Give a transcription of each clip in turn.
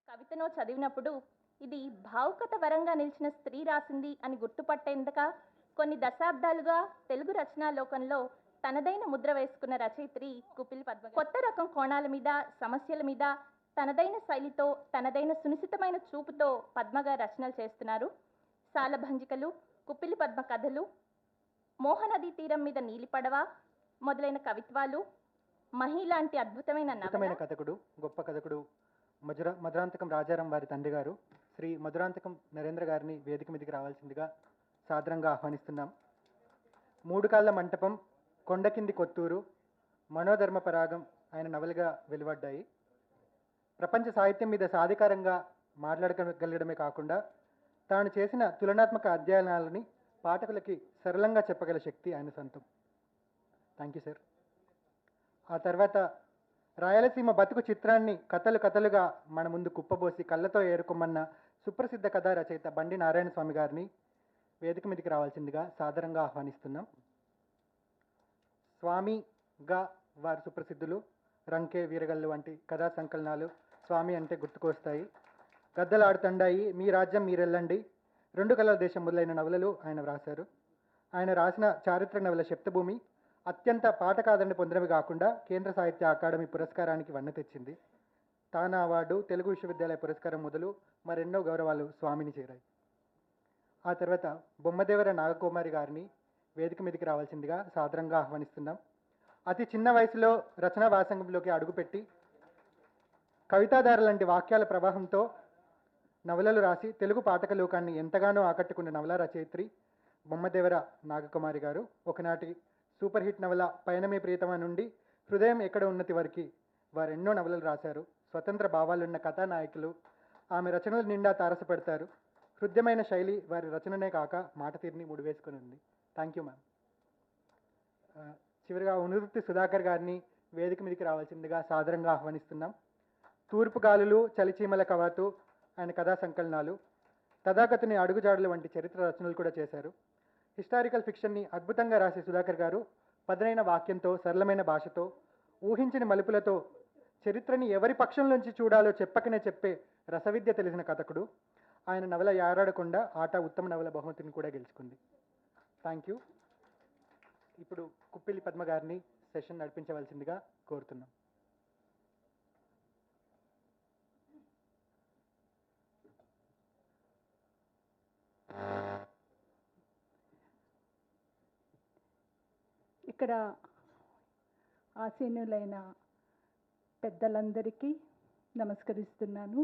కవితను చదివినప్పుడు ఇది భావుకత వరంగా నిలిచిన స్త్రీ రాసింది అని గుర్తుపట్టేందుక కొన్ని దశాబ్దాలుగా తెలుగు రచనా లోకంలో తనదైన ముద్ర వేసుకున్న రచయిత్రి కుపిలి పద్మ. కొత్త రకం కోణాల మీద, సమస్యల మీద తనదైన శైలితో, తనదైన సునిశితమైన చూపుతో పద్మగా రచనలు చేస్తున్నారు. సాలభంజికలు, కుపిలి పద్మ కథలు, మోహనదీ తీరం మీద నీలి పడవ మొదలైన కవిత్వాలు, మహిళాంటి అద్భుతమైన కథకుడు, గొప్ప కథకుడు మధురాంతకం రాజారాం వారి తండ్రి గారు శ్రీ మధురాంతకం నరేంద్ర గారిని వేదిక మీదకి రావాల్సిందిగా సాదరంగా ఆహ్వానిస్తున్నాం. మూడు కాళ్ళ మంటపం, కొండకింది కొత్తూరు, మనోధర్మ పరాగం ఆయన నవలుగా వెలువడ్డాయి. ప్రపంచ సాహిత్యం మీద సాధికారంగా మాట్లాడగలగడమే కాకుండా తాను చేసిన తులనాత్మక అధ్యయనాలని పాఠకులకి సరళంగా చెప్పగల శక్తి ఆయన సొంతం. Thank you sir. ఆ తర్వాత రాయలసీమ బతుకు చిత్రాన్ని కథలుగా మన ముందు కుప్పబోసి కళ్ళతో ఏరుకోమన్న సుప్రసిద్ధ కథా రచయిత బండి నారాయణ స్వామి గారిని వేదిక మీదకి రావాల్సిందిగా సాదరంగా ఆహ్వానిస్తున్నాం. స్వామిగా వారు సుప్రసిద్ధులు. రంకే వీరగల్లు వంటి కథా సంకలనాలు స్వామి అంటే గుర్తుకొస్తాయి. గద్దలాడుతండాయి, మీ రాజ్యం మీరెళ్ళండి, రెండు కళల దేశం మొదలైన నవలలు ఆయన వ్రాశారు. ఆయన రాసిన చారిత్రక నవల శప్తభూమి అత్యంత పాఠకాదరణ పొందినవి కాకుండా కేంద్ర సాహిత్య అకాడమీ పురస్కారానికి వన్నె తెచ్చింది. తానా అవార్డు, తెలుగు విశ్వవిద్యాలయ పురస్కారం మొదలు మరెన్నో గౌరవాలు స్వామిని చేరాయి. ఆ తర్వాత బొమ్మదేవర నాగకుమారి గారిని వేదిక మీదకి రావాల్సిందిగా సాదరంగా ఆహ్వానిస్తున్నాం. అతి చిన్న వయసులో రచనా వ్యాసంగంలోకి అడుగుపెట్టి కవితాధార లాంటి వాక్యాల ప్రవాహంతో నవలలు రాసి తెలుగు పాఠక లోకాన్ని ఎంతగానో ఆకట్టుకున్న నవల రచయిత్రి బొమ్మదేవర నాగకుమారి గారు. ఒకనాటి సూపర్ హిట్ నవల పయనమే ప్రియతమ నుండి హృదయం ఎక్కడ ఉన్నతి వరకు వారు ఎన్నో నవలలు రాశారు. స్వతంత్ర భావాలున్న కథానాయకులు ఆమె రచనల నిండా తారసపడతారు. హృద్యమైన శైలి వారి రచననే కాక మాట తీరుని ముడివేసుకుని ఉంది. Thank you ma'am. చివరిగా ఉనుర్తి సుధాకర్ గారిని వేదిక మీదకి రావాల్సిందిగా సాదరంగా ఆహ్వానిస్తున్నాం. తూర్పు గాలులు, చలిచీమల కవాతు ఆయన కథా సంకలనాలు, తథాగతుని అడుగుజాడులు వంటి చరిత్ర రచనలు కూడా చేశారు. హిస్టారికల్ ఫిక్షన్ని అద్భుతంగా రాసే సుధాకర్ గారు పదునైన వాక్యంతో, సరళమైన భాషతో, ఊహించిన మలుపులతో చరిత్రని ఎవరి పక్షంలోంచి చూడాలో చెప్పకనే చెప్పే రసవిద్య తెలిసిన కథకుడు. ఆయన నవల యారాడకొండ ఆట ఉత్తమ నవల బహుమతిని కూడా గెలుచుకుంది. Thank you. ఇప్పుడు కుప్పిలి పద్మ గారిని సెషన్ నడిపించవలసిందిగా కోరుతున్నాం. ఇక్కడ ఆసీనులైన పెద్దలందరికీ నమస్కరిస్తున్నాను.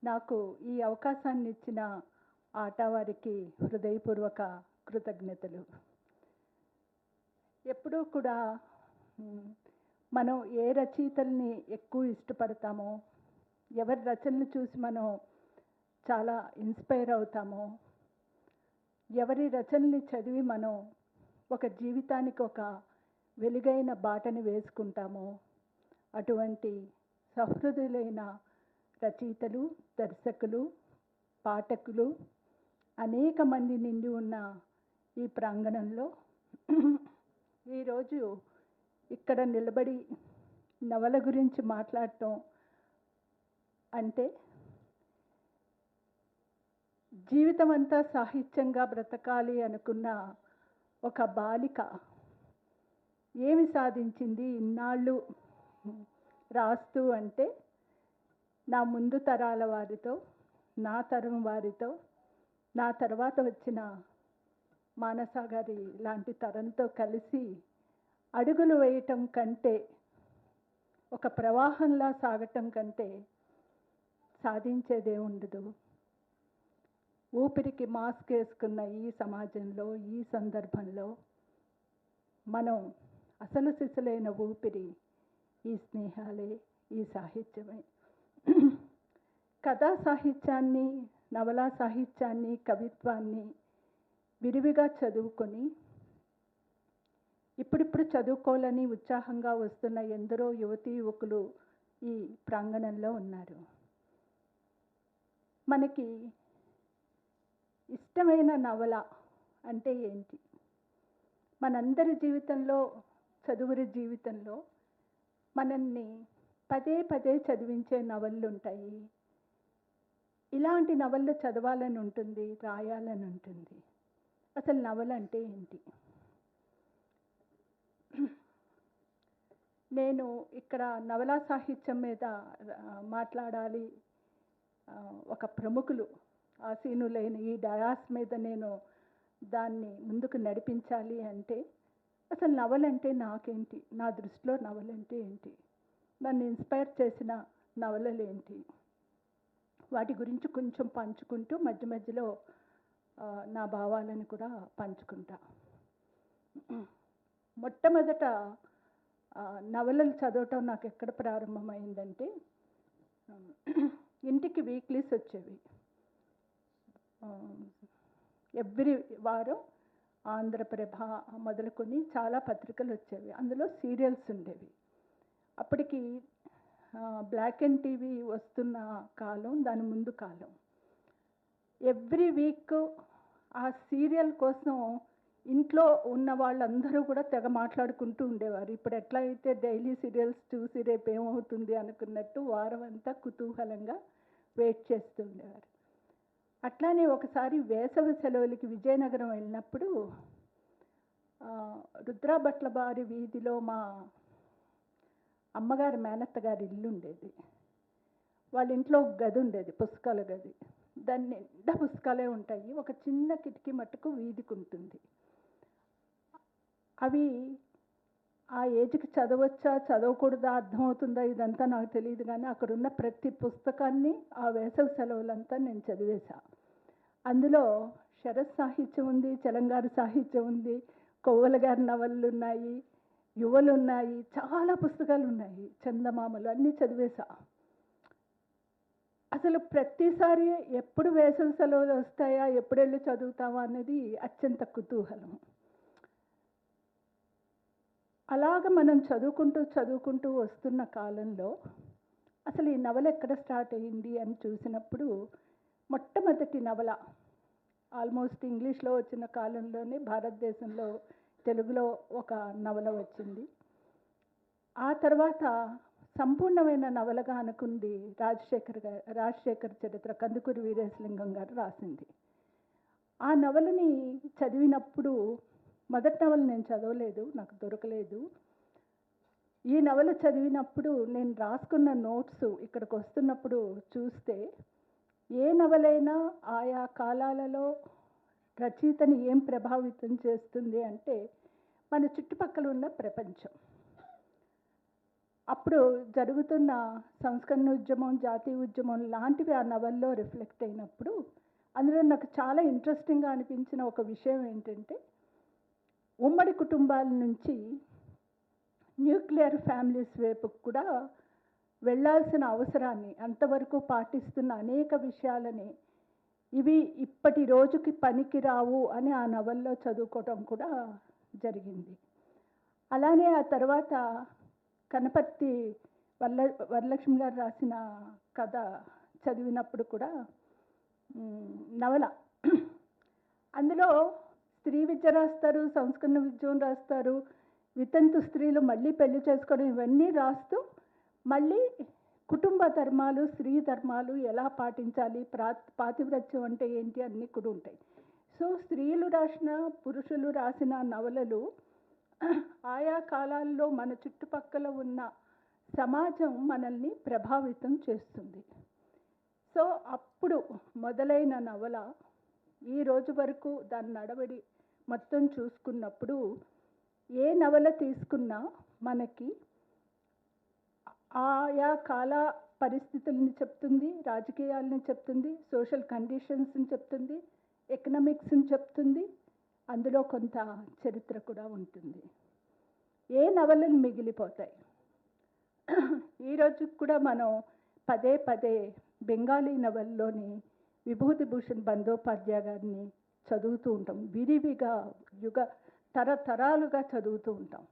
నాకు ఈ అవకాశాన్ని ఇచ్చిన ఆటా వారికి హృదయపూర్వక కృతజ్ఞతలు. ఎప్పుడూ కూడా మనం ఏ రచయితల్ని ఎక్కువ ఇష్టపడతామో, ఎవరి రచనలు చూసి మనం చాలా ఇన్స్పైర్ అవుతామో, ఎవరి రచనల్ని చదివి మనం ఒక జీవితానికి ఒక వెలుగైన బాటని వేసుకుంటామో అటువంటి సహృదయులైన రచయితలు, దర్శకులు, పాఠకులు అనేక మంది నిండి ఉన్న ఈ ప్రాంగణంలో ఈరోజు ఇక్కడ నిలబడి నవల గురించి మాట్లాడటం అంటే జీవితం అంతా సాహిత్యంగా బ్రతకాలి అనుకున్న ఒక బాలిక ఏమి సాధించింది ఇన్నాళ్ళు రాస్తూ అంటే, నా ముందు తరాల వారితో, నా తరం వారితో, నా తర్వాత వచ్చిన మానస గారి లాంటి తరంతో కలిసి అడుగులు వేయటం కంటే, ఒక ప్రవాహంలా సాగటం కంటే సాధించేదే ఉండదు. ఊపిరికి మాస్క్ వేసుకున్న ఈ సమాజంలో, ఈ సందర్భంలో మనం అసలు సిసలైన ఊపిరి ఈ స్నేహాలే, ఈ సాహిత్యమే. కథా సాహిత్యాన్ని, నవలా సాహిత్యాన్ని, కవిత్వాన్ని విరివిగా చదువుకొని ఇప్పుడిప్పుడు చదువుకోవాలని ఉత్సాహంగా వస్తున్న ఎందరో యువతీ యువకులు ఈ ప్రాంగణంలో ఉన్నారు. మనకి ఇష్టమైన నవల అంటే ఏంటి? మనందరి జీవితంలో, చదువురి జీవితంలో మనల్ని పదే పదే చదివించే నవళ్ళు ఉంటాయి, ఇలాంటి నవళ్ళు చదవాలని ఉంటుంది, రాయాలని ఉంటుంది. అసలు నవల అంటే ఏంటి? నేను ఇక్కడ నవలా సాహిత్యం మీద మాట్లాడాలి, ఒక ప్రముఖులు ఆసీనులైన ఈ డయాస్ మీద నేను దాన్ని ముందుకు నడిపించాలి అంటే అసలు నవలంటే నాకేంటి, నా దృష్టిలో నవలంటే ఏంటి, నన్ను ఇన్స్పైర్ చేసిన నవలలు ఏంటి, వాటి గురించి కొంచెం పంచుకుంటూ మధ్య మధ్యలో నా భావాలను కూడా పంచుకుంటా. మొట్టమొదట నవలలు చదవటం నాకు ఎక్కడ ప్రారంభమైందంటే, ఇంటికి వీక్లీస్ వచ్చేవి. ఎవ్రీ వారం ఆంధ్రప్రభ మొదలుకొని చాలా పత్రికలు వచ్చేవి. అందులో సీరియల్స్ ఉండేవి. అప్పటికి బ్లాక్ అండ్ టీవీ వస్తున్న కాలం, దాని ముందు కాలం. ఎవ్రీ వీక్ ఆ సీరియల్ కోసం ఇంట్లో ఉన్న వాళ్ళందరూ కూడా తెగ మాట్లాడుకుంటూ ఉండేవారు. ఇప్పుడు ఎట్లా అయితే డైలీ సీరియల్స్ చూసి రేపు ఏమవుతుంది అనుకున్నట్టు వారం అంతా కుతూహలంగా వెయిట్ చేస్తూ ఉండేవారు. అట్లానే ఒకసారి వేసవి సెలవులకి విజయనగరం వెళ్ళినప్పుడు రుద్రాభట్ల బారి వీధిలో మా అమ్మగారి మేనత్త గారి ఇల్లు ఉండేది. వాళ్ళ ఇంట్లో ఒక గది ఉండేది, పుస్తకాల గది. దాని నిండా పుస్తకాలే ఉంటాయి. ఒక చిన్న కిటికీ మట్టుకు వీధికి ఉంటుంది. అవి ఆ ఏజ్కి చదవచ్చా చదవకూడదా అర్థమవుతుందా ఇదంతా నాకు తెలియదు, కానీ అక్కడున్న ప్రతి పుస్తకాన్ని ఆ వేసవి సెలవులంతా నేను చదివేశా. అందులో శరత్ సాహిత్యం ఉంది, చలంగారు సాహిత్యం ఉంది, కొవ్వల గారి నవలలు ఉన్నాయి, యువలు ఉన్నాయి, చాలా పుస్తకాలు ఉన్నాయి, చందమామలు అన్నీ చదివేశా. అసలు ప్రతిసారి ఎప్పుడు వేసవి సెలవులు వస్తాయా, ఎప్పుడు వెళ్ళి చదువుతావా అనేది అత్యంత కుతూహలం. అలాగ మనం చదువుకుంటూ వస్తున్న కాలంలో అసలు ఈ నవల ఎక్కడ స్టార్ట్ అయ్యింది అని చూసినప్పుడు మొట్టమొదటి నవల ఆల్మోస్ట్ ఇంగ్లీష్లో వచ్చిన కాలంలోనే భారతదేశంలో తెలుగులో ఒక నవల వచ్చింది. ఆ తర్వాత సంపూర్ణమైన నవలగా అనుకుంది రాజశేఖర్ చరిత్ర కందుకూరి వీరేశలింగం గారు రాసింది. ఆ నవలని చదివినప్పుడు, మొదటి నవల నేను చదవలేదు, నాకు దొరకలేదు. ఈ నవల చదివినప్పుడు నేను రాసుకున్న నోట్స్ ఇక్కడికి వస్తున్నప్పుడు చూస్తే, ఏ నవలైనా ఆయా కాలాలలో రచయితని ఏం ప్రభావితం చేస్తుంది అంటే మన చుట్టుపక్కల ఉన్న ప్రపంచం. అప్పుడు జరుగుతున్న సంస్కరణ ఉద్యమం, జాతీయ ఉద్యమం లాంటివి ఆ నవల్లో రిఫ్లెక్ట్ అయినప్పుడు అందులో నాకు చాలా ఇంట్రెస్టింగ్గా అనిపించిన ఒక విషయం ఏంటంటే, ఉమ్మడి కుటుంబాల నుంచి న్యూక్లియర్ ఫ్యామిలీస్ వైపు కూడా వెళ్ళాల్సిన అవసరాన్ని, అంతవరకు పాటిస్తున్న అనేక విషయాలని ఇవి ఇప్పటి రోజుకి పనికి రావు అని ఆ నవల్లో చదువుకోవటం కూడా జరిగింది. అలానే ఆ తర్వాత కనపర్తి వరలక్ష్మి గారు రాసిన కథ చదివినప్పుడు కూడా నవల, అందులో స్త్రీ విద్య రాస్తారు, సంస్కరణ విద్యం రాస్తారు, వితంతు స్త్రీలు మళ్ళీ పెళ్లి చేసుకోవడం, ఇవన్నీ రాస్తూ మళ్ళీ కుటుంబ ధర్మాలు, స్త్రీ ధర్మాలు ఎలా పాటించాలి, పాతివ్రత్యం అంటే ఏంటి అన్నీ కూడా ఉంటాయి. సో స్త్రీలు రాసిన, పురుషులు రాసిన నవలలు ఆయా కాలాల్లో మన చుట్టుపక్కల ఉన్న సమాజం మనల్ని ప్రభావితం చేస్తుంది. సో అప్పుడు మొదలైన నవల ఈ రోజు వరకు దాని నడవడి మొత్తం చూసుకున్నప్పుడు ఏ నవల తీసుకున్నా మనకి ఆయా కాల పరిస్థితుల్ని చెప్తుంది, రాజకీయాలని చెప్తుంది, సోషల్ కండిషన్స్ని చెప్తుంది, ఎకనామిక్స్ని చెప్తుంది, అందులో కొంత చరిత్ర కూడా ఉంటుంది. ఏ నవలలు మిగిలిపోతాయి. ఈరోజు కూడా మనం పదే పదే బెంగాలీ నవల్లోని విభూతిభూషణ్ బందోపాధ్యాయ గారిని చదువుతూ ఉంటాం, విరివిగా తరతరాలుగా చదువుతూ ఉంటాం.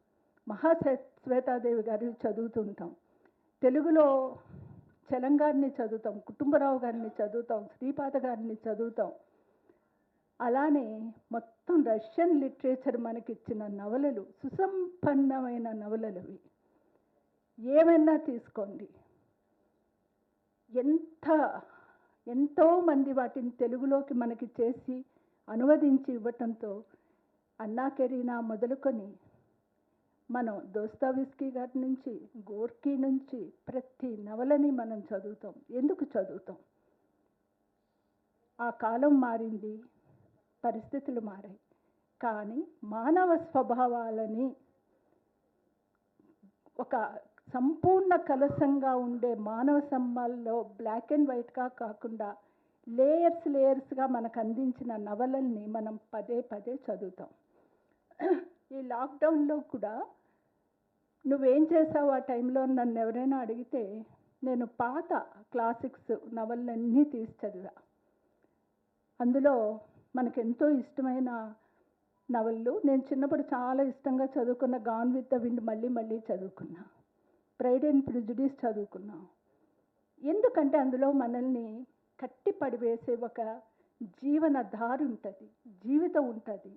మహాశ్వేతాదేవి గారిని చదువుతూ ఉంటాం, తెలుగులో చలంగారిని చదువుతాం, కుటుంబరావు గారిని చదువుతాం, శ్రీపాద గారిని చదువుతాం. అలానే మొత్తం రష్యన్ లిటరేచర్ మనకిచ్చిన నవలలు సుసంపన్నమైన నవలలు. అవి ఏమైనా తీసుకోండి, ఎంత ఎంతోమంది వాటిని తెలుగులోకి మనకి చేసి అనువదించి ఇవ్వటంతో అన్నా కెరీనా మొదలుకొని మనం దోస్తావిస్కీ గారి నుంచి గోర్కీ నుంచి ప్రతి నవలని మనం చదువుతాం. ఎందుకు చదువుతాం? ఆ కాలం మారింది, పరిస్థితులు మారాయి, కానీ మానవ స్వభావాలని ఒక సంపూర్ణ కలసంగా ఉండే మానవ సంబంధాల్లో బ్లాక్ అండ్ వైట్గా కాకుండా లేయర్స్గా మనకు అందించిన నవలల్ని మనం పదే పదే చదువుతాం. ఈ లాక్డౌన్లో కూడా నువ్వేం చేసావు ఆ టైంలో నన్ను ఎవరైనా అడిగితే నేను పాత క్లాసిక్స్ నవలన్నీ తీసి చదివా. అందులో మనకెంతో ఇష్టమైన నవళ్ళు, నేను చిన్నప్పుడు చాలా ఇష్టంగా చదువుకున్న గాన్ విత్ ద విండ్ మళ్ళీ మళ్ళీ చదువుకున్నా, ప్రైడ్ అండ్ ప్రిజుడిస్ చదువుకున్నా. ఎందుకంటే అందులో మనల్ని కట్టి పడివేసే ఒక జీవన దారి ఉంటుంది, జీవితం ఉంటుంది,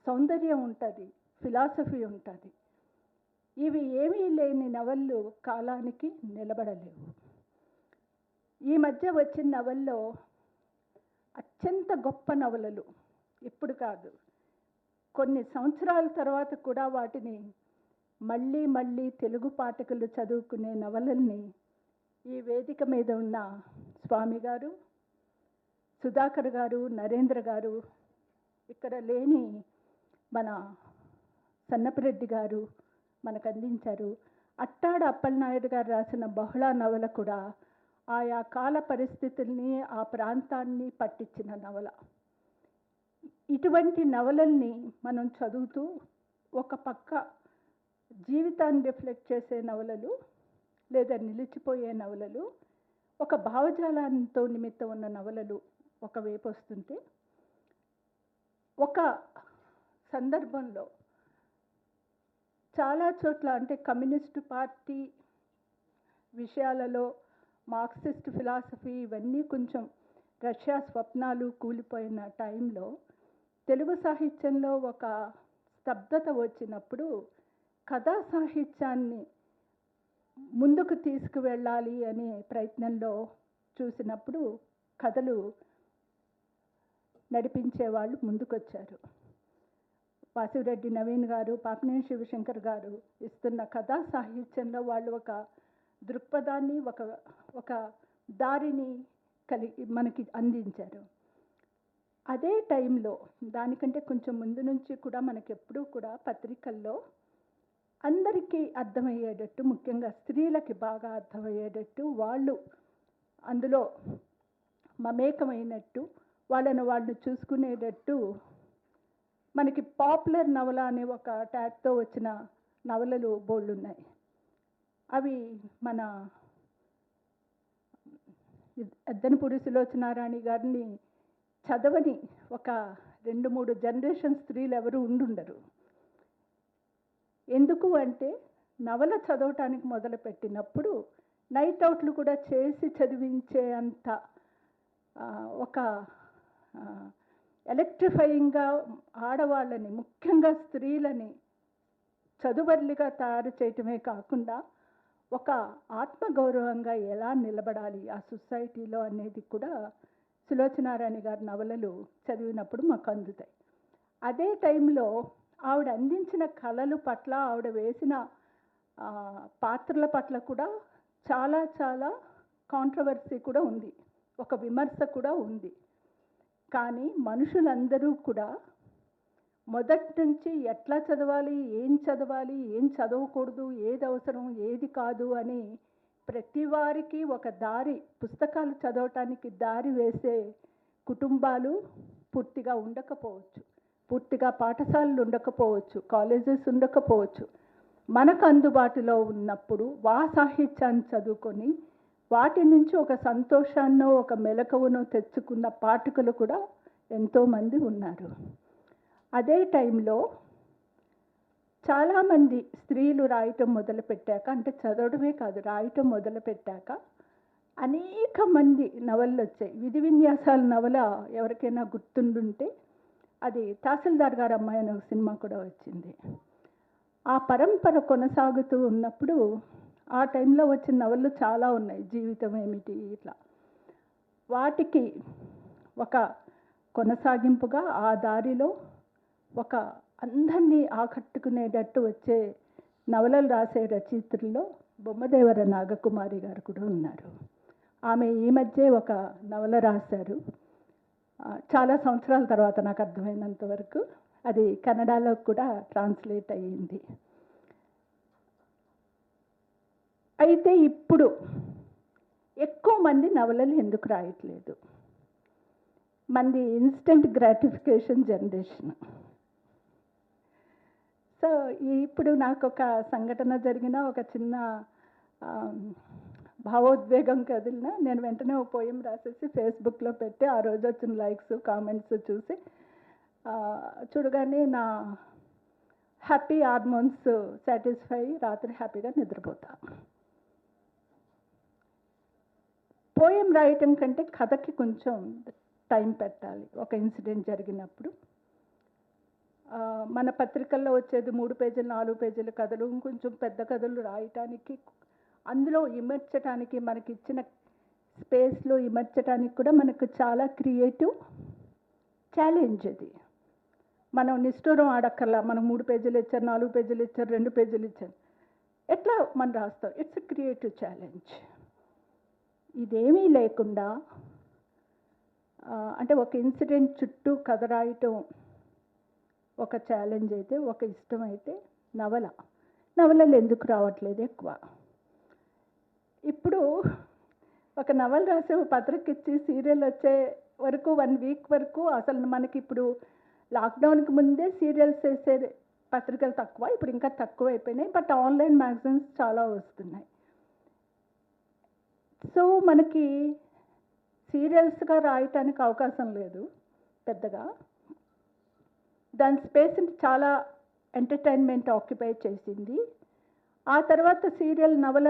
సౌందర్యం ఉంటుంది, ఫిలాసఫీ ఉంటుంది. ఇవి ఏమీ లేని నవళ్ళు కాలానికి నిలబడలేవు. ఈ మధ్య వచ్చిన నవల్లో అత్యంత గొప్ప నవలలు, ఇప్పుడు కాదు కొన్ని సంవత్సరాల తర్వాత కూడా వాటిని మళ్ళీ మళ్ళీ తెలుగు పాఠకులు చదువుకునే నవలల్ని ఈ వేదిక మీద ఉన్న స్వామి గారు, సుధాకర్ గారు, నరేంద్ర గారు, ఇక్కడ లేని మన సన్నపిరెడ్డి గారు మనకు అందించారు. అట్టాడ అప్పలనాయుడు గారు రాసిన బహుళ నవల కూడా ఆయా కాల పరిస్థితుల్ని, ఆ ప్రాంతాన్ని పట్టించిన నవల. ఇటువంటి నవలల్ని మనం చదువుతూ ఒక పక్క జీవితాన్ని రిఫ్లెక్ట్ చేసే నవలలు లేదా నిలిచిపోయే నవలలు, ఒక భావజాలంతో నిమిత్తం ఉన్న నవలలు ఒకవైపు వస్తుంటే, ఒక సందర్భంలో చాలా చోట్ల అంటే కమ్యూనిస్టు పార్టీ విషయాలలో మార్క్సిస్ట్ ఫిలాసఫీ ఇవన్నీ కొంచెం రష్యా స్వప్నాలు కూలిపోయిన టైంలో తెలుగు సాహిత్యంలో ఒక స్తబ్దత వచ్చినప్పుడు కథా సాహిత్యాన్ని ముందుకు తీసుకువెళ్ళాలి అనే ప్రయత్నంలో చూసినప్పుడు కథలు నడిపించే వాళ్ళు ముందుకొచ్చారు. వాసిరెడ్డి నవీన్ గారు, పాపినేని శివశంకర్ గారు ఇస్తున్న కథా సాహిత్యంలో వాళ్ళు ఒక దృక్పథాన్ని, ఒక దారిని మనకి అందించారు. అదే టైంలో దానికంటే కొంచెం ముందు నుంచి కూడా మనకెప్పుడూ కూడా పత్రికల్లో అందరికీ అర్థమయ్యేటట్టు, ముఖ్యంగా స్త్రీలకి బాగా అర్థమయ్యేటట్టు, వాళ్ళు అందులో మమేకమైనట్టు, వాళ్ళు చూసుకునేటట్టు మనకి పాపులర్ నవల అనే ఒక ట్యాగ్తో వచ్చిన నవలలు బోల్డ్ ఉన్నాయి. అవి మన ఎద్దనపూడి సులోచనారాణి గారిని చదవని ఒక 2-3 జనరేషన్ స్త్రీలు ఎవరు ఉండుండరు. ఎందుకు అంటే నవల చదవటానికి మొదలుపెట్టినప్పుడు నైట్ అవుట్లు కూడా చేసి చదివించే అంత ఒక ఎలక్ట్రిఫైయింగ్గా ఆడవాళ్ళని, ముఖ్యంగా స్త్రీలని చదువర్లిగా తయారు చేయటమే కాకుండా ఒక ఆత్మగౌరవంగా ఎలా నిలబడాలి ఆ సొసైటీలో అనేది కూడా సులోచనారాణి గారి నవలలు చదివినప్పుడు మాకు అందుతాయి. అదే టైంలో ఆవిడ అందించిన కళలు పట్ల, ఆవిడ వేసిన పాత్రల పట్ల కూడా చాలా చాలా కాంట్రవర్సీ కూడా ఉంది, ఒక విమర్శ కూడా ఉంది. కానీ మనుషులందరూ కూడా మొదటి నుంచి ఎట్లా చదవాలి, ఏం చదవకూడదు, ఏది అవసరం ఏది కాదు అని ప్రతి వారికి ఒక దారి, పుస్తకాలు చదవటానికి దారి వేసే కుటుంబాలు పూర్తిగా ఉండకపోవచ్చు, పూర్తిగా పాఠశాలలు ఉండకపోవచ్చు, కాలేజెస్ ఉండకపోవచ్చు. మనకు అందుబాటులో ఉన్నప్పుడు సాహిత్యాన్ని చదువుకొని వాటి నుంచి ఒక సంతోషాన్నో ఒక మెలకువను తెచ్చుకున్న పాఠకులు కూడా ఎంతోమంది ఉన్నారు. అదే టైంలో చాలామంది స్త్రీలు రాయటం మొదలుపెట్టాక, అంటే చదవడమే కాదు రాయటం మొదలుపెట్టాక అనేక మంది నవలలు వచ్చాయి. విధి విన్యాసాల నవల ఎవరికైనా గుర్తుండుంటే అది తహసీల్దార్ గారు అమ్మాయి అనే ఒక సినిమా కూడా వచ్చింది. ఆ పరంపర కొనసాగుతూ ఉన్నప్పుడు ఆ టైంలో వచ్చిన నవలలు చాలా ఉన్నాయి. జీవితం ఏమిటి, ఇట్లా వాటికి ఒక కొనసాగింపుగా ఆ దారిలో ఒక అందరినీ ఆకట్టుకునేటట్టు వచ్చే నవలలు రాసే రచయిత్రుల్లో బొమ్మదేవర నాగకుమారి గారు కూడా ఉన్నారు. ఆమె ఈ మధ్య ఒక నవల రాశారు, చాలా సంవత్సరాల తర్వాత నాకు అర్థమైనంత వరకు అది కన్నడలో కూడా ట్రాన్స్లేట్ అయ్యింది. అయితే ఇప్పుడు ఎక్కువ మంది నవలలు ఎందుకు రాయట్లేదు? మంది ఇన్స్టెంట్ గ్రాటిఫికేషన్ జనరేషన్. సో ఇప్పుడు నాకు ఒక సంఘటన జరిగిన, ఒక చిన్న భావోద్వేగం కదిలిన, నేను వెంటనే ఓ పోయం రాసేసి ఫేస్బుక్లో పెట్టి ఆ రోజు వచ్చిన లైక్స్ కామెంట్స్ చూసి చూడగానే నా హ్యాపీ హార్మోన్స్ సాటిస్ఫై, రాత్రి హ్యాపీగా నిద్రపోతా. పోయం రాయటం కంటే కథకి కొంచెం టైం పెట్టాలి. ఒక ఇన్సిడెంట్ జరిగినప్పుడు మన పత్రికల్లో వచ్చేది 3 పేజీలు 4 పేజీల కథలు, ఇంకొంచెం పెద్ద కథలు రాయటానికి, అందులో ఇమర్చడానికి, మనకి ఇచ్చిన స్పేస్లో ఇమర్చడానికి కూడా మనకు చాలా క్రియేటివ్ ఛాలెంజ్ అది. మనం నిష్ఠూరం ఆడక్కర్లా, మనం 3 పేజీలు ఇచ్చారు, 4 పేజీలు ఇచ్చారు, 2 పేజీలు ఇచ్చారు, ఎట్లా మనం రాస్తాం. It's a creative challenge. ఇదేమీ లేకుండా అంటే ఒక ఇన్సిడెంట్ చుట్టూ కథ రాయటం ఒక ఛాలెంజ్ అయితే, ఒక ఇష్టం అయితే, నవలలు ఎందుకు రావట్లేదు ఎక్కువ? ఇప్పుడు ఒక నవల రాసే పత్రిక ఇచ్చి సీరియల్ వచ్చే వరకు 1 వీక్ వరకు అసలు మనకి ఇప్పుడు లాక్డౌన్కి ముందే సీరియల్స్ వేసే పత్రికలు తక్కువ, ఇప్పుడు ఇంకా తక్కువ అయిపోయినాయి. బట్ ఆన్లైన్ మ్యాగజైన్స్ చాలా వస్తున్నాయి. సో మనకి సీరియల్స్గా రాయటానికి అవకాశం లేదు పెద్దగా. దాని స్పేస్ని చాలా ఎంటర్టైన్మెంట్ ఆక్యుపై చేసింది. ఆ తర్వాత సీరియల్ నవల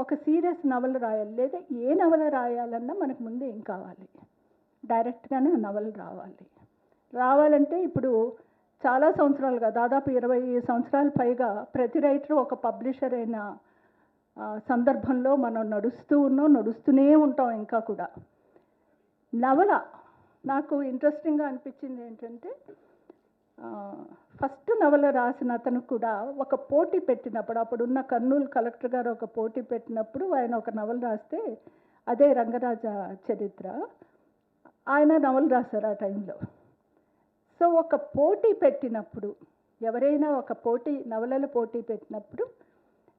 ఒక సీరియస్ నవల రాయాలి, లేదా ఏ నవల రాయాలన్నా మనకు ముందు ఏం కావాలి? డైరెక్ట్గానే ఆ నవల రావాలంటే ఇప్పుడు చాలా సంవత్సరాలుగా, దాదాపు 20 సంవత్సరాల పైగా ప్రతి రైటర్ ఒక పబ్లిషర్ అయిన సందర్భంలో మనం నడుస్తూనే ఉంటాం. ఇంకా కూడా నవల నాకు ఇంట్రెస్టింగ్గా అనిపించింది ఏంటంటే, ఫస్ట్ నవల రాసిన అతను కూడా ఒక పోటీ పెట్టినప్పుడు, అప్పుడున్న కర్నూలు కలెక్టర్ గారు ఒక పోటీ పెట్టినప్పుడు ఆయన ఒక నవల రాస్తే, అదే రంగరాజ చరిత్ర, ఆయన నవల రాశారు ఆ టైంలో. సో ఒక పోటీ పెట్టినప్పుడు, ఎవరైనా ఒక నవలల పోటీ పెట్టినప్పుడు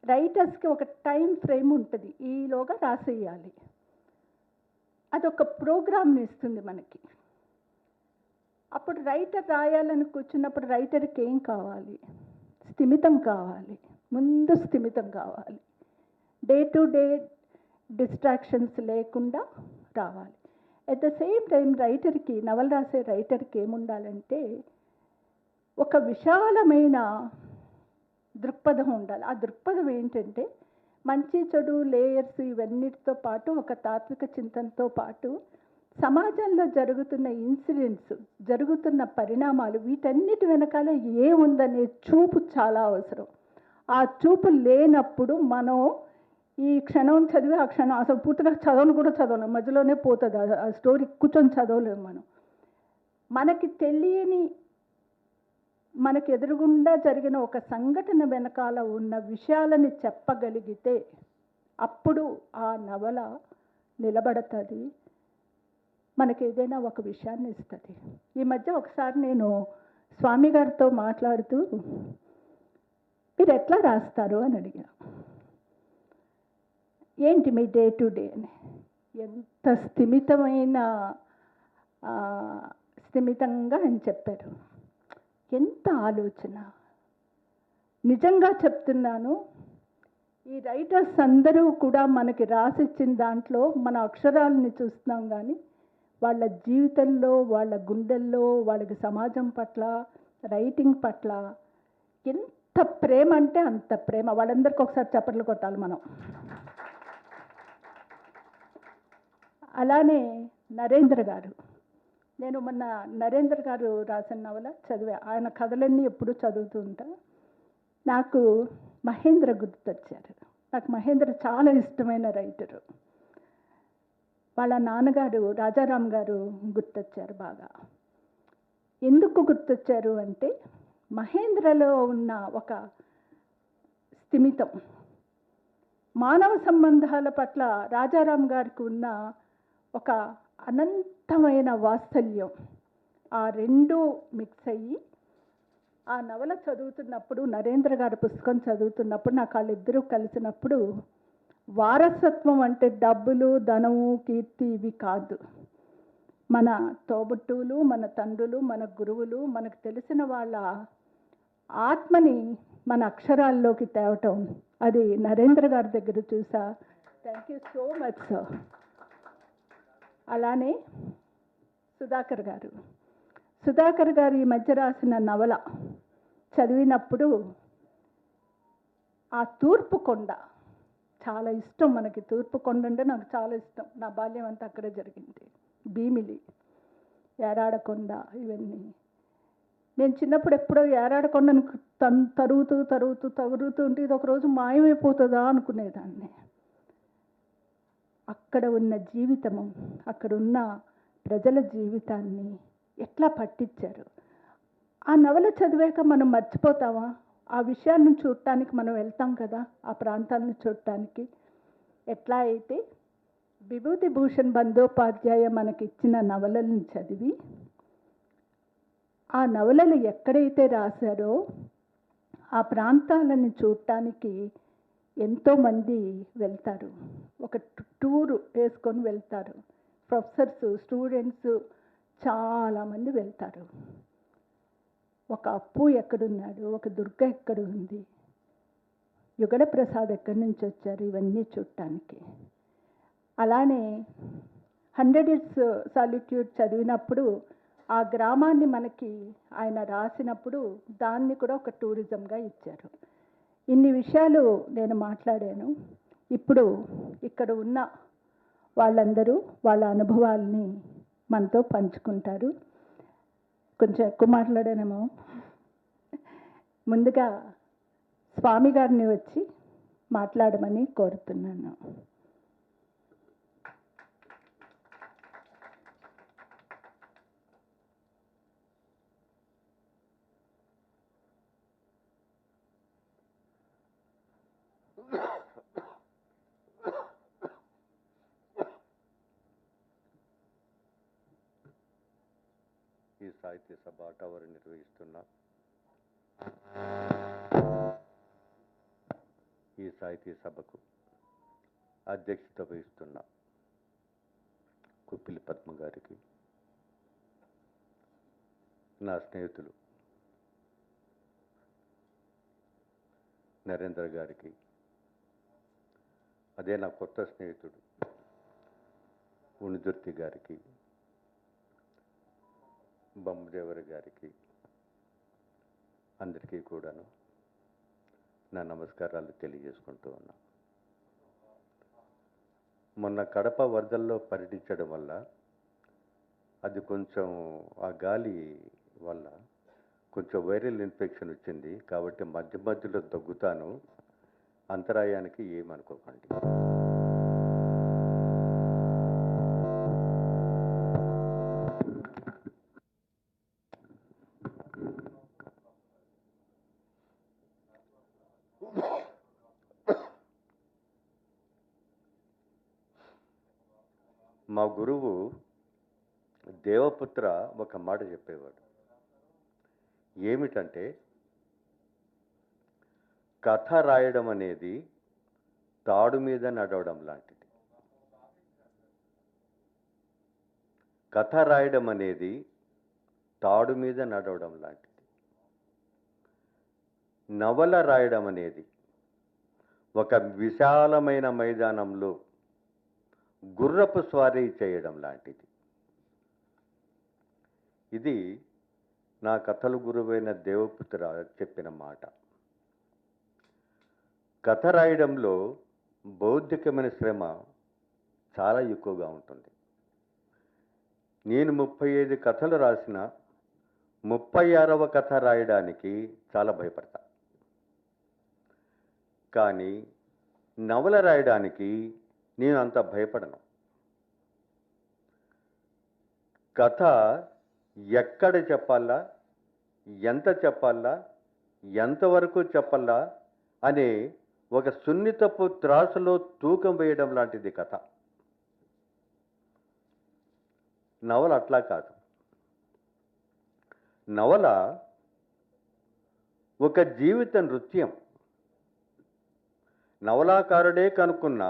రైటర్స్కి ఒక టైం ఫ్రేమ్ ఉంటుంది, ఈలోగా రాసేయాలి. అదొక ప్రోగ్రామ్ని ఇస్తుంది మనకి. అప్పుడు రైటర్ రాయాలని కూర్చున్నప్పుడు రైటర్కి ఏం కావాలి? స్థిమితం కావాలి, ముందు స్థిమితం కావాలి. డే టు డే డిస్ట్రాక్షన్స్ లేకుండా రావాలి. అట్ ద సేమ్ టైం నవల రాసే రైటర్కి ఏముండాలంటే, ఒక విశాలమైన దృక్పథం ఉండాలి. ఆ దృక్పథం ఏంటంటే, మంచి చెడు లేయర్స్ ఇవన్నిటితో పాటు ఒక తాత్విక చింతనతో పాటు సమాజంలో జరుగుతున్న ఇన్సిడెంట్స్, జరుగుతున్న పరిణామాలు, వీటన్నిటి వెనకాల ఏముందనే చూపు చాలా అవసరం. ఆ చూపు లేనప్పుడు మనం ఈ క్షణం చదివి ఆ క్షణం అసలు పూర్తిగా చదవలేం, మధ్యలోనే పోతుంది ఆ స్టోరీ, కూర్చొని చదవలేము. మనకి తెలియని, మనకి ఎదురుగుండా జరిగిన ఒక సంఘటన వెనకాల ఉన్న విషయాలని చెప్పగలిగితే అప్పుడు ఆ నవల నిలబడుతుంది, మనకి ఏదైనా ఒక విషయాన్ని ఇస్తుంది. ఈ మధ్య ఒకసారి నేను స్వామి గారితో మాట్లాడుతూ, మీరు ఎట్లా రాస్తారు అని అడిగా. ఏంటి మీ డే టు డే అని. ఎంత స్థిమితంగా అని చెప్పారు. ఎంత ఆలోచన! నిజంగా చెప్తున్నాను, ఈ రైటర్స్ అందరూ కూడా మనకి రాసిచ్చిన దాంట్లో మన అక్షరాలని చూస్తున్నాం, కానీ వాళ్ళ జీవితంలో, వాళ్ళ గుండెల్లో, వాళ్ళకి సమాజం పట్ల, రైటింగ్ పట్ల ఎంత ప్రేమ అంటే అంత ప్రేమ. వాళ్ళందరికీ ఒకసారి చప్పట్లు కొట్టాలి మనం. అలానే నరేంద్ర గారు, నేను మొన్న నరేంద్ర గారు రాసిన నవల చదివా. ఆయన కథలన్నీ ఎప్పుడూ చదువుతూ ఉంటా. నాకు మహేంద్ర గుర్తొచ్చారు. నాకు మహేంద్ర చాలా ఇష్టమైన రైటరు. వాళ్ళ నాన్నగారు రాజారాం గారు గుర్తొచ్చారు బాగా. ఎందుకు గుర్తొచ్చారు అంటే మహేంద్రలో ఉన్న ఒక స్థిమితం, మానవ సంబంధాల పట్ల రాజారాం గారికి ఉన్న ఒక అనంతమైన వాత్సల్యం, ఆ రెండు మిక్స్ అయ్యి ఆ నవల చదువుతున్నప్పుడు, నరేంద్ర గారి పుస్తకం చదువుతున్నప్పుడు నాకు వాళ్ళిద్దరూ కలిసినప్పుడు వారసత్వం అంటే డబ్బులు, ధనము, కీర్తి ఇవి కాదు. మన తోబుట్టువులు, మన తండ్రులు, మన గురువులు, మనకు తెలిసిన వాళ్ళ ఆత్మని మన అక్షరాల్లోకి తేవటం, అది నరేంద్ర గారి దగ్గర చూసా. Thank you so much sir. అలానే సుధాకర్ గారు ఈ మధ్య రాసిన నవల చదివినప్పుడు ఆ తూర్పు కొండ చాలా ఇష్టం. మనకి తూర్పు కొండ అంటే నాకు చాలా ఇష్టం. నా బాల్యం అంతా అక్కడే జరిగింది. భీమిలి, ఏరాడకొండ, ఇవన్నీ నేను చిన్నప్పుడు ఎప్పుడో ఏరాడకొండను తరుగుతూ ఉంటే ఇది ఒకరోజు మాయమైపోతుందా అనుకునేదాన్ని. అక్కడ ఉన్న జీవితము, అక్కడ ఉన్న ప్రజల జీవితాన్ని ఎట్లా పట్టించారు. ఆ నవల చదివాక మనం మర్చిపోతామా? ఆ విషయాలను చూడటానికి మనం వెళ్తాం కదా, ఆ ప్రాంతాలను చూడటానికి. ఎట్లా అయితే విభూతి భూషణ్ బందోపాధ్యాయ మనకిచ్చిన నవలలను చదివి ఆ నవలలు ఎక్కడైతే రాశారో ఆ ప్రాంతాలను చూడటానికి ఎంతోమంది వెళ్తారు. ఒక టూరు వేసుకొని వెళ్తారు. ప్రొఫెసర్స్, స్టూడెంట్స్ చాలామంది వెళ్తారు. ఒక అప్పు ఎక్కడున్నాడు, ఒక దుర్గ ఎక్కడ ఉంది, యుగడ ప్రసాద్ ఎక్కడి నుంచి వచ్చారు, ఇవన్నీ చూడటానికి. అలానే 100 Years Solitude చదివినప్పుడు ఆ గ్రామాన్ని మనకి ఆయన రాసినప్పుడు దాన్ని కూడా ఒక టూరిజంగా ఇచ్చారు. ఇన్ని విషయాలు నేను మాట్లాడాను. ఇప్పుడు ఇక్కడ ఉన్న వాళ్ళందరూ వాళ్ళ అనుభవాల్ని మనతో పంచుకుంటారు. కొంచెం ఎక్కువ మాట్లాడానేమో. ముందుగా స్వామి గారిని వచ్చి మాట్లాడమని కోరుతున్నాను. ఈ సాహిత్య సభ టవర్ నిర్వహిస్తున్న ఈ సాహితీ సభకు అధ్యక్షత వహిస్తున్న కుప్పిలి పద్మ గారికి, నా స్నేహితులు నరేంద్ర గారికి, అదే నా కొత్త స్నేహితుడు ఉణిదుర్తి గారికి, బొమ్మదేవరి గారికి, అందరికీ కూడాను నా నమస్కారాలు తెలియజేసుకుంటూ ఉన్నా. మొన్న కడప వరదల్లో పర్యటించడం వల్ల అది కొంచెం ఆ గాలి వల్ల కొంచెం వైరల్ ఇన్ఫెక్షన్ వచ్చింది. కాబట్టి మధ్య మధ్యలో దగ్గుతాను, అంతరాయానికి ఏమనుకోకండి. మా గురువు దేవపుత్ర ఒక మాట చెప్పేవాడు. ఏమిటంటే, కథ రాయడం అనేది తాడు మీద నడవడం లాంటిది. కథ రాయడం అనేది తాడు మీద నడవడం లాంటిది. నవల రాయడం అనేది ఒక విశాలమైన మైదానంలో గుర్రపు స్వారీ చేయడం లాంటిది. ఇది నా కథల గురువైన దేవపుత్ర చెప్పిన మాట. కథ రాయడంలో బౌద్ధికమైన శ్రమ చాలా ఎక్కువగా ఉంటుంది. నేను 35 కథలు రాసిన 36వ కథ రాయడానికి చాలా భయపడతా. కానీ నవల రాయడానికి నేను అంత భయపడను. కథ ఎక్కడ చెప్పాలా, ఎంత చెప్పాలా, ఎంతవరకు చెప్పాలా అనే ఒక సున్నితపు త్రాసులో తూకం వేయడం లాంటిది కథ. నవల అట్లా కాదు. నవల ఒక జీవిత నృత్యం. నవలాకారుడే కనుక్కున్న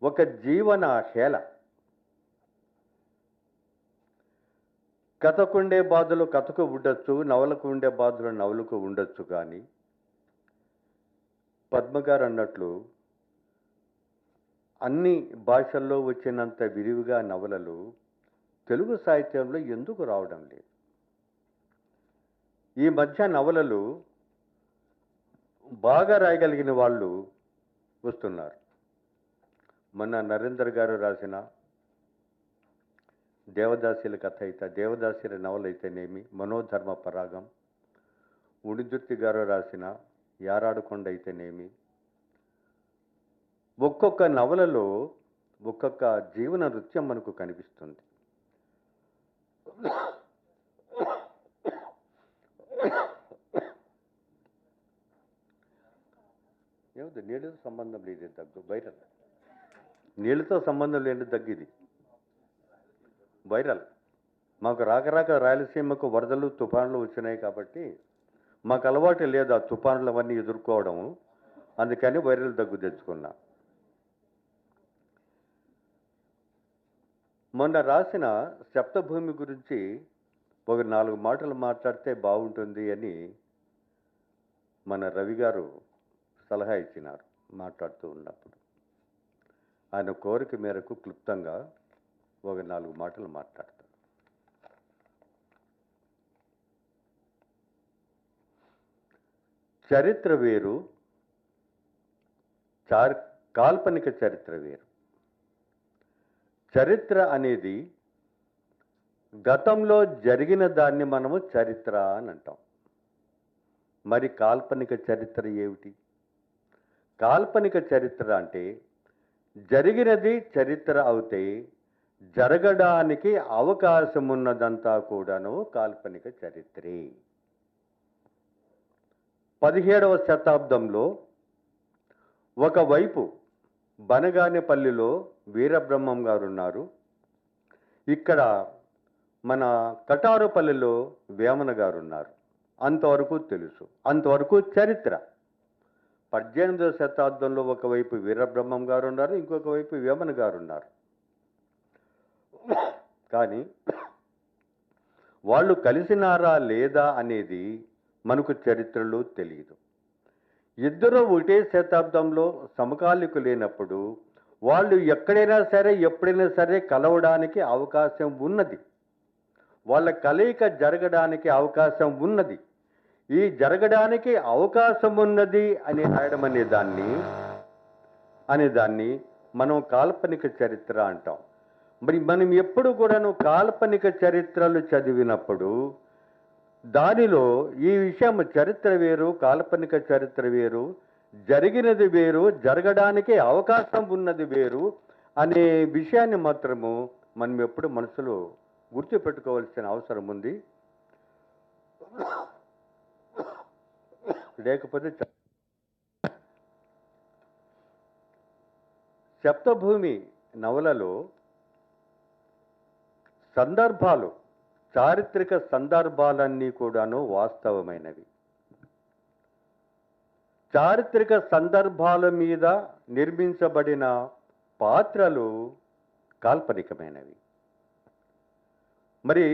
ఒక జీవన హేళ. కథకుండే బాధలు కథకు ఉండొచ్చు, నవలకు ఉండే బాధలు నవలకు ఉండొచ్చు. కానీ పద్మగారు అన్నట్లు అన్ని భాషల్లో వచ్చినంత విరివిగా నవలలు తెలుగు సాహిత్యంలో ఎందుకు రావడం లేదు? ఈ మధ్య నవలలు బాగా రాయగలిగిన వాళ్ళు వస్తున్నారు. మొన్న నరేందర్ గారు రాసిన దేవదాసీల కథ అయితే, దేవదాసీల నవల అయితేనేమి, మనోధర్మ పరాగం, ఉడిదుర్తి గారు రాసిన యారాడుకొండ అయితేనేమి, ఒక్కొక్క నవలలో ఒక్కొక్క జీవన నృత్యం మనకు కనిపిస్తుంది. ఏమిటి నీళ్ళతో సంబంధం లేదు దగ్గు, వైరల్. నీళ్ళతో సంబంధం లేని దగ్గు ఇది, వైరల్. మాకు రాక రాయలసీమకు వరదలు తుఫాన్లు వచ్చినాయి కాబట్టి మాకు అలవాటు లేదు ఆ తుఫాన్లు అవన్నీ ఎదుర్కోవడము. అందుకని వైరల్ దగ్గు తెచ్చుకున్నా. మొన్న రాసిన సప్తభూమి గురించి ఒక 4 మాటలు మాట్లాడితే బాగుంటుంది అని మన రవి గారు సలహా ఇచ్చినారు మాట్లాడుతూ ఉన్నప్పుడు. ఆయన కోరిక మేరకు క్లుప్తంగా ఒక 4 మాటలు మాట్లాడతారు. చరిత్ర వేరు, కాల్పనిక చరిత్ర వేరు. చరిత్ర అనేది గతంలో జరిగిన దాన్ని మనము చరిత్ర అని అంటాం. మరి కాల్పనిక చరిత్ర ఏమిటి? కాల్పనిక చరిత్ర అంటే జరిగినది చరిత్ర అవుతే జరగడానికి అవకాశం ఉన్నదంతా కూడాను కాల్పనిక చరిత్రే. 17వ శతాబ్దంలో ఒకవైపు బనగానేపల్లిలో వీరబ్రహ్మం గారు ఉన్నారు, ఇక్కడ మన కటారుపల్లిలో వేమన గారు ఉన్నారు. అంతవరకు తెలుసు, అంతవరకు చరిత్ర. 18వ శతాబ్దంలో ఒకవైపు వీరబ్రహ్మం గారు ఉన్నారు, ఇంకొక వైపు వేమన గారు ఉన్నారు. కానీ వాళ్ళు కలిసినారా లేదా అనేది మనకు చరిత్రలో తెలియదు. ఇద్దరూ ఒకటే శతాబ్దంలో సమకాలికులు లేనప్పుడు వాళ్ళు ఎక్కడైనా సరే ఎప్పుడైనా సరే కలవడానికి అవకాశం ఉన్నది. వాళ్ళ కలయిక జరగడానికి అవకాశం ఉన్నది. ఈ జరగడానికి అవకాశం ఉన్నది అని రాయడం అనేదాన్ని మనం కాల్పనిక చరిత్ర అంటాం. మరి మనం ఎప్పుడు కూడాను కాల్పనిక చరిత్రలు చదివినప్పుడు దానిలో ఈ విషయం చరిత్ర వేరు, కాల్పనిక చరిత్ర వేరు, జరిగినది వేరు, జరగడానికి అవకాశం ఉన్నది వేరు అనే విషయాన్ని మాత్రము మనం ఎప్పుడు మనసులో గుర్తుపెట్టుకోవాల్సిన అవసరం ఉంది. లేకపోతే సప్తభూమి నవలలో సందర్భాలు, చారిత్రక సందర్భాలన్నీ కూడాను వాస్తవమైనవి. చారిత్రక సందర్భాల మీద నిర్మించబడిన పాత్రలు కాల్పనికమైనవి. మరి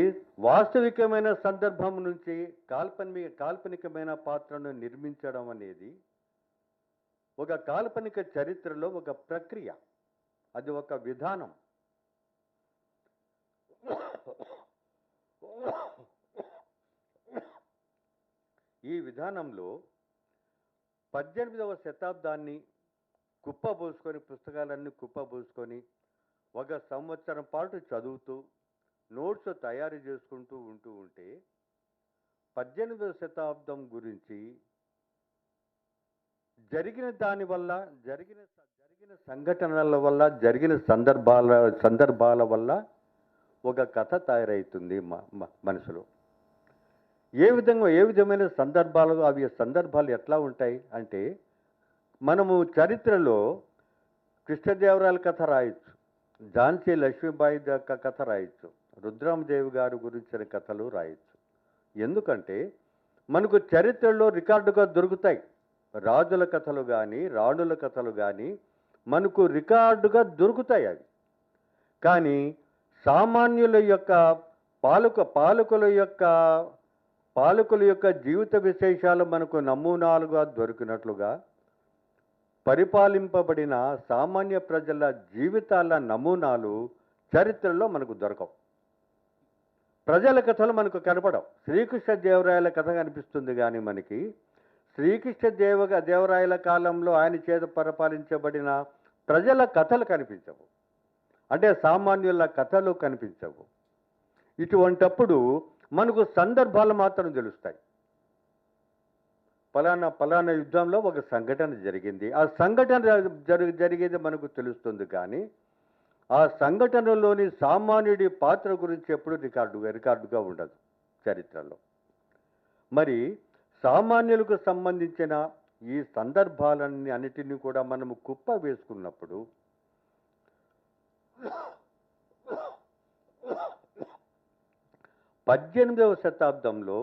వాస్తవికమైన సందర్భం నుంచి కాల్పనికమైన పాత్రను నిర్మించడం అనేది ఒక కాల్పనిక చరిత్రలో ఒక ప్రక్రియ, అది ఒక విధానం. ఈ విధానంలో 18వ శతాబ్దాన్ని కుప్పబోసుకొని, పుస్తకాలన్నీ కుప్పబోసుకొని 1 సంవత్సరం పాటు చదువుతూ నోట్స్ తయారు చేసుకుంటూ ఉంటే 18వ శతాబ్దం గురించి జరిగిన దానివల్ల, జరిగిన సంఘటనల వల్ల, జరిగిన సందర్భాల వల్ల ఒక కథ తయారవుతుంది మనసులో. ఏ విధమైన సందర్భాలు, అవి సందర్భాలు ఎట్లా ఉంటాయి అంటే, మనము చరిత్రలో కృష్ణదేవరాయల కథ రాయొచ్చు, ఝాన్సీ లక్ష్మీబాయి కథ రాయొచ్చు, రుద్రమదేవి గారి గురించిన కథలు రాయొచ్చు. ఎందుకంటే మనకు చరిత్రలో రికార్డుగా దొరుకుతాయి. రాజుల కథలు కానీ, రాణుల కథలు కానీ మనకు రికార్డుగా దొరుకుతాయి అవి. కానీ సామాన్యుల యొక్క పాలకుల యొక్క జీవిత విశేషాలు మనకు నమూనాలుగా దొరికినట్లుగా పరిపాలింపబడిన సామాన్య ప్రజల జీవితాల నమూనాలు చరిత్రలో మనకు దొరకవు. ప్రజల కథలు మనకు కనపడవు. శ్రీకృష్ణదేవరాయల కథ కనిపిస్తుంది కానీ మనకి శ్రీకృష్ణదేవరాయల కాలంలో ఆయన చేత పరిపాలించబడిన ప్రజల కథలు కనిపించవు, అంటే సామాన్యుల కథలు కనిపించవు. ఇటువంటప్పుడు మనకు సందర్భాలు మాత్రం తెలుస్తాయి. పలానా యుద్ధంలో ఒక సంఘటన జరిగింది, ఆ సంఘటన జరిగేది మనకు తెలుస్తుంది. కానీ ఆ సంఘటనలోని సామాన్యుడి పాత్ర గురించి ఎప్పుడు రికార్డుగా ఉండదు చరిత్రలో. మరి సామాన్యులకు సంబంధించిన ఈ సందర్భాలన్నీ అన్నిటినీ కూడా మనము కుప్ప వేసుకున్నప్పుడు 18వ శతాబ్దంలో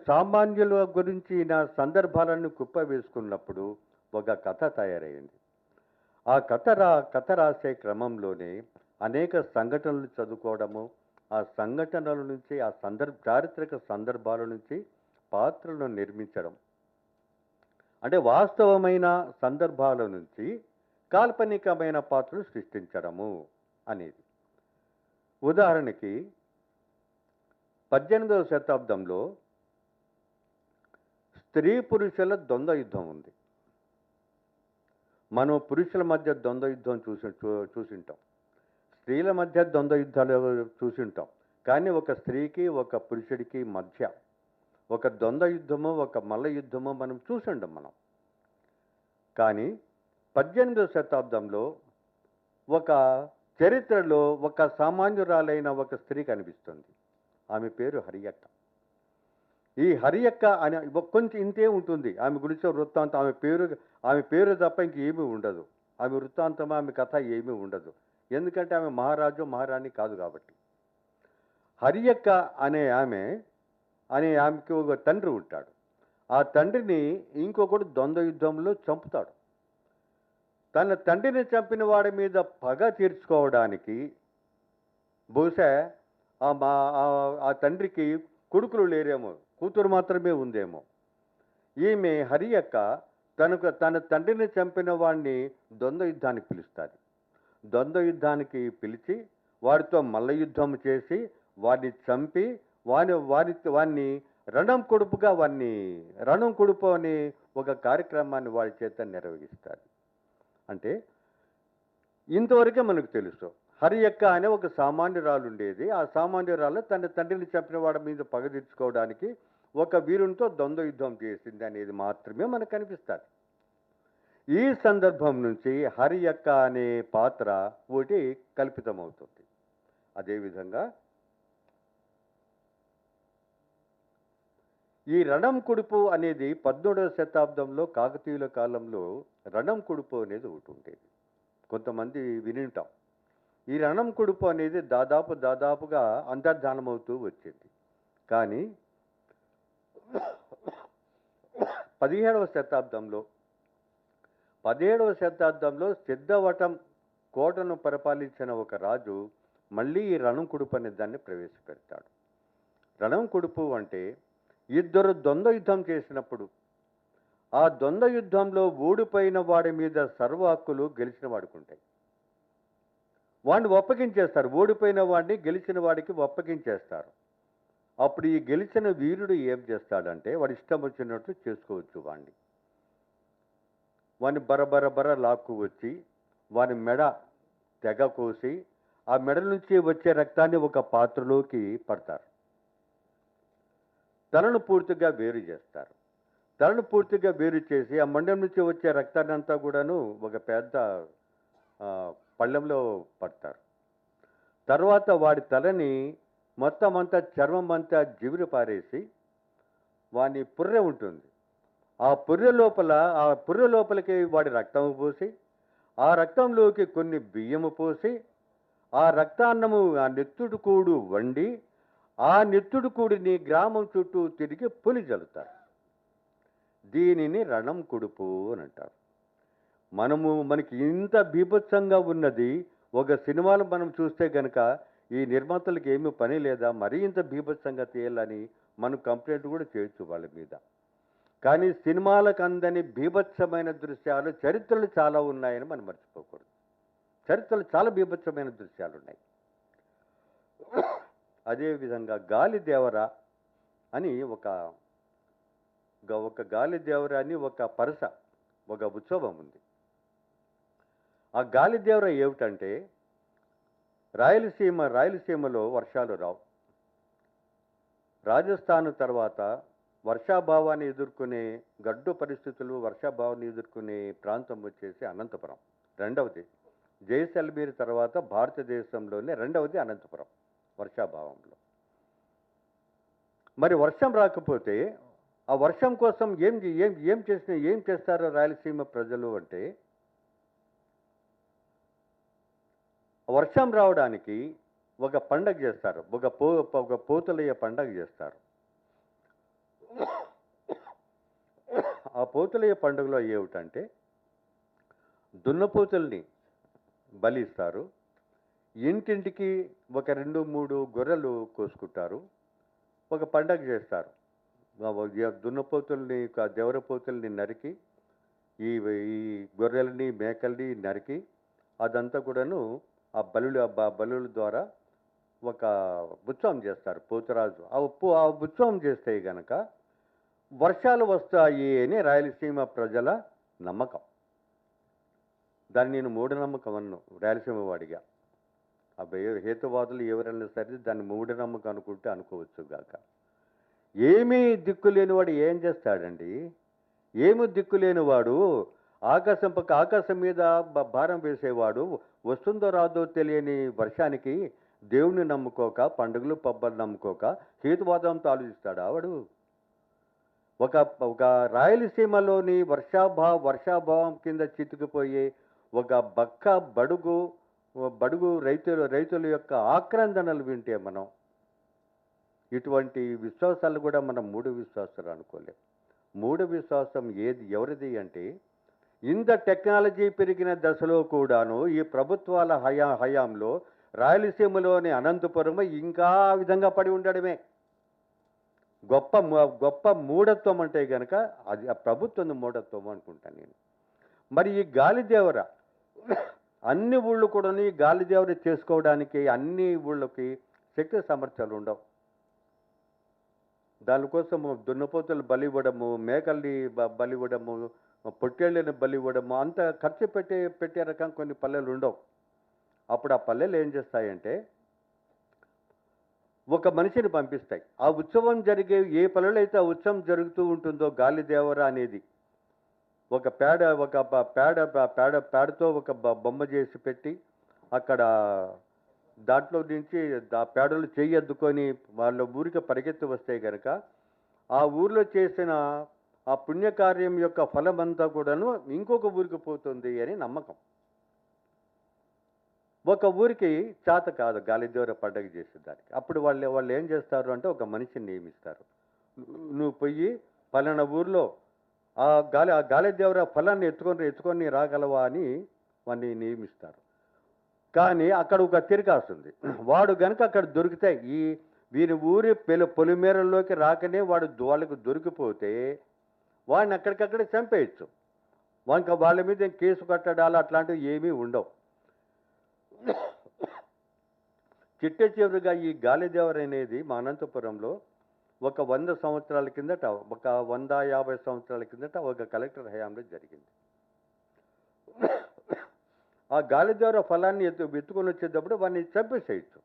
సామాన్యుల గురించి నా సందర్భాలను కుప్ప వేసుకున్నప్పుడు ఒక కథ తయారైంది. ఆ కథ రాసే క్రమంలోనే అనేక సంఘటనలు చదువుకోవడము, ఆ సంఘటనల నుంచి, ఆ చారిత్రక సందర్భాల నుంచి పాత్రలను నిర్మించడం, అంటే వాస్తవమైన సందర్భాల నుంచి కాల్పనికమైన పాత్రలు సృష్టించడము అనేది. ఉదాహరణకి 18వ శతాబ్దంలో స్త్రీ పురుషుల ద్వంద్వ యుద్ధం ఉంది. మనం పురుషుల మధ్య ద్వంద్వ యుద్ధం చూసింటాం, స్త్రీల మధ్య ద్వంద్వ యుద్ధాలు చూసింటాం. కానీ ఒక స్త్రీకి ఒక పురుషుడికి మధ్య ఒక ద్వంద్వ యుద్ధము, ఒక మల్ల యుద్ధము మనం చూసిండం మనం. కానీ 18వ శతాబ్దంలో ఒక చరిత్రలో ఒక సామాన్యురాలైన ఒక స్త్రీ కనిపిస్తుంది. ఆమె పేరు హరియక్క. ఈ హరియక్క అని కొంచెం ఇంతే ఉంటుంది ఆమె గురించి వృత్తాంతం. ఆమె పేరు తప్ప ఇంకేమీ ఉండదు. ఆమె వృత్తాంతం, ఆమె కథ ఏమీ ఉండదు. ఎందుకంటే ఆమె మహారాజు మహారాణి కాదు కాబట్టి. హరియక్క అనే ఆమెకి ఒక తండ్రి ఉంటాడు. ఆ తండ్రిని ఇంకొకడు ద్వంద్వ యుద్ధంలో చంపుతాడు. తన తండ్రిని చంపిన వాడి మీద పగ తీర్చుకోవడానికి బహుశా ఆ తండ్రికి కొడుకులు లేరేమో, కూతురు మాత్రమే ఉందేమో. ఈమె హరియక్క తన తండ్రిని చంపిన వాడిని ద్వంద్వ యుద్ధానికి పిలుస్తుంది. ద్వంద్వ యుద్ధానికి పిలిచి వాడితో మల్ల యుద్ధం చేసి వాడిని చంపి వాడిని రణం కొడుపు అని ఒక కార్యక్రమాన్ని వాడి చేత నిర్వహిస్తారు. అంటే ఇంతవరకే మనకు తెలుసు. హరియక్క అనే ఒక సామాన్యురాలు ఉండేది. ఆ సామాన్యురాలు తన తండ్రిని చంపిన వాడి మీద పగ తీర్చుకోవడానికి ఒక వీరునితో ద్వంద్వ యుద్ధం చేసింది అనేది మాత్రమే మనకు కనిపిస్తుంది. ఈ సందర్భం నుంచి హరియక్క అనే పాత్ర ఒకటి కల్పితమవుతుంది. అదేవిధంగా ఈ రణం కుడుపు అనేది 17వ శతాబ్దంలో కాకతీయుల కాలంలో రణం కుడుపు అనేది ఒకటి ఉండేది. కొంతమంది వినింటాం. ఈ రణం కుడుపు అనేది దాదాపుగా అంతర్ధానమవుతూ వచ్చింది. కానీ 17వ శతాబ్దంలో సిద్ధవటం కోటను పరిపాలించిన ఒక రాజు మళ్ళీ ఈ రణం కుడుపు అనే దాన్ని ప్రవేశపెడతాడు. రణం కుడుపు అంటే ఇద్దరు ద్వంద్వ యుద్ధం చేసినప్పుడు ఆ ద్వంద్వ యుద్ధంలో ఓడిపోయిన వాడి మీద సర్వ హక్కులు గెలిచిన వాడికి ఉంటాయి. వాడిని ఒప్పగించేస్తారు. ఓడిపోయిన వాడిని గెలిచిన వాడికి ఒప్పగించేస్తారు. అప్పుడు ఈ గెలిచిన వీరుడు ఏం చేస్తాడంటే వాడి ఇష్టం వచ్చినట్టు చేసుకోవచ్చు. వాడిని బర లాక్కు వచ్చి వాని మెడ తెగ కోసి ఆ మెడ నుంచి వచ్చే రక్తాన్ని ఒక పాత్రలోకి పడతారు. తలను పూర్తిగా వేరు చేస్తారు. తలను పూర్తిగా వేరు చేసి ఆ మండం నుంచి వచ్చే రక్తాన్ని అంతా కూడాను ఒక పెద్ద పళ్ళెంలో పడతారు. తర్వాత వాడి తలని మొత్తం అంతా చర్మం అంతా జిగురు పారేసి వాని పుర్రె ఉంటుంది. ఆ పుర్రె లోపలికి వాడి రక్తము పోసి, ఆ రక్తంలోకి కొన్ని బియ్యము పోసి, ఆ రక్తాన్నము ఆ నెత్తుడు కూడు వండి, ఆ నెత్తుడు కూడిని గ్రామం చుట్టూ తిరిగి పులి జల్లుతారు. దీనిని రణం కుడుపు అని అంటారు. మనకి ఇంత బీభత్సంగా ఉన్నది ఒక సినిమాలు మనం చూస్తే కనుక ఈ నిర్మాతలకు ఏమీ పని లేదా, మరీ ఇంత బీభత్సంగా తీయాలని మనం కంప్లైంట్ కూడా చేయొచ్చు వాళ్ళ మీద. కానీ సినిమాలకు అందని బీభత్సమైన దృశ్యాలు చరిత్రలు చాలా ఉన్నాయని మనం మర్చిపోకూడదు. చరిత్రలు చాలా బీభత్సమైన దృశ్యాలు ఉన్నాయి. అదేవిధంగా గాలిదేవర అని ఒక గాలిదేవర అని ఒక పరస ఒక ఉత్సవం ఉంది. ఆ గాలిదేవర ఏమిటంటే రాయలసీమలో వర్షాలు రావు. రాజస్థాన్ తర్వాత వర్షాభావాన్ని ఎదుర్కొనే గడ్డు పరిస్థితులు, వర్షాభావాన్ని ఎదుర్కొనే ప్రాంతం వచ్చేసి అనంతపురం. రెండవది జైసల్మీర్ తర్వాత భారతదేశంలోనే రెండవది అనంతపురం వర్షాభావంలో. మరి వర్షం రాకపోతే ఆ వర్షం కోసం ఏం చేస్తారు రాయలసీమ ప్రజలు అంటే, వర్షం రావడానికి ఒక పండగ చేస్తారు, ఒక పోతులయ్య పండగ చేస్తారు. ఆ పోతులయ్య పండుగలో ఏమిటంటే దున్నపోతుల్ని బలిస్తారు. ఇంటింటికి ఒక 2-3 గొర్రెలు కోసుకుంటారు, ఒక పండగ చేస్తారు. దున్నపోతుల్ని దేవరపోతుల్ని నరికి ఈ గొర్రెల్ని మేకల్ని నరికి అదంతా కూడాను ఆ బలుల ద్వారా ఒక ఉత్సవం చేస్తారు పోతురాజు. ఆ ఉత్సవం చేస్తే గనక వర్షాలు వస్తాయి అని రాయలసీమ ప్రజల నమ్మకం. దాన్ని నేను మూఢనమ్మకం అన్నాను రాయలసీమ వాడిగా. హేతువాదులు ఎవరైనా సరే దాన్ని మూఢనమ్మకం అనుకుంటే అనుకోవచ్చు గాక. ఏమీ దిక్కు లేనివాడు ఏం చేస్తాడండి? ఏమి దిక్కు లేనివాడు ఆకాశం మీద భారం వేసేవాడు వస్తుందో రాదో తెలియని వర్షానికి దేవుణ్ణి నమ్ముకోక, పండుగలు పబ్బాలు నమ్ముకోక హేతువాదంతో ఆలోచిస్తాడు ఆవిడు. ఒక రాయలసీమలోని వర్షాభావం కింద చితికిపోయే ఒక బడుగు రైతుల యొక్క ఆక్రందనలు వింటే మనం ఇటువంటి విశ్వాసాలు కూడా మనం మూఢ విశ్వాసాలు అనుకోలేం. మూఢ విశ్వాసం ఎవరిది అంటే, ఇంత టెక్నాలజీ పెరిగిన దశలో కూడాను ఈ ప్రభుత్వాల హయాంలో రాయలసీమలోని అనంతపురం ఇంకా ఆ విధంగా పడి ఉండడమే గొప్ప మూఢత్వం అంటే కనుక అది ఆ ప్రభుత్వం మూఢత్వం అనుకుంటాను నేను. మరి ఈ గాలిదేవర అన్ని ఊళ్ళు కూడా ఈ గాలిదేవర చేసుకోవడానికి అన్ని ఊళ్ళకి శక్తి సామర్థ్యాలు ఉండవు. దానికోసం దున్నపోతులు బలి ఇవ్వడము, మేకల్ని బలి ఇవ్వడము, పొట్టేళ్ళని బలి ఇవ్వడము అంత ఖర్చు పెట్టే రకం కొన్ని పల్లెలు ఉండవు. అప్పుడు ఆ పల్లెలు ఏం చేస్తాయంటే ఒక మనిషిని పంపిస్తాయి. ఆ ఉత్సవం జరిగే ఏ పల్లెలో అయితే ఆ ఉత్సవం జరుగుతూ ఉంటుందో గాలిదేవర అనేది ఒక పేడతో ఒక బొమ్మ చేసి పెట్టి అక్కడ దాంట్లో నుంచి ఆ పేడలు చెయ్యద్దుకొని వాళ్ళ ఊరికి పరిగెత్తి వస్తే కనుక ఆ ఊర్లో చేసిన ఆ పుణ్యకార్యం యొక్క ఫలం అంతా కూడాను ఇంకొక ఊరికి పోతుంది అని నమ్మకం. ఒక ఊరికి చేత కాదు గాలిదేవర పండగ చేసేదానికి. అప్పుడు వాళ్ళు ఏం చేస్తారు అంటే ఒక మనిషిని నియమిస్తారు. నువ్వు పోయి పలానా ఊర్లో ఆ గాలిదేవర ఫలాన్ని ఎత్తుకొని రాగలవా అని వాడిని నియమిస్తారు. కానీ అక్కడ ఒక తిరగాస్తుంది. వాడు గనక అక్కడ దొరికితే వీరి ఊరి పొలిమేరల్లోకి రాకనే వాళ్ళకు దొరికిపోతే వాడిని అక్కడికక్కడే చంపేయచ్చు. వాళ్ళ మీద కేసు కట్టడాలు అట్లాంటివి ఏమీ ఉండవు. చిట్ట చివరిగా ఈ గాలిదేవర అనేది మా అనంతపురంలో ఒక 100 సంవత్సరాల కిందట, ఒక 150 సంవత్సరాల కిందట ఒక కలెక్టర్ హయాంలో జరిగింది. ఆ గాలిదేవర ఫలాన్ని ఎత్తుకొని వచ్చేటప్పుడు వాడిని చంపేసేయచ్చు.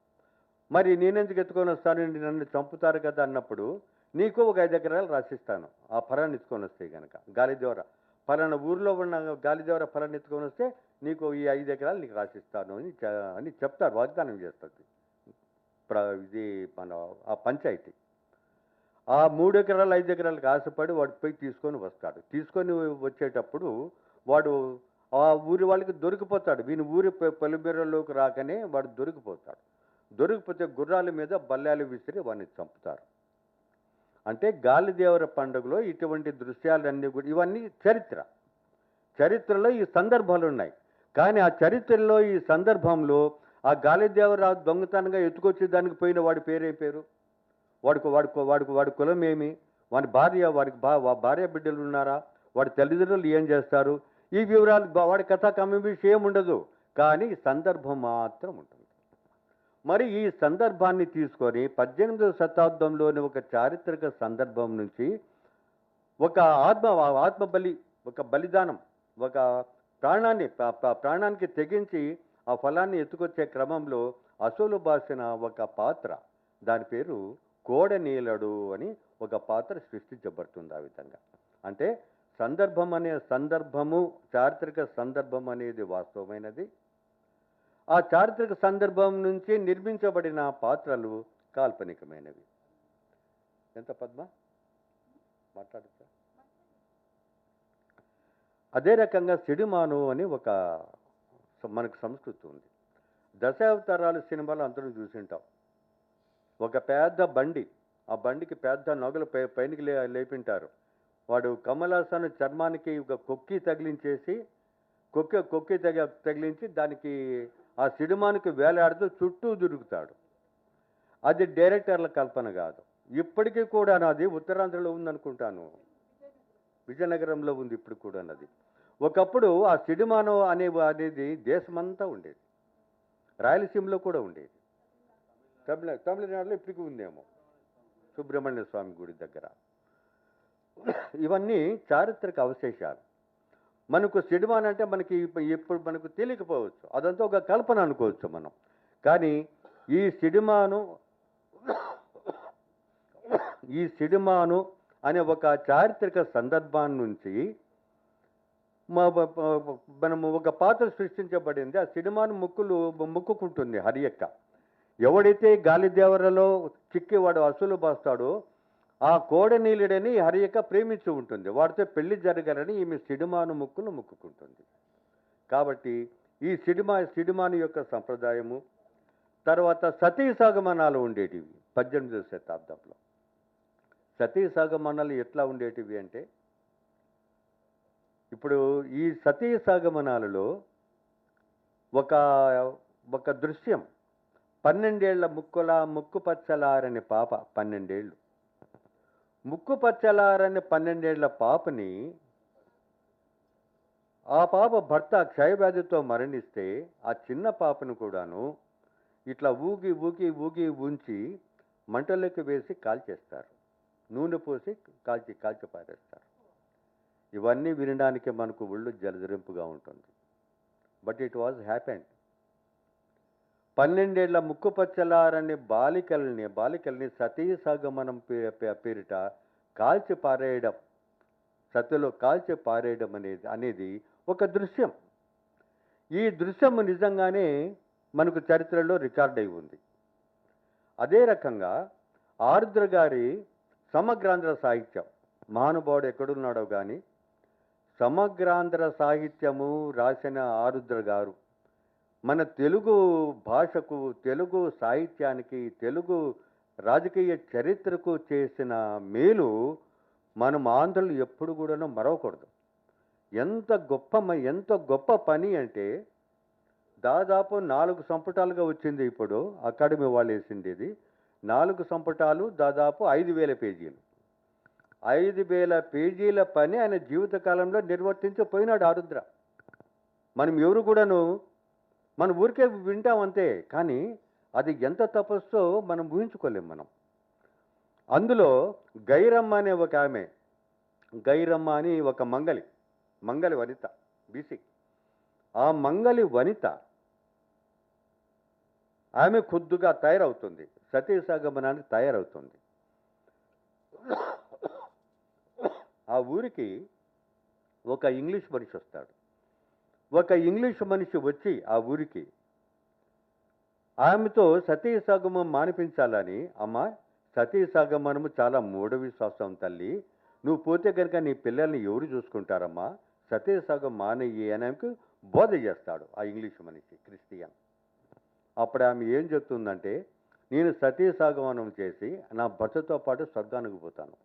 మరి నేనెందుకు ఎత్తుకొని వస్తాను, నన్ను చంపుతారు కదా అన్నప్పుడు నీకు ఒక 5 ఎకరాలు రాసిస్తాను ఆ ఫలాన్ని ఎత్తుకొని వస్తే కనుక. గాలిదేవర ఫలానా ఊర్లో ఉన్న గాలిదేవర ఫలాన్ని ఎత్తుకొని వస్తే నీకు ఈ 5 ఎకరాలు నీకు రాసిస్తాను అని చెప్తారు, వాగ్దానం చేస్తుంది. ఇది మన ఆ పంచాయతీ. ఆ 3 ఎకరాలు 5 ఎకరాలకు ఆశపడి వాడు పోయి తీసుకొని వస్తాడు. తీసుకొని వచ్చేటప్పుడు వాడు ఆ ఊరి వాళ్ళకి దొరికిపోతాడు. వీని ఊరి పొలిమేరలోకి రాకనే వాడు దొరికిపోతాడు. దొరికిపోతే గుర్రాల మీద బల్లాలు విసిరి వాడిని చంపుతారు. అంటే గాలిదేవర పండుగలో ఇటువంటి దృశ్యాలన్నీ కూడా ఇవన్నీ చరిత్రలో ఈ సందర్భాలు ఉన్నాయి. కానీ ఆ చరిత్రలో ఈ సందర్భంలో ఆ గాలిదేవరావు దొంగతనంగా ఎత్తుకొచ్చి దానికి పోయిన వాడి పేరేం పేరు, వాడి కులం ఏమి, వాడి భార్య బిడ్డలు ఉన్నారా, వాడి తల్లిదండ్రులు ఏం చేస్తారు, ఈ వివరాలు వాడి కథ కమ్యూనికేషన్ ఏం ఉండదు. కానీ సందర్భం మాత్రం ఉంటుంది. మరి ఈ సందర్భాన్ని తీసుకొని 18వ శతాబ్దంలోని ఒక చారిత్రక సందర్భం నుంచి ఒక ఆత్మబలి, ఒక బలిదానం, ఒక ప్రాణానికి తెగించి ఆ ఫలాన్ని ఎత్తుకొచ్చే క్రమంలో అసలు బాసిన ఒక పాత్ర, దాని పేరు కోడనీలడు అని ఒక పాత్ర సృష్టించబడుతుంది. ఆ విధంగా అంటే సందర్భము చారిత్రక సందర్భం అనేది వాస్తవమైనది. ఆ చారిత్రక సందర్భం నుంచి నిర్మించబడిన పాత్రలు కాల్పనికమైనవి. ఎంత పద్మ మాట్లాడచ్చా? అదే రకంగా సిడిమాను అని ఒక మనకు సంస్కృతి ఉంది. దశావతారాలు సినిమాలు అందరూ చూసింటాం. ఒక పెద్ద బండి, ఆ బండికి పెద్ద నగలు పైనకి లేపింటారు. వాడు కమలాసను చర్మానికి ఒక కొక్కి తగిలించేసి తగిలించి దానికి ఆ సిడిమానికి వేలాడుతూ చుట్టూ తిరుగుతాడు. అది డైరెక్టర్ల కల్పన కాదు. ఇప్పటికీ కూడా నాది ఉత్తరాంధ్రలో ఉందనుకుంటాను, విజయనగరంలో ఉంది ఇప్పుడు కూడా. అది ఒకప్పుడు ఆ సిడిమాను అనేది దేశమంతా ఉండేది. రాయలసీమలో కూడా ఉండేది. తమిళనాడులో ఇప్పటికీ ఉందేమో, సుబ్రహ్మణ్య స్వామి గుడి దగ్గర. ఇవన్నీ చారిత్రక అవశేషాలు. మనకు సిడిమాన్ అంటే మనకి ఇప్పుడు మనకు తెలియకపోవచ్చు, అదంతా ఒక కల్పన అనుకోవచ్చు మనం. కానీ ఈ సిడిమాను అనే ఒక చారిత్రక సందర్భాన్ని నుంచి మనము ఒక పాత్ర సృష్టించబడింది. ఆ సిడిమాను ముక్కుకుంటుంది హరియక్క. ఎవడైతే గాలిదేవరలో చిక్కి వాడు అసలు బాస్తాడో ఆ కోడనీలుడని హరియక్క ప్రేమించి ఉంటుంది. వాడితో పెళ్లి జరగాలని ఈమె సిడిమాను ముక్కుకుంటుంది. కాబట్టి ఈ సిడిమాను యొక్క సంప్రదాయము, తర్వాత సతీ సాగమనాలు ఉండేటివి 18వ శతాబ్దంలో. సతీ సాగమనాలు ఎట్లా ఉండేటివి అంటే, ఇప్పుడు ఈ సతీ సాగమనాలలో ఒక దృశ్యం, 12 ఏళ్ల ముక్కు పచ్చలారని పాప, 12 ఏళ్ళు ముక్కు పచ్చలారని 12 ఏళ్ల పాపని, ఆ పాప భర్త క్షయవ్యాధితో మరణిస్తే ఆ చిన్న పాపను కూడాను ఇట్లా ఊగి ఉంచి మంటలోకి వేసి కాల్చేస్తారు. నూనె పోసి కాల్చి పారేస్తారు. ఇవన్నీ వినడానికి మనకు ఒళ్ళు జలజరింపుగా ఉంటుంది. But it was happened. 12 ఏళ్ల ముక్కు పచ్చలారని బాలికల్ని సతీ సగమనం పేరిట కాల్చి పారేయడం, సత్యలో కాల్చి పారేయడం అనేది ఒక దృశ్యం. ఈ దృశ్యం నిజంగానే మనకు చరిత్రలో రికార్డ్ అయి ఉంది. అదే రకంగా ఆరుద్ర గారి సమగ్రాంధ్ర సాహిత్యం, మహానుభావుడు ఎక్కడున్నాడో కానీ సమగ్రాంధ్ర సాహిత్యము రాసిన ఆరుద్ర గారు మన తెలుగు భాషకు, తెలుగు సాహిత్యానికి, తెలుగు రాజకీయ చరిత్రకు చేసిన మేలు మనం ఆంధ్రులు ఎప్పుడు కూడా మరవకూడదు. ఎంత గొప్ప పని అంటే, దాదాపు 4 సంపుటాలుగా వచ్చింది. ఇప్పుడు అకాడమీ వాళ్ళు వేసింది ఇది 4 సంపుటాలు, దాదాపు 5,000 పేజీలు. 5,000 పేజీల పని ఆయన జీవితకాలంలో నిర్వర్తించిపోయినాడు ఆరుద్ర. మనం ఎవరు కూడాను మన ఊరికే వింటాం అంతే, కానీ అది ఎంత తపస్సో మనం ఊహించుకోలేం మనం. అందులో గైరమ్మ అనే ఒక ఆమె, గైరమ్మ అని ఒక మంగలి వనిత, బీసీ. ఆ మంగలి వనిత ఆమె ఖుద్దుగా తయారవుతుంది, సతీసాగమనానికి తయారవుతుంది. ఆ ఊరికి ఒక ఇంగ్లీష్ మనిషి వస్తాడు. ఒక ఇంగ్లీష్ మనిషి వచ్చి ఆ ఊరికి ఆమెతో సతీ సగమం మానిపించాలని, అమ్మ సతీ సగమనము చాలా మూఢ విశ్వాసం తల్లి, నువ్వు పోతే కనుక నీ పిల్లల్ని ఎవరు చూసుకుంటారమ్మా, సతీ సగం మానయ్యి అని ఆమెకు బోధ చేస్తాడు ఆ ఇంగ్లీష్ మనిషి క్రిస్టియన్. అప్పుడు ఆమె ఏం చెప్తుందంటే, నేను సతీ సగమనం చేసి నా భర్తతో పాటు స్వర్గానికి పోతాను,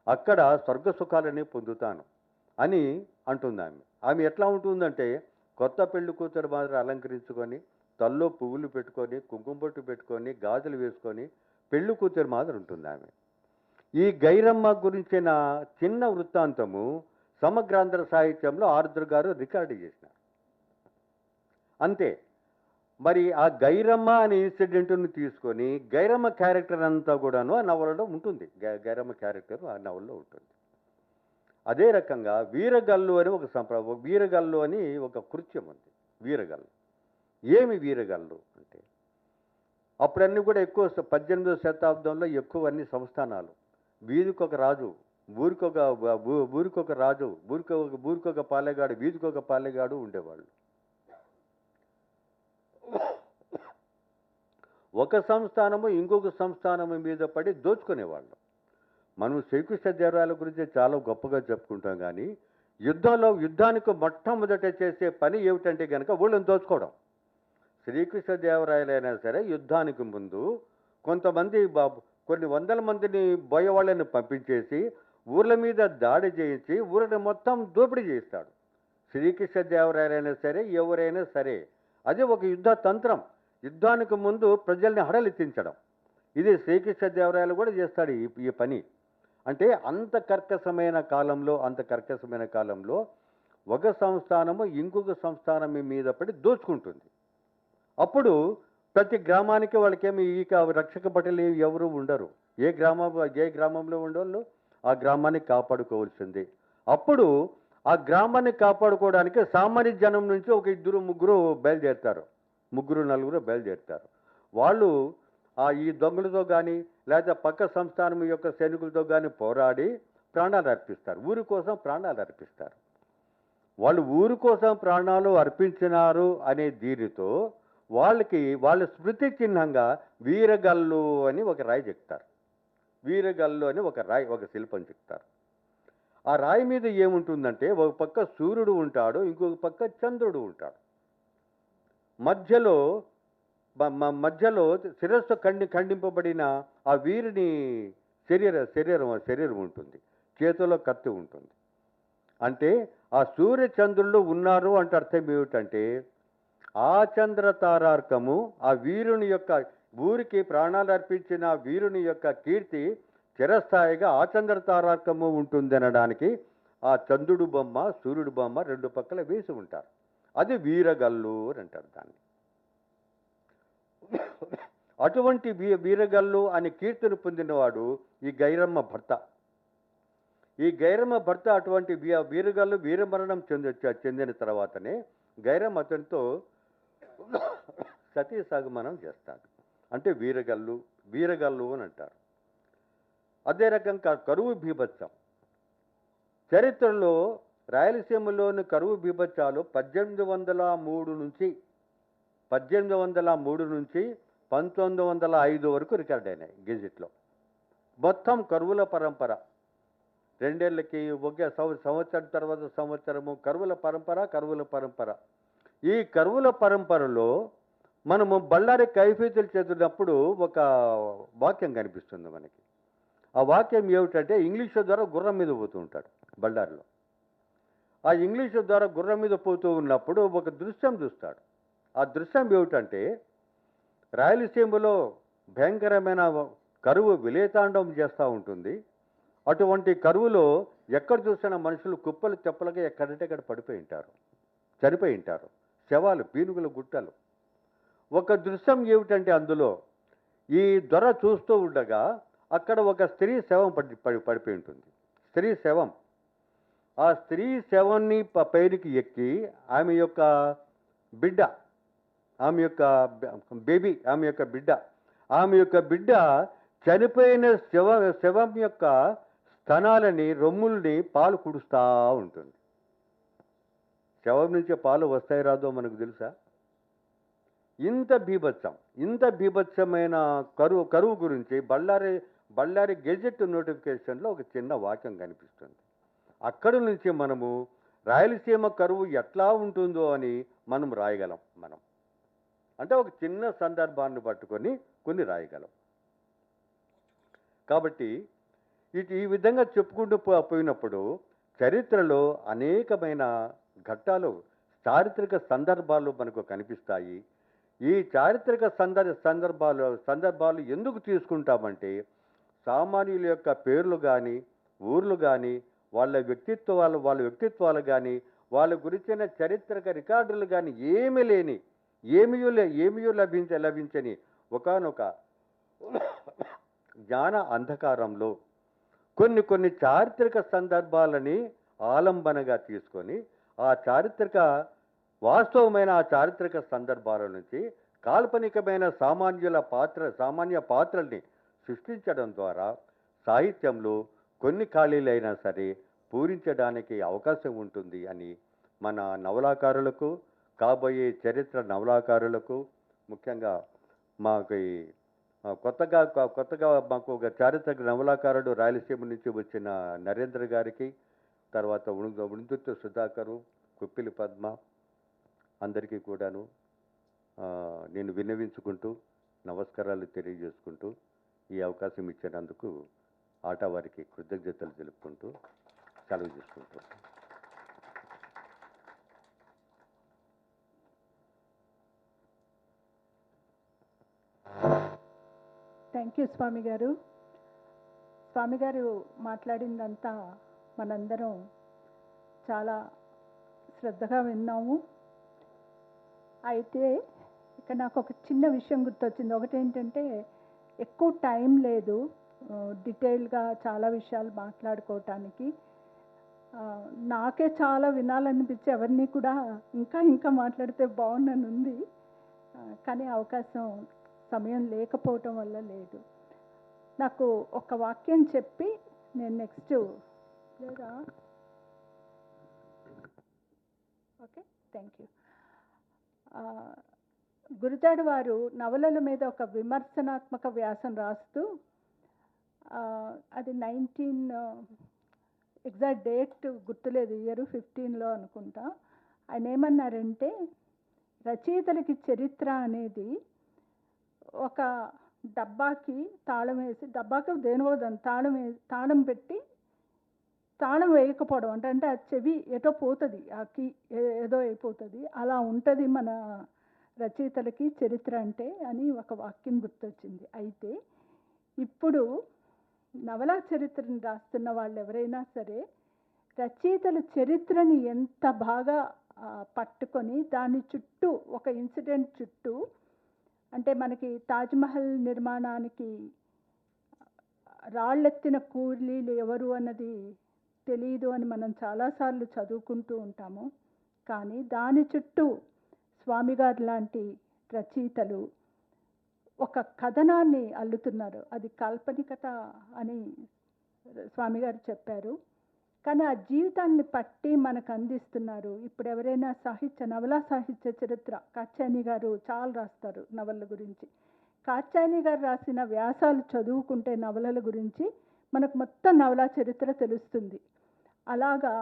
అక్కడ స్వర్గ సుఖాలని పొందుతాను అని అంటుంది ఆమె. ఆమె ఎట్లా ఉంటుందంటే, కొత్త పెళ్లి కూతురు మాదిరి అలంకరించుకొని, తల్లో పువ్వులు పెట్టుకొని, కుంకుమ బొట్టు పెట్టుకొని, గాజులు వేసుకొని పెళ్లి కూతురు మాదిరి ఉంటుంది ఆమె. ఈ గైరమ్మ గురించిన చిన్న వృత్తాంతము సమగ్రాంధ్ర సాహిత్యంలో ఆరుద్ర గారు రికార్డు చేసినారు. అంతే. మరి ఆ గైరమ్మ అనే ఇన్సిడెంట్ను తీసుకొని గైరమ్మ క్యారెక్టర్ అంతా కూడాను ఆ నవలలో ఉంటుంది. గైరమ్మ క్యారెక్టర్ ఆ నవల్లో ఉంటుంది. అదే రకంగా వీరగల్లు అని వీరగల్లు అని ఒక కృత్యం ఉంది. వీరగల్లు ఏమి వీరగల్లు అంటే, అప్పుడన్నీ కూడా ఎక్కువ 18వ శతాబ్దంలో ఎక్కువ అన్ని సంస్థానాలు, వీధికొక రాజు, ఊరికొక రాజు, ఊరికొక పాలెగాడు, వీధికొక పాలెగాడు ఉండేవాళ్ళు. ఒక సంస్థానము ఇంకొక సంస్థానము మీద పడి దోచుకునేవాళ్ళు. మనం శ్రీకృష్ణదేవరాయల గురించి చాలా గొప్పగా చెప్పుకుంటాం, కానీ యుద్ధానికి మొట్టమొదట చేసే పని ఏమిటంటే కనుక ఊళ్ళని దోచుకోవడం. శ్రీకృష్ణదేవరాయలైనా సరే యుద్ధానికి ముందు కొంతమంది కొన్ని వందల మందిని బోయవాళ్ళని పంపించేసి ఊర్ల మీద దాడి చేయించి ఊరిని మొత్తం దోపిడీ చేస్తాడు. శ్రీకృష్ణదేవరాయలైనా సరే ఎవరైనా సరే అది ఒక యుద్ధ తంత్రం. యుద్ధానికి ముందు ప్రజల్ని హడలెత్తించడం. ఇది శ్రీకృష్ణదేవరాయలు కూడా చేస్తాడు ఈ పని. అంటే అంత కర్కశమైన కాలంలో ఒక సంస్థానము ఇంకొక సంస్థానం మీద పడి దోచుకుంటుంది. అప్పుడు ప్రతి గ్రామానికి వాళ్ళకేమి రక్షక భటులు ఎవరు ఉండరు. ఏ గ్రామంలో ఉండేవాళ్ళు ఆ గ్రామాన్ని కాపాడుకోవాల్సిందే. అప్పుడు ఆ గ్రామాన్ని కాపాడుకోవడానికి సామాన్య జనం నుంచి ఒక 2-3 బయలుదేరుతారు, 3-4 బయలుదేరుతారు. వాళ్ళు ఈ దొంగలతో కానీ లేదా పక్క సంస్థానం యొక్క సైనికులతో కానీ పోరాడి ప్రాణాలు అర్పిస్తారు. ఊరి కోసం ప్రాణాలు అర్పిస్తారు. వాళ్ళు ఊరి కోసం ప్రాణాలు అర్పించినారు అనే దీనితో వాళ్ళ స్మృతి చిహ్నంగా వీరగల్లు అని ఒక రాయి చెప్తారు. వీరగల్లు అని ఒక శిల్పం చెప్తారు. ఆ రాయి మీద ఏముంటుందంటే, ఒక పక్క సూర్యుడు ఉంటాడు, ఇంకొక పక్క చంద్రుడు ఉంటాడు. మధ్యలో శిరస్సు ఖండింపబడిన ఆ వీరుని శరీరం ఉంటుంది, చేతిలో కత్తి ఉంటుంది. అంటే ఆ సూర్య చంద్రులు ఉన్నారు అంటే అర్థం ఏమిటంటే, ఆ చంద్ర తారార్కము ఆ వీరుని యొక్క ఊరికి ప్రాణాలు అర్పించిన వీరుని యొక్క కీర్తి చిరస్థాయిగా ఆ చంద్ర తారార్కము ఉంటుంది అనడానికి ఆ చంద్రుడు బొమ్మ సూర్యుడు బొమ్మ 2 పక్కల వేసి ఉంటారు. అది వీరగల్లు అని అంటారు దాన్ని. అటువంటి వీరగల్లు అని కీర్తిని పొందినవాడు ఈ గైరమ్మ భర్త. ఈ గైరమ్మ భర్త అటువంటి వీరగల్లు వీరమరణం చెందిన తర్వాతనే గైరమ్మ అతనితో సతీ సగమనం చేస్తాడు. అంటే వీరగల్లు అని అంటారు. అదే రకంగా కరువు బీభత్సం చరిత్రలో రాయలసీమలోని కరువు బీభత్సాలు 1803 నుంచి 1905 వరకు రికార్డ్ అయినాయి గెజిట్లో. మొత్తం కరువుల పరంపర, 2 ఏళ్ళకి ఒకే సంవత్సరం తర్వాత సంవత్సరము కరువుల పరంపర. ఈ కరువుల పరంపరలో మనము బళ్ళారి కైఫీతులు చదివినప్పుడు ఒక వాక్యం కనిపిస్తుంది మనకి. ఆ వాక్యం ఏమిటంటే, ఇంగ్లీషు ద్వారా గుర్రం మీద పోతూ ఉంటాడు బళ్ళారిలో. ఆ ఇంగ్లీషు ద్వారా గుర్రం మీద పోతూ ఉన్నప్పుడు ఒక దృశ్యం చూస్తాడు. ఆ దృశ్యం ఏమిటంటే, రాయలసీమలో భయంకరమైన కరువు విలేతాండం చేస్తూ ఉంటుంది. అటువంటి కరువులో ఎక్కడ చూసినా మనుషులు కుప్పలు తెప్పలుగా ఎక్కడంటే అక్కడ పడిపోయి ఉంటారు, చనిపోయి ఉంటారు. శవాలు, పీనుగుల గుట్టలు. ఒక దృశ్యం ఏమిటంటే, అందులో ఈ దొర చూస్తూ ఉండగా అక్కడ ఒక స్త్రీ శవం పడిపోయి ఉంటుంది. స్త్రీ శవం. ఆ స్త్రీ శవాన్ని పైకి ఎక్కి ఆమె యొక్క బిడ్డ, ఆమె యొక్క బేబీ, ఆమె యొక్క బిడ్డ చనిపోయిన శవం యొక్క స్తనాలని, రొమ్ముల్ని పాలు కుడుస్తూ ఉంటుంది. శవం నుంచి పాలు వస్తాయి రాదో మనకు తెలుసా? ఇంత బీభత్సమైన కరువు గురించి బళ్ళారి గెజెట్ నోటిఫికేషన్లో ఒక చిన్న వాక్యం కనిపిస్తుంది. అక్కడి నుంచి మనము రాయలసీమ కరువు ఎట్లా ఉంటుందో అని మనం రాయగలం. అంటే ఒక చిన్న సందర్భాన్ని పట్టుకొని కొన్ని రాయగలం. కాబట్టి ఈ విధంగా చెప్పుకుంటూ పోయినప్పుడు చరిత్రలో అనేకమైన ఘట్టాలు, చారిత్రక సందర్భాలు మనకు కనిపిస్తాయి. ఈ చారిత్రక సందర్భాలు ఎందుకు తీసుకుంటామంటే సామాన్యుల యొక్క పేర్లు కానీ, ఊర్లు కానీ, వాళ్ళ వ్యక్తిత్వాలు కానీ, వాళ్ళ గురించిన చారిత్రక రికార్డులు కానీ ఏమీ లభించని ఒకానొక జ్ఞాన అంధకారంలో కొన్ని చారిత్రక సందర్భాలని ఆలంబనగా తీసుకొని వాస్తవమైన ఆ చారిత్రక సందర్భాల నుంచి కాల్పనికమైన సామాన్య పాత్రల్ని సృష్టించడం ద్వారా సాహిత్యంలో కొన్ని ఖాళీలైనా సరే పూరించడానికి అవకాశం ఉంటుంది అని మన నవలాకారులకు, కాబోయే చరిత్ర నవలాకారులకు, ముఖ్యంగా మాకు కొత్తగా మాకు ఒక చారిత్రక నవలాకారుడు రాయలసీమ నుంచి వచ్చిన నరేంద్ర గారికి, తర్వాత ఉణుదుర్తి సుధాకరు, కుప్పిలి పద్మ అందరికీ కూడాను నేను విన్నవించుకుంటూ నమస్కారాలు తెలియజేసుకుంటూ ఈ అవకాశం ఇచ్చినందుకు ఆటా వారికి కృతజ్ఞతలు తెలుపుకుంటూ సెలవు చేసుకుంటూ. థ్యాంక్ యూ స్వామి గారు. స్వామి గారు మాట్లాడిందంతా మనందరం చాలా శ్రద్ధగా విన్నాము. అయితే ఇక్కడ నాకు ఒక చిన్న విషయం గుర్తొచ్చింది. ఒకటేంటంటే ఎక్కువ టైం లేదు డీటెయిల్గా చాలా విషయాలు మాట్లాడుకోవటానికి. నాకే చాలా వినాలనిపించి ఎవరిని కూడా ఇంకా మాట్లాడితే బాగుందని ఉంది, కానీ అవకాశం సమయం లేకపోవటం వల్ల లేదు. నాకు ఒక వాక్యం చెప్పి నేను నెక్స్ట్ లేదా ఓకే థ్యాంక్ యూ. గురజాడ వారు నవలల మీద ఒక విమర్శనాత్మక వ్యాసం రాస్తూ అది 19 ఎగ్జాక్ట్ డేట్ గుర్తులేదు, ఇయర్ 15లో అనుకుంటా. ఆయన ఏమన్నారంటే రచయితలకి చరిత్ర అనేది ఒక డబ్బాకి తాళం వేసి, డబ్బాకి దేనికోదని తాళం పెట్టి తాళం వేయకపోవడం అంటే ఆ చెవి ఎటో పోతుంది, ఆ కీ ఏదో అయిపోతుంది, అలా ఉంటుంది మన రచయితలకి చరిత్ర అంటే అని ఒక వాక్యం గుర్తొచ్చింది. అయితే ఇప్పుడు నవలా చరిత్రను రాస్తున్న వాళ్ళు ఎవరైనా సరే రచయితల చరిత్రని ఎంత బాగా పట్టుకొని దాని చుట్టూ ఒక ఇన్సిడెంట్ చుట్టూ, అంటే మనకి తాజ్మహల్ నిర్మాణానికి రాళ్ళెత్తిన కూలీలు ఎవరు అన్నది తెలియదు అని మనం చాలాసార్లు చదువుకుంటూ ఉంటాము. కానీ దాని చుట్టూ స్వామిగారు లాంటి రచయితలు ఒక కథనాన్ని అల్లుతున్నారు. అది కాల్పనికత అని స్వామిగారు చెప్పారు, కానీ ఆ జీవితాన్ని పట్టి మనకు అందిస్తున్నారు. ఇప్పుడు ఎవరైనా నవలా సాహిత్య చరిత్ర కాత్యాయని గారు చాలా రాస్తారు నవలల గురించి. కాత్యాయని గారు రాసిన వ్యాసాలు చదువుకుంటే నవలల గురించి మనకు మొత్తం నవలా చరిత్ర తెలుస్తుంది. అలాగా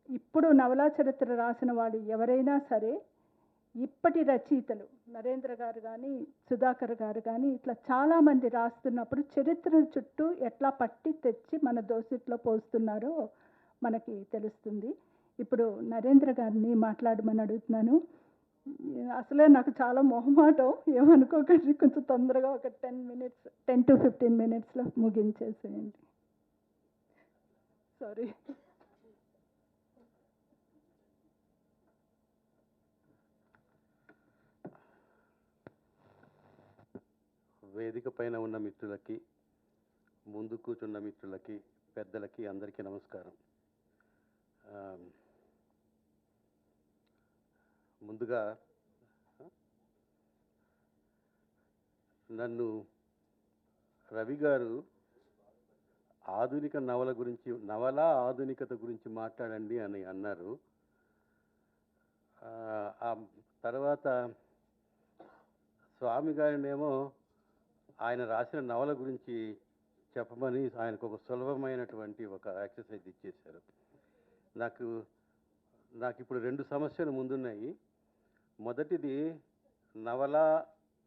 ఇప్పుడు నవలా చరిత్ర రాసిన వాళ్ళు ఎవరైనా సరే ఇప్పటి రచయితలు నరేంద్ర గారు కానీ, సుధాకర్ గారు కానీ, ఇట్లా చాలామంది రాస్తున్నప్పుడు చరిత్ర చుట్టూ ఎట్లా పట్టి తెచ్చి మన దోసిట్లో పోస్తున్నారో మనకి తెలుస్తుంది. ఇప్పుడు నరేంద్ర గారిని మాట్లాడమని అడుగుతున్నాను. అసలే నాకు చాలా మొహమాటం, ఏమనుకోకండి, కొంచెం తొందరగా ఒక 10 to 15 minutesలో ముగించేసేయండి. సారీ. వేదిక పైన ఉన్న మిత్రులకి, ముందు కూర్చున్న మిత్రులకి, పెద్దలకి అందరికీ నమస్కారం. ముందుగా నన్ను రవి గారు నవల ఆధునికత గురించి మాట్లాడండి అని అన్నారు. ఆ తర్వాత స్వామి గారినేమో ఆయన రాసిన నవల గురించి చెప్పమని ఆయనకు ఒక సులభమైనటువంటి ఒక ఎక్సర్సైజ్ ఇచ్చేశారు. నాకు నాకు ఇప్పుడు 2 సమస్యలు ముందున్నాయి. మొదటిది నవల,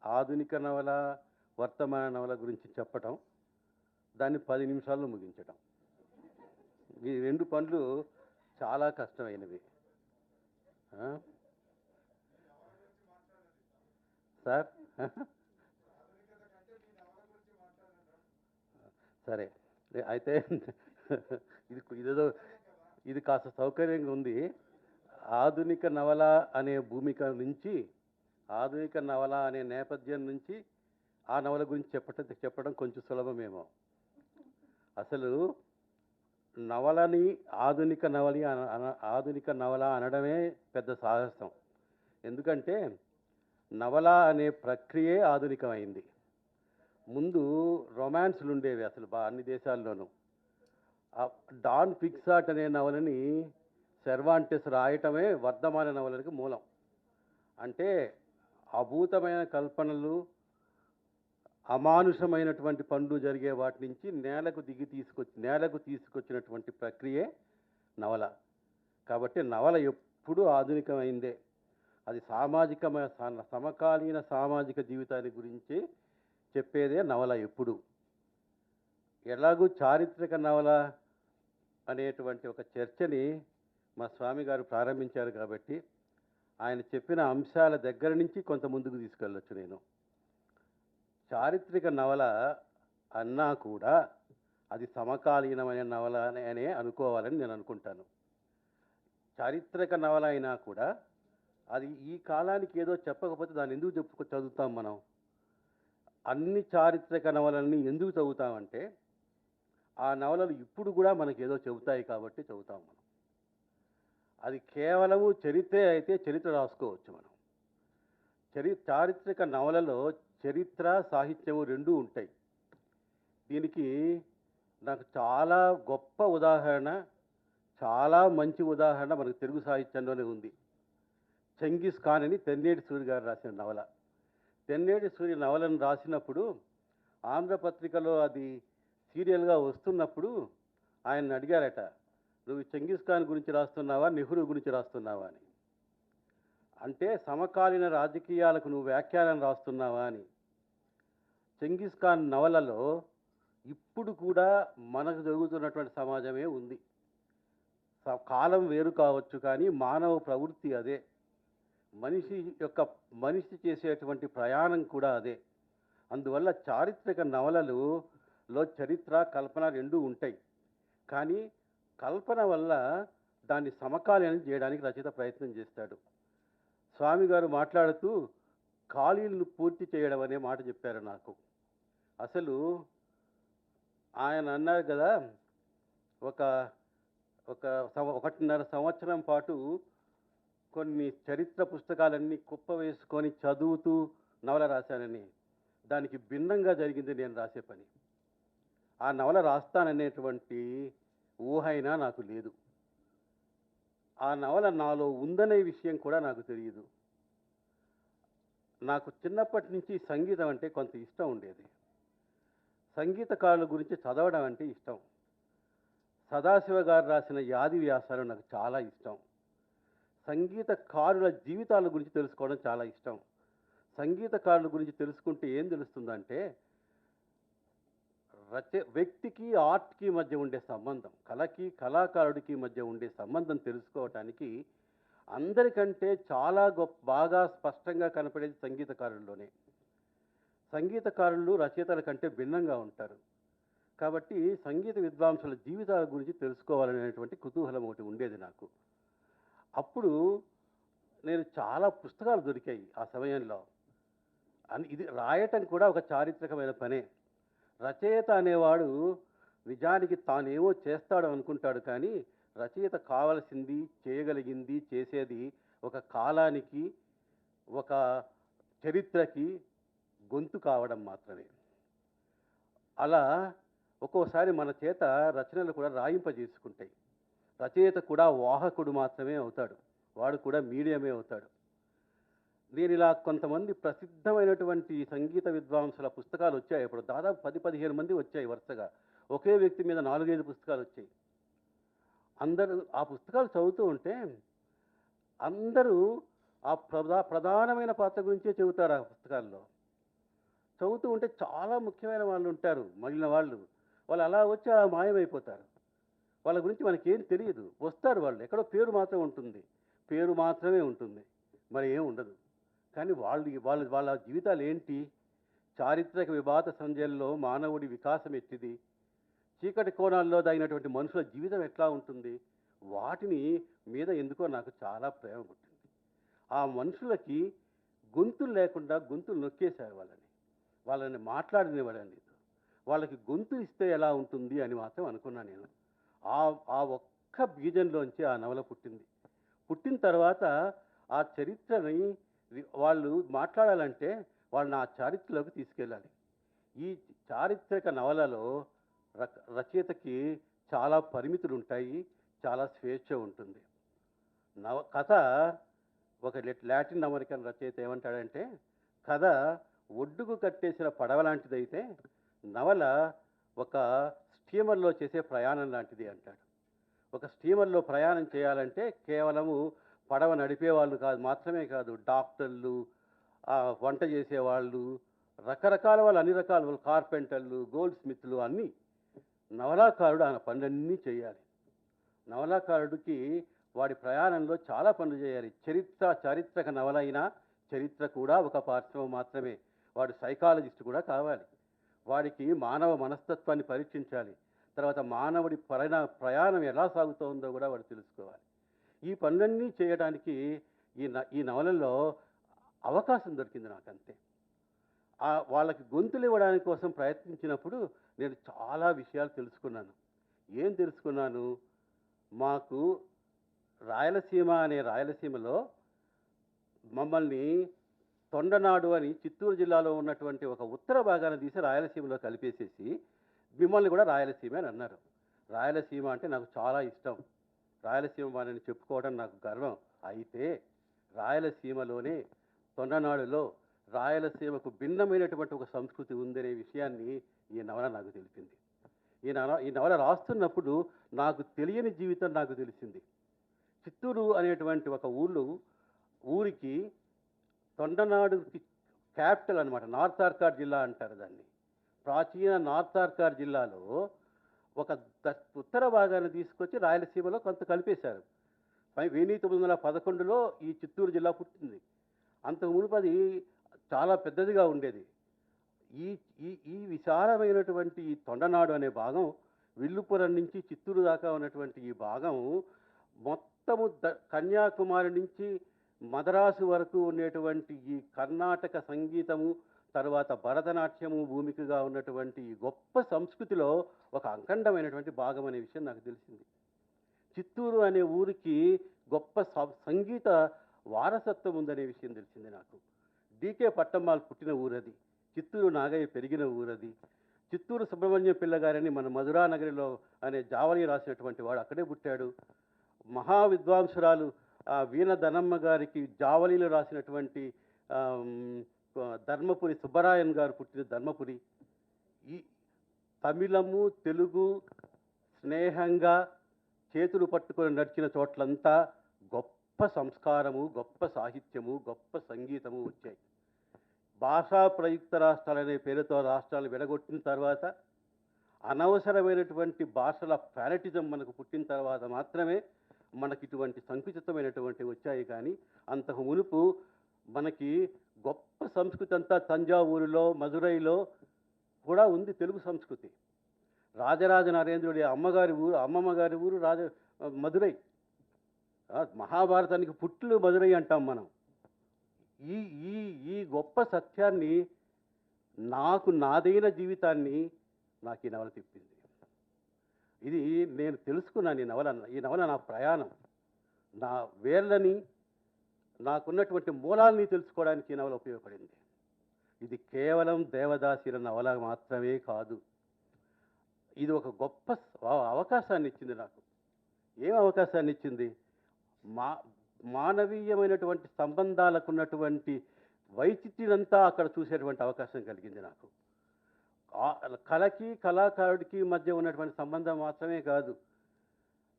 ఆధునిక నవల, వర్తమాన నవల గురించి చెప్పటం, దాన్ని 10 నిమిషాల్లో ముగించటం. ఈ 2 పనులు చాలా కష్టమైనవి. ఆ? సార్ సరే, అయితే ఇదేదో ఇది కాస్త సౌకర్యంగా ఉంది. ఆధునిక నవల అనే భూమిక నుంచి, ఆధునిక నవల అనే నేపథ్యం నుంచి ఆ నవల గురించి చెప్పడం కొంచెం సులభమేమో. అసలు నవలని ఆధునిక నవల అనడమే పెద్ద సాహసం. ఎందుకంటే నవల అనే ప్రక్రియే ఆధునికమైంది. ముందు రొమాన్స్లు ఉండేవి అసలు అన్ని దేశాల్లోనూ. డాన్ క్విక్సాట్ అనే నవలని సెర్వాంటెస్ రాయటమే వర్ధమాన నవలకి మూలం. అంటే అభూతమైన కల్పనలు, అమానుషమైనటువంటి పనులు జరిగే వాటి నుంచి నేలకు తీసుకొచ్చినటువంటి ప్రక్రియే నవల. కాబట్టి నవల ఎప్పుడూ ఆధునికమైందే. అది సమకాలీన సామాజిక జీవితాన్ని గురించి చెప్పేదే నవల ఎప్పుడు. ఎలాగూ చారిత్రక నవల అనేటువంటి ఒక చర్చని మా స్వామి గారు ప్రారంభించారు కాబట్టి ఆయన చెప్పిన అంశాల దగ్గర నుంచి కొంత ముందుకు తీసుకెళ్ళొచ్చు. నేను చారిత్రక నవల అన్నా కూడా అది సమకాలీనమైన నవల అనే అనుకోవాలని నేను అనుకుంటాను. చారిత్రక నవల అయినా కూడా అది ఈ కాలానికి ఏదో చెప్పకపోతే దాన్ని ఎందుకు చదువుతాం మనం? అన్ని చారిత్రక నవలల్ని ఎందుకు చదువుతామంటే ఆ నవలలు ఇప్పుడు కూడా మనకి ఏదో చెబుతాయి కాబట్టి చదువుతాం మనం. అది కేవలము చరిత్రే అయితే చరిత్ర రాసుకోవచ్చు మనం. చారిత్రక నవలలో చరిత్ర, సాహిత్యము రెండూ ఉంటాయి. దీనికి నాకు చాలా గొప్ప ఉదాహరణ, చాలా మంచి ఉదాహరణ మనకు తెలుగు సాహిత్యంలోనే ఉంది. చెంగిస్ ఖాన్ అని తెన్నేటి సూరి గారు రాసిన నవల. తెన్నేటి సూరి నవలను రాసినప్పుడు ఆంధ్రపత్రికలో అది సీరియల్గా వస్తున్నప్పుడు ఆయన అడిగారట, నువ్వు చెంగిస్ ఖాన్ గురించి రాస్తున్నావా, నెహ్రూ గురించి రాస్తున్నావా అని. అంటే సమకాలీన రాజకీయాలకు నువ్వు వ్యాఖ్యానం రాస్తున్నావా అని. చెంగిస్ ఖాన్ నవలలో ఇప్పుడు కూడా మనకు జరుగుతున్నటువంటి సమాజమే ఉంది. కాలం వేరు కావచ్చు కానీ మానవ ప్రవృత్తి అదే. మనిషి చేసేటువంటి ప్రయాణం కూడా అదే. అందువల్ల చారిత్రక నవలలలో చరిత్ర, కల్పన రెండూ ఉంటాయి. కానీ కల్పన వల్ల దాన్ని సమకాలీనం చేయడానికి రచయిత ప్రయత్నం చేస్తాడు. స్వామి గారు మాట్లాడుతూ ఖాళీలను పూర్తి చేయడం అనే మాట చెప్పారు నాకు. అసలు ఆయన అన్నారు కదా, 1.5 సంవత్సరం పాటు కొన్ని చరిత్ర పుస్తకాలన్నీ కుప్ప వేసుకొని చదువుతూ నవల రాశానని. దానికి భిన్నంగా జరిగింది నేను రాసే పని. ఆ నవల రాస్తాననేటువంటి ఊహైనా నాకు లేదు. ఆ నవల నాలో ఉందనే విషయం కూడా నాకు తెలియదు. నాకు చిన్నప్పటి నుంచి సంగీతం అంటే కొంత ఇష్టం ఉండేది. సంగీతకారుల గురించి చదవడం అంటే ఇష్టం. సదాశివ గారు రాసిన యాది వ్యాసాలు నాకు చాలా ఇష్టం. సంగీతకారుల జీవితాల గురించి తెలుసుకోవడం చాలా ఇష్టం. సంగీతకారుల గురించి తెలుసుకుంటే ఏం తెలుస్తుందంటే వ్యక్తికి, ఆర్ట్కి మధ్య ఉండే సంబంధం, కళకి, కళాకారుడికి మధ్య ఉండే సంబంధం తెలుసుకోవటానికి అందరికంటే చాలా బాగా స్పష్టంగా కనపడేది సంగీతకారుల్లోనే. సంగీతకారులు రచయితల కంటే భిన్నంగా ఉంటారు. కాబట్టి సంగీత విద్వాంసుల జీవితాల గురించి తెలుసుకోవాలనేటువంటి కుతూహలం ఒకటి ఉండేది నాకు. అప్పుడు నేను చాలా పుస్తకాలు దొరికాయి ఆ సమయంలో. ఇది రాయటం కూడా ఒక చారిత్రకమైన పనే. రచయిత అనేవాడు నిజానికి తానేవో చేస్తాడు అనుకుంటాడు, కానీ రచయిత కావలసింది, చేయగలిగింది, చేసేది ఒక కాలానికి, ఒక చరిత్రకి గొంతు కావడం మాత్రమే. అలా ఒక్కోసారి మన చేత రచనలు కూడా రాయింపజేసుకుంటాయి. రచయిత కూడా వాహకుడు మాత్రమే అవుతాడు, వాడు కూడా మీడియమే అవుతాడు. నేను ఇలా కొంతమంది ప్రసిద్ధమైనటువంటి సంగీత విద్వాంసుల పుస్తకాలు వచ్చాయి. ఇప్పుడు దాదాపు 10-15 మంది వచ్చాయి వరుసగా. ఒకే వ్యక్తి మీద 4-5 పుస్తకాలు వచ్చాయి. అందరూ ఆ పుస్తకాలు చదువుతూ ఉంటే అందరూ ఆ ప్రధానమైన పాత్ర గురించే చెబుతారు ఆ పుస్తకాల్లో. చదువుతూ ఉంటే చాలా ముఖ్యమైన వాళ్ళు ఉంటారు, మిగిలిన వాళ్ళు అలా వచ్చి అలా మాయమైపోతారు. వాళ్ళ గురించి మనకేం తెలియదు. వస్తారు వాళ్ళు, ఎక్కడో పేరు మాత్రం ఉంటుంది, పేరు మాత్రమే ఉంటుంది, మరి ఏం ఉండదు. కానీ వాళ్ళ జీవితాలు ఏంటి? చారిత్రక విభాత సంధ్యల్లో మానవుడి వికాసం ఎట్టిది, చీకటి కోణాల్లో దాగినటువంటి మనుషుల జీవితం ఎట్లా ఉంటుంది, వాటిని మీద ఎందుకో నాకు చాలా ప్రేమ పుట్టింది. ఆ మనుషులకి గొంతులు లేకుండా గొంతులు నొక్కేశారు వాళ్ళని మాట్లాడనివ్వడండి. వాళ్ళకి గొంతు ఇస్తే ఎలా ఉంటుంది అని మాత్రం అనుకున్నాను నేను. ఆ ఒక్క బీజంలోంచి ఆ నవల పుట్టింది. పుట్టిన తర్వాత ఆ చరిత్రని వాళ్ళు మాట్లాడాలంటే వాళ్ళని ఆ చారిత్రలోకి తీసుకెళ్ళాలి. ఈ చారిత్రక నవలలో రచయితకి చాలా పరిమితులు ఉంటాయి, చాలా స్వేచ్ఛ ఉంటుంది. కథ ఒక లాటిన్ అమెరికన్ రచయిత ఏమంటాడంటే, కథ ఒడ్డుకు కట్టేసిన పడవ లాంటిదైతే నవల ఒక స్టీమర్లో చేసే ప్రయాణం లాంటిది అంటాడు. ఒక స్టీమర్లో ప్రయాణం చేయాలంటే కేవలము పడవ నడిపేవాళ్ళు మాత్రమే కాదు, డాక్టర్లు, వంట చేసేవాళ్ళు, రకరకాల వాళ్ళు, అన్ని రకాల వాళ్ళు, కార్పెంటర్లు, గోల్డ్ స్మిత్లు, అన్నీ. నవలాకారుడు ఆ పనులన్నీ చేయాలి. నవలాకారుడికి వాడి ప్రయాణంలో చాలా పనులు చేయాలి. చారిత్రక నవల అయినా చరిత్ర కూడా ఒక పార్శ్వం మాత్రమే. వాడు సైకాలజిస్ట్ కూడా కావాలి. వాడికి మానవ మనస్తత్వాన్ని పరీక్షించాలి. తర్వాత మానవుడి ప్రయాణం ఎలా సాగుతోందో కూడా వాడు తెలుసుకోవాలి. ఈ పనులన్నీ చేయడానికి ఈ నవలలో అవకాశం దొరికింది నాకంతే. వాళ్ళకి గొంతులు ఇవ్వడానికి కోసం ప్రయత్నించినప్పుడు నేను చాలా విషయాలు తెలుసుకున్నాను. ఏం తెలుసుకున్నాను? మాకు రాయలసీమ అనే రాయలసీమలో మమ్మల్ని తొండనాడు అని చిత్తూరు జిల్లాలో ఉన్నటువంటి ఒక ఉత్తర భాగాన్ని తీసి రాయలసీమలో కలిపేసేసి మిమ్మల్ని కూడా రాయలసీమ అని అన్నారు. రాయలసీమ అంటే నాకు చాలా ఇష్టం. రాయలసీమ వారిని చెప్పుకోవడం నాకు గర్వం. అయితే రాయలసీమలోనే తొండనాడులో రాయలసీమకు భిన్నమైనటువంటి ఒక సంస్కృతి ఉందనే విషయాన్ని ఈ నవల నాకు తెలిపింది. ఈ నవల రాస్తున్నప్పుడు నాకు తెలియని జీవితం నాకు తెలిసింది. చిత్తూరు అనేటువంటి ఒక ఊరికి తొండనాడుకి క్యాపిటల్ అనమాట. నార్త్ ఆర్కాడ్ జిల్లా అంటారు దాన్ని. ప్రాచీన నార్త్ ఆర్కాడ్ జిల్లాలో ఒక ఉత్తర భాగాన్ని తీసుకొచ్చి రాయలసీమలో కొంత కలిపేశారు. 1911లో ఈ చిత్తూరు జిల్లా పుట్టింది. అంతకు మునుపు అది చాలా పెద్దదిగా ఉండేది. ఈ విశాలమైనటువంటి ఈ తొండనాడు అనే భాగం, విల్లుపురం నుంచి చిత్తూరు దాకా ఉన్నటువంటి ఈ భాగం మొత్తము కన్యాకుమారి నుంచి మద్రాసు వరకు ఉండేటువంటి ఈ కర్ణాటక సంగీతము, తర్వాత భరతనాట్యము భూమికగా ఉన్నటువంటి ఈ గొప్ప సంస్కృతిలో ఒక అఖండమైనటువంటి భాగం అనే విషయం నాకు తెలిసింది. చిత్తూరు అనే ఊరికి గొప్ప సంగీత వారసత్వం ఉందనే విషయం తెలిసింది నాకు. డికే పట్టమ్మాள் పుట్టిన ఊరది. చిత్తూరు నాగయ్య పెరిగిన ఊరది. చిత్తూరు సుబ్రహ్మణ్యం పిల్ల గారని మన మధురానగరిలో అనే జావళి రాసినటువంటి వాడు అక్కడే పుట్టాడు. మహావిద్వాంసురాలు వీణ ధనమ్మ గారికి జావళీలు రాసినటువంటి ధర్మపురి సుబ్బరాయన్ గారు పుట్టిన ధర్మపురి. ఈ తమిళము తెలుగు స్నేహంగా చేతులు పట్టుకొని నడిచిన చోట్లంతా గొప్ప సంస్కారము, గొప్ప సాహిత్యము, గొప్ప సంగీతము వచ్చాయి. భాషా ప్రయుక్త రాష్ట్రాలనే పేరుతో రాష్ట్రాలు విడగొట్టిన తర్వాత, అనవసరమైనటువంటి భాషల ఫ్యానటిజం మనకు పుట్టిన తర్వాత మాత్రమే మనకి ఇటువంటి సంకుచితమైనటువంటి వచ్చాయి. కానీ అంతకు మునుపు మనకి గొప్ప సంస్కృతి అంతా తంజావూరులో, మదురైలో కూడా ఉంది తెలుగు సంస్కృతి. రాజరాజ నరేంద్రుడి అమ్మమ్మ గారి ఊరు మదురై. మహాభారతానికి పుట్టులు మదురై అంటాం మనం. ఈ గొప్ప సత్యాన్ని, నాదైన జీవితాన్ని నాకు ఈ నవల తిప్పింది. ఇది నేను తెలుసుకున్నాను. ఈ నవల నా ప్రయాణం, నా వేళ్ళని, నాకున్నటువంటి మూలాల్ని తెలుసుకోవడానికి ఈ నవల ఉపయోగపడింది. ఇది కేవలం దేవదాసిల నవల మాత్రమే కాదు. ఇది ఒక గొప్ప అవకాశాన్ని ఇచ్చింది నాకు. ఏం అవకాశాన్ని ఇచ్చింది? మానవీయమైనటువంటి సంబంధాలకు ఉన్నటువంటి వైచిత్ర్యంతా అక్కడ చూసేటువంటి అవకాశం కలిగింది నాకు. కళకి కళాకారుడికి మధ్య ఉన్నటువంటి సంబంధం మాత్రమే కాదు,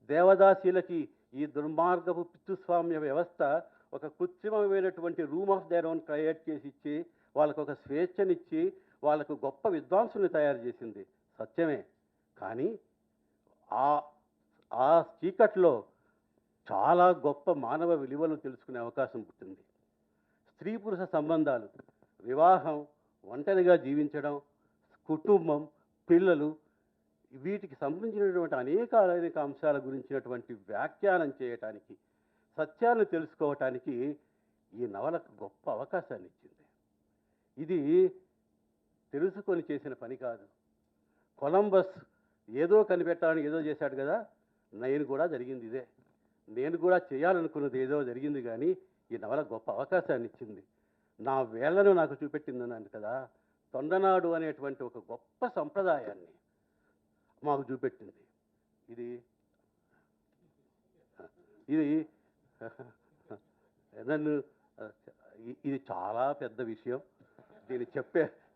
దేవదాసీలకి ఈ దుర్మార్గపు పితృస్వామ్య వ్యవస్థ ఒక కృత్రిమమైనటువంటి room of their own create చేసి ఇచ్చి వాళ్ళకు ఒక స్వేచ్ఛనిచ్చి వాళ్ళకు గొప్ప విద్వాంసుల్ని తయారు చేసింది సత్యమే. కానీ ఆ చీకట్లో చాలా గొప్ప మానవ విలువలను తెలుసుకునే అవకాశం పుట్టింది. స్త్రీ పురుష సంబంధాలు, వివాహం, ఒంటరిగా జీవించడం, కుటుంబం, పిల్లలు, వీటికి సంబంధించినటువంటి అనేక అంశాల గురించినటువంటి వ్యాఖ్యానం చేయటానికి, సత్యాన్ని తెలుసుకోవటానికి ఈ నవలకు గొప్ప అవకాశాన్ని ఇచ్చింది. ఇది తెలుసుకొని చేసిన పని కాదు. కొలంబస్ ఏదో కనిపెట్టాలని ఏదో చేశాడు కదా, నేను కూడా జరిగింది ఇదే. నేను కూడా చేయాలనుకున్నది ఏదో జరిగింది, కానీ ఈ నవల గొప్ప అవకాశాన్ని ఇచ్చింది. నా వేళ్లను నాకు చూపెట్టిందన్నాను కదా, తొండనాడు అనేటువంటి ఒక గొప్ప సంప్రదాయాన్ని మాకు చూపెట్టింది. ఇది నన్ను ఇది చాలా పెద్ద విషయం, దీన్ని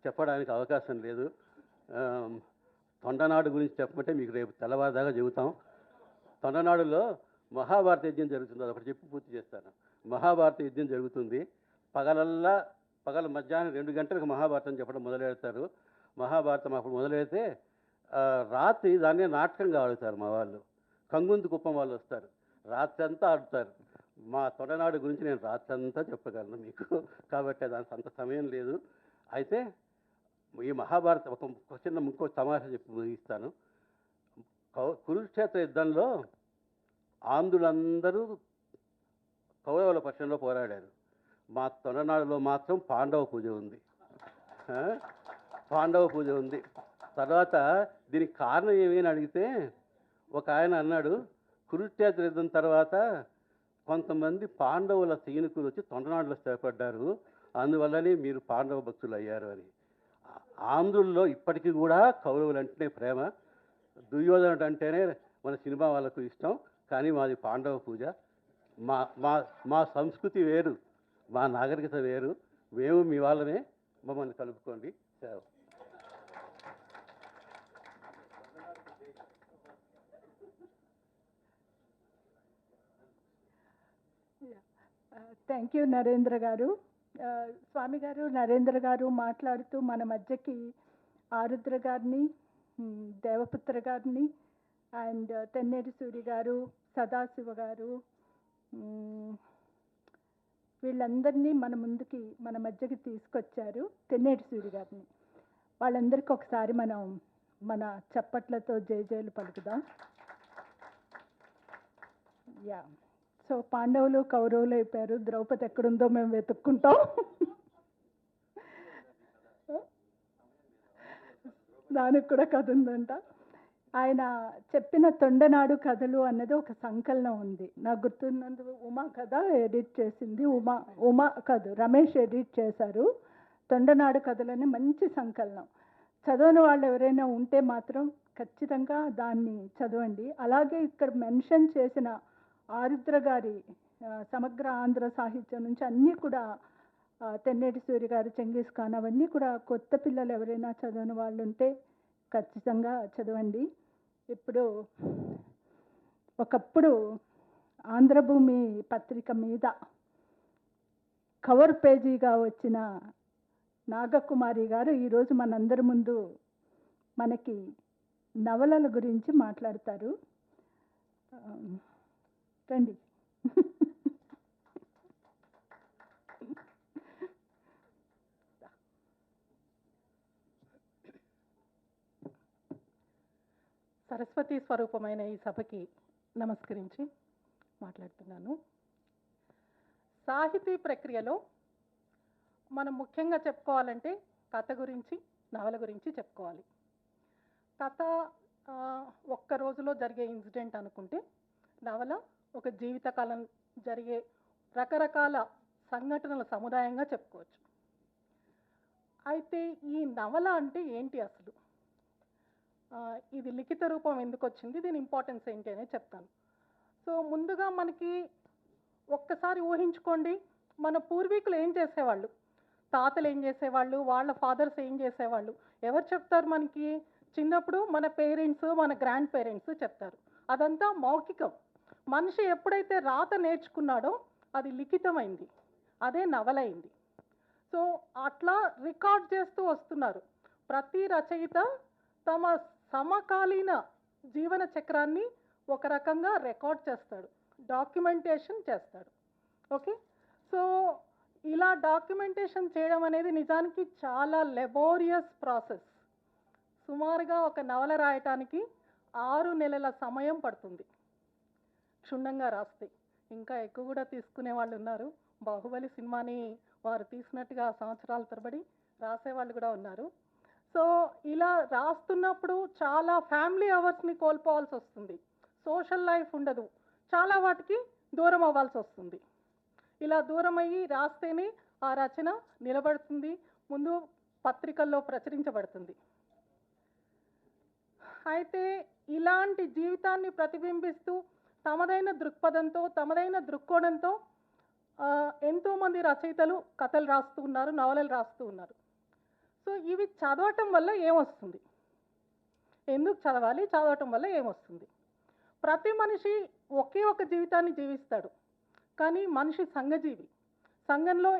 చెప్పడానికి అవకాశం లేదు. తొండనాడు గురించి చెప్పమంటే మీకు రేపు తెల్లవారుదాకా చెబుతాం. తొండనాడులో మహాభారత యజ్ఞం జరుగుతుంది, అదొకటి చెప్పి పూర్తి చేస్తాను. మహాభారత యజ్ఞం జరుగుతుంది. పగల మధ్యాహ్నం 2 గంటలకు మహాభారతం చెప్పడం మొదలెడతారు. మహాభారతం అప్పుడు మొదలెడితే రాత్రి దాన్నే నాటకంగా ఆడుతారు మా వాళ్ళు. కంగుందు కుప్పం వాళ్ళు వస్తారు, రాత్రి అంతా ఆడుతారు. మా తొండనాడు గురించి నేను రాత్రి అంతా చెప్పగలను మీకు, కాబట్టి దానికి అంత సమయం లేదు. అయితే ఈ మహాభారతం ఇంకో తమాషా చెప్పి ముగిస్తాను. కురుక్షేత్ర యుద్ధంలో ఆంధ్రులందరూ కౌరవుల పక్షంలో పోరాడారు. మా తొండనాడులో మాత్రం పాండవ పూజ ఉంది. పాండవ పూజ ఉంది. తర్వాత దీనికి కారణం ఏమని అడిగితే ఒక ఆయన అన్నాడు, కురుక్షేత్ర యుద్ధం తర్వాత కొంతమంది పాండవుల సైనికులు వచ్చి తొండనాడులో స్థిరపడ్డారు, అందువల్లనే మీరు పాండవ భక్తులు అయ్యారు అని. ఆంధ్రుల్లో ఇప్పటికీ కూడా కౌరవులు అంటేనే ప్రేమ, దుర్యోధనుడు అంటేనే మన సినిమా వాళ్ళకు ఇష్టం, కానీ మాది పాండవ పూజ. మా సంస్కృతి వేరు, మా నాగరికత వేరు, మేము మీ వాళ్ళనే, మమ్మల్ని కలుపుకోండి. థ్యాంక్ యూ నరేంద్ర గారు. స్వామి గారు, నరేంద్ర గారు మాట్లాడుతూ మన మధ్యకి ఆరుద్ర గారిని, దేవపుత్ర గారిని అండ్ తెన్నేటి సూరి గారు, సదాశివ గారు, వీళ్ళందరినీ మన మధ్యకి తీసుకొచ్చారు. తెన్నేటి సూరి గారిని, వాళ్ళందరికీ ఒకసారి మనం మన చప్పట్లతో జయజయలు పలుకుదాం. యా, సో పాండవులు కౌరవులు అయిపోయారు. ద్రౌపది ఎక్కడుందో మేము వెతుక్కుంటాం. దానికి కూడా కథ ఉందంట. ఆయన చెప్పిన తొండనాడు కథలు అన్నది ఒక సంకలనం ఉంది. నాకు గుర్తున్నందుకు ఉమా కథ ఎడిట్ చేసింది, ఉమా కాదు రమేష్ ఎడిట్ చేశారు. తొండనాడు కథలని మంచి సంకలనం. చదవని వాళ్ళు ఎవరైనా ఉంటే మాత్రం ఖచ్చితంగా దాన్ని చదవండి. అలాగే ఇక్కడ మెన్షన్ చేసిన ఆరుద్ర గారి సమగ్ర ఆంధ్ర సాహిత్యం నుంచి అన్నీ కూడా, తెన్నేటి సూరి గారు, చెంగీస్ ఖాన్, అవన్నీ కూడా కొత్త పిల్లలు ఎవరైనా చదవని వాళ్ళు ఉంటే ఖచ్చితంగా చదవండి. ఇప్పుడు ఒకప్పుడు ఆంధ్రభూమి పత్రిక మీద కవర్ పేజీగా వచ్చిన నాగకుమారి గారు ఈరోజు మనందరి ముందు మనకి నవలల గురించి మాట్లాడతారు. రండి. సరస్వతి స్వరూపమైన ఈ సభకి నమస్కరించి మాట్లాడుతున్నాను. సాహితీ ప్రక్రియలో మనం ముఖ్యంగా చెప్పుకోవాలంటే కథ గురించి, నవల గురించి చెప్పుకోవాలి. కథ ఒక్క రోజులో జరిగే ఇన్సిడెంట్ అనుకుంటే, నవల ఒక జీవితకాలం జరిగే రకరకాల సంఘటనల సముదాయంగా చెప్పుకోవచ్చు. అయితే ఈ నవల అంటే ఏంటి అసలు, ఇది లిఖిత రూపం ఎందుకు వచ్చింది, దీని ఇంపార్టెన్స్ ఏంటి అనేది చెప్తాను. సో ముందుగా మనకి ఒక్కసారి ఊహించుకోండి, మన పూర్వీకులు ఏం చేసేవాళ్ళు, తాతలు ఏం చేసేవాళ్ళు, వాళ్ళ ఫాదర్స్ ఏం చేసేవాళ్ళు. ఎవరు చెప్తారు మనకి? చిన్నప్పుడు మన పేరెంట్స్, మన గ్రాండ్ పేరెంట్స్ చెప్తారు. అదంతా మౌఖికం. మనిషి ఎప్పుడైతే రాత నేర్చుకున్నాడో అది లిఖితమైంది, అదే నవలైంది. సో అట్లా రికార్డ్ చేస్తూ వస్తున్నారు. ప్రతి రచయిత తమ సమకాలీన జీవన చక్రాన్ని ఒక రకంగా రికార్డ్ చేస్తాడు, డాక్యుమెంటేషన్ చేస్తాడు. ఓకే, సో ఇలా డాక్యుమెంటేషన్ చేయడం అనేది నిజానికి చాలా లెబోరియస్ ప్రాసెస్. సుమారుగా ఒక నవల రాయటానికి 6 నెలల సమయం పడుతుంది క్షుణ్ణంగా రాస్తే. ఇంకా ఎక్కువ కూడా తీసుకునే వాళ్ళు ఉన్నారు. బాహుబలి సినిమాని వారు తీసినట్టుగా సంవత్సరాల తరబడి రాసేవాళ్ళు కూడా ఉన్నారు. సో ఇలా రాస్తున్నప్పుడు చాలా ఫ్యామిలీ అవర్స్ని కోల్పోవాల్సి వస్తుంది, సోషల్ లైఫ్ ఉండదు, చాలా వాటికి దూరం అవ్వాల్సి వస్తుంది. ఇలా దూరం అయ్యి రాస్తేనే ఆ రచన నిలబడుతుంది, ముందు పత్రికల్లో ప్రచురించబడుతుంది. అయితే ఇలాంటి జీవితాన్ని ప్రతిబింబిస్తూ తమదైన దృక్పథంతో, తమదైన దృక్కోణంతో ఎంతోమంది రచయితలు కథలు రాస్తూ ఉన్నారు, నవలలు రాస్తూ ఉన్నారు. సో ఇవి చదవటం వల్ల ఏమొస్తుంది? ఎందుకు చదవాలి? చదవటం వల్ల ఏమొస్తుంది? ప్రతి మనిషి ఒకే ఒక జీవితాన్ని జీవిస్తాడు, కానీ మనిషి సంఘజీవి. సంఘంలో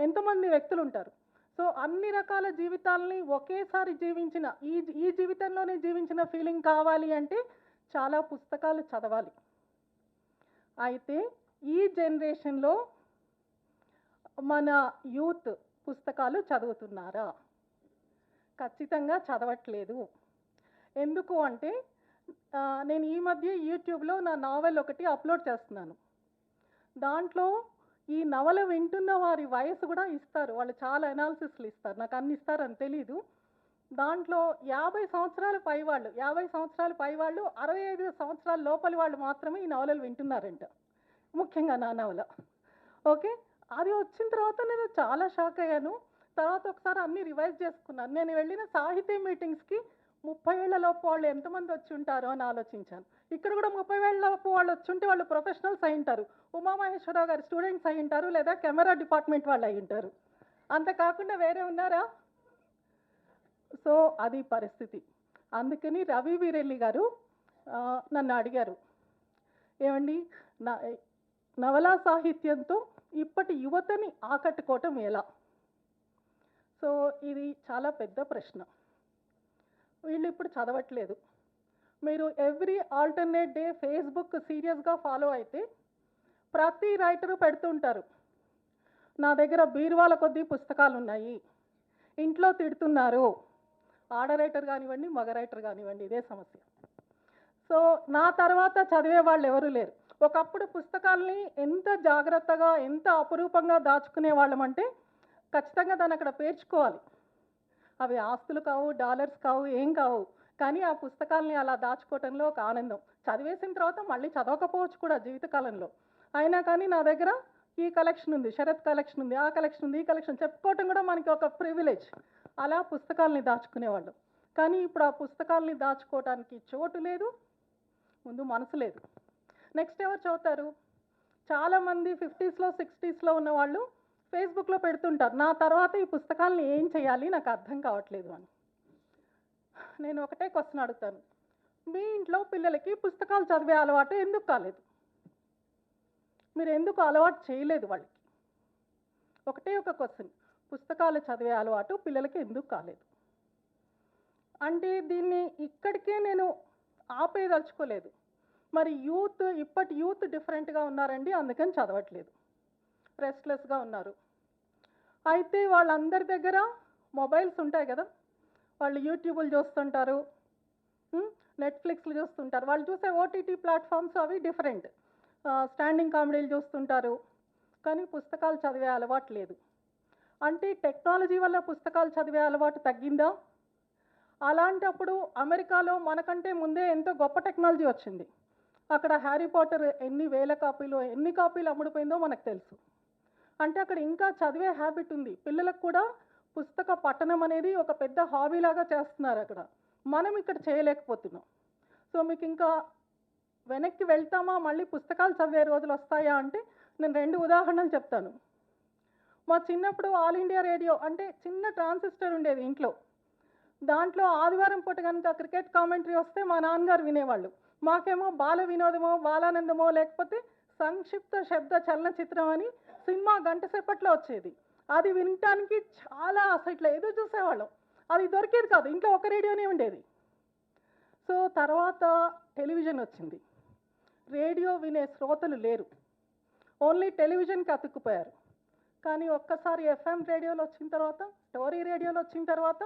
ఎంతోమంది వ్యక్తులు ఉంటారు. సో అన్ని రకాల జీవితాలని ఒకేసారి జీవించిన ఈ జీవితంలోనే జీవించిన ఫీలింగ్ కావాలి అంటే చాలా పుస్తకాలు చదవాలి. అయితే ఈ జనరేషన్లో మన యూత్ పుస్తకాలు చదువుతున్నారా? ఖచ్చితంగా చదవట్లేదు. ఎందుకు అంటే నేను ఈ మధ్య యూట్యూబ్లో నా నావెల్ ఒకటి అప్లోడ్ చేస్తున్నాను. దాంట్లో ఈ నవల వింటున్న వారి వయసు కూడా ఇస్తారు, వాళ్ళు చాలా అనాలిసిస్లు ఇస్తారు. నాకు అన్ని ఇస్తారని తెలీదు. దాంట్లో 50 సంవత్సరాల పైవాళ్ళు, 65 సంవత్సరాల లోపలి వాళ్ళు మాత్రమే ఈ నవలలు వింటున్నారంట, ముఖ్యంగా నా నవల. ఓకే, అది వచ్చిన తర్వాత నేను చాలా షాక్ అయ్యాను. తర్వాత ఒకసారి అన్నీ రివైజ్ చేసుకున్నాను. నేను వెళ్ళిన సాహితీ మీటింగ్స్కి 30 ఏళ్ల లోపు వాళ్ళు ఎంతమంది వచ్చి ఉంటారో అని ఆలోచించాను. ఇక్కడ కూడా 30 ఏళ్ల లోపు వాళ్ళు వచ్చి ఉంటే వాళ్ళు ప్రొఫెషనల్స్ అయి ఉంటారు, ఉమామహేశ్వరరావు గారి స్టూడెంట్స్ అయి ఉంటారు, లేదా కెమెరా డిపార్ట్మెంట్ వాళ్ళు అయి ఉంటారు. అంత కాకుండా వేరే ఉన్నారా? సో అది పరిస్థితి. అందుకని రవి వీరెల్లి గారు నన్ను అడిగారు, ఏమండి నవలా సాహిత్యంతో ఇప్పటి యువతని ఆకట్టుకోవటం ఎలా? సో ఇది చాలా పెద్ద ప్రశ్న. వీళ్ళు ఇప్పుడు చదవట్లేదు. మీరు ఎవ్రీ ఆల్టర్నేట్ డే ఫేస్బుక్ సీరియస్గా ఫాలో అయితే ప్రతి రైటరు పెడుతుంటారు, నా దగ్గర బీరువాల కొద్దీ పుస్తకాలు ఉన్నాయి, ఇంట్లో తిడుతున్నారు, ఆడ రైటర్ కానివ్వండి, మగ రైటర్ కానివ్వండి, ఇదే సమస్య. సో నా తర్వాత చదివే వాళ్ళు ఎవరు లేరు. ఒకప్పుడు పుస్తకాలని ఎంత జాగ్రత్తగా, ఎంత అపురూపంగా దాచుకునే వాళ్ళమంటే ఖచ్చితంగా దాన్ని అక్కడ పేర్చుకోవాలి. అవి ఆస్తులు కావు, డాలర్స్ కావు, ఏం కావు, కానీ ఆ పుస్తకాలని అలా దాచుకోవటంలో ఒక ఆనందం. చదివేసిన తర్వాత మళ్ళీ చదవకపోవచ్చు కూడా జీవితకాలంలో. అయినా కానీ నా దగ్గర ఈ కలెక్షన్ ఉంది, శరత్ కలెక్షన్ ఉంది, ఆ కలెక్షన్ ఉంది, ఈ కలెక్షన్ చెప్పుకోవటం కూడా మనకి ఒక ప్రివిలేజ్. అలా పుస్తకాలని దాచుకునేవాళ్ళం. కానీ ఇప్పుడు ఆ పుస్తకాలని దాచుకోవడానికి చోటు లేదు, ముందు మనసు లేదు. నెక్స్ట్ ఎవరు చదువుతారు? చాలామంది 50s, 60s ఉన్న వాళ్ళు ఫేస్బుక్లో పెడుతుంటారు, నా తర్వాత ఈ పుస్తకాలను ఏం చేయాలి నాకు అర్థం కావట్లేదు అని. నేను ఒకటే క్వశ్చన్ అడుగుతాను, మీ ఇంట్లో పిల్లలకి పుస్తకాలు చదివే అలవాటు ఎందుకు కాలేదు? మీరు ఎందుకు అలవాటు చేయలేదు వాళ్ళకి? ఒకటే ఒక క్వశ్చన్, పుస్తకాలు చదివే అలవాటు పిల్లలకి ఎందుకు కాలేదు? అంటే దీన్ని ఇక్కడికే నేను ఆపేదలుచుకోలేదు. మరి ఇప్పటి యూత్ డిఫరెంట్గా ఉన్నారండి, అందుకని చదవట్లేదు, రెస్ట్లెస్గా ఉన్నారు. అయితే వాళ్ళందరి దగ్గర మొబైల్స్ ఉంటాయి కదా, వాళ్ళు యూట్యూబ్లు చూస్తుంటారు, నెట్ఫ్లిక్స్లు చూస్తుంటారు, వాళ్ళు చూసే ఓటీటీ ప్లాట్ఫామ్స్ అవి డిఫరెంట్, స్టాండింగ్ కామెడీలు చూస్తుంటారు, కానీ పుస్తకాలు చదివే అలవాటు లేదు. అంటే టెక్నాలజీ వల్ల పుస్తకాలు చదివే అలవాటు తగ్గిందా? అలాంటప్పుడు అమెరికాలో మనకంటే ముందే ఎంతో గొప్ప టెక్నాలజీ వచ్చింది. అక్కడ హ్యారీ పాటర్ ఎన్ని కాపీలు అమ్ముడుపోయిందో మనకు తెలుసు. అంటే అక్కడ ఇంకా చదివే హ్యాబిట్ ఉంది. పిల్లలకు కూడా పుస్తక పఠనం అనేది ఒక పెద్ద హాబీలాగా చేస్తున్నారు అక్కడ. మనం ఇక్కడ చేయలేకపోతున్నాం. సో మీకు ఇంకా వెనక్కి వెళ్తామా, మళ్ళీ పుస్తకాలు చదివే రోజులు వస్తాయా అంటే నేను 2 ఉదాహరణలు చెప్తాను. మా చిన్నప్పుడు ఆల్ ఇండియా రేడియో అంటే చిన్న ట్రాన్సిస్టర్ ఉండేది ఇంట్లో. దాంట్లో ఆదివారం పూట కనుక క్రికెట్ కామెంటరీ వస్తే మా నాన్నగారు వినేవాళ్ళు. మాకేమో బాల వినోదమో, బాలానందమో లేకపోతే సంక్షిప్త శబ్ద చలనచిత్రం అని సినిమా గంట సేపట్లో వచ్చేది. అది వినటానికి చాలా అసలు ఇట్లా ఎదురు చూసేవాళ్ళం. అది దొరికేది కాదు, ఇంట్లో ఒక రేడియోనే ఉండేది. సో తర్వాత టెలివిజన్ వచ్చింది. రేడియో వినే శ్రోతలు లేరు, ఓన్లీ టెలివిజన్కి అతుక్కుపోయారు. కానీ ఒక్కసారి ఎఫ్ఎం రేడియోలు వచ్చిన తర్వాత, టోరీ రేడియోలు వచ్చిన తర్వాత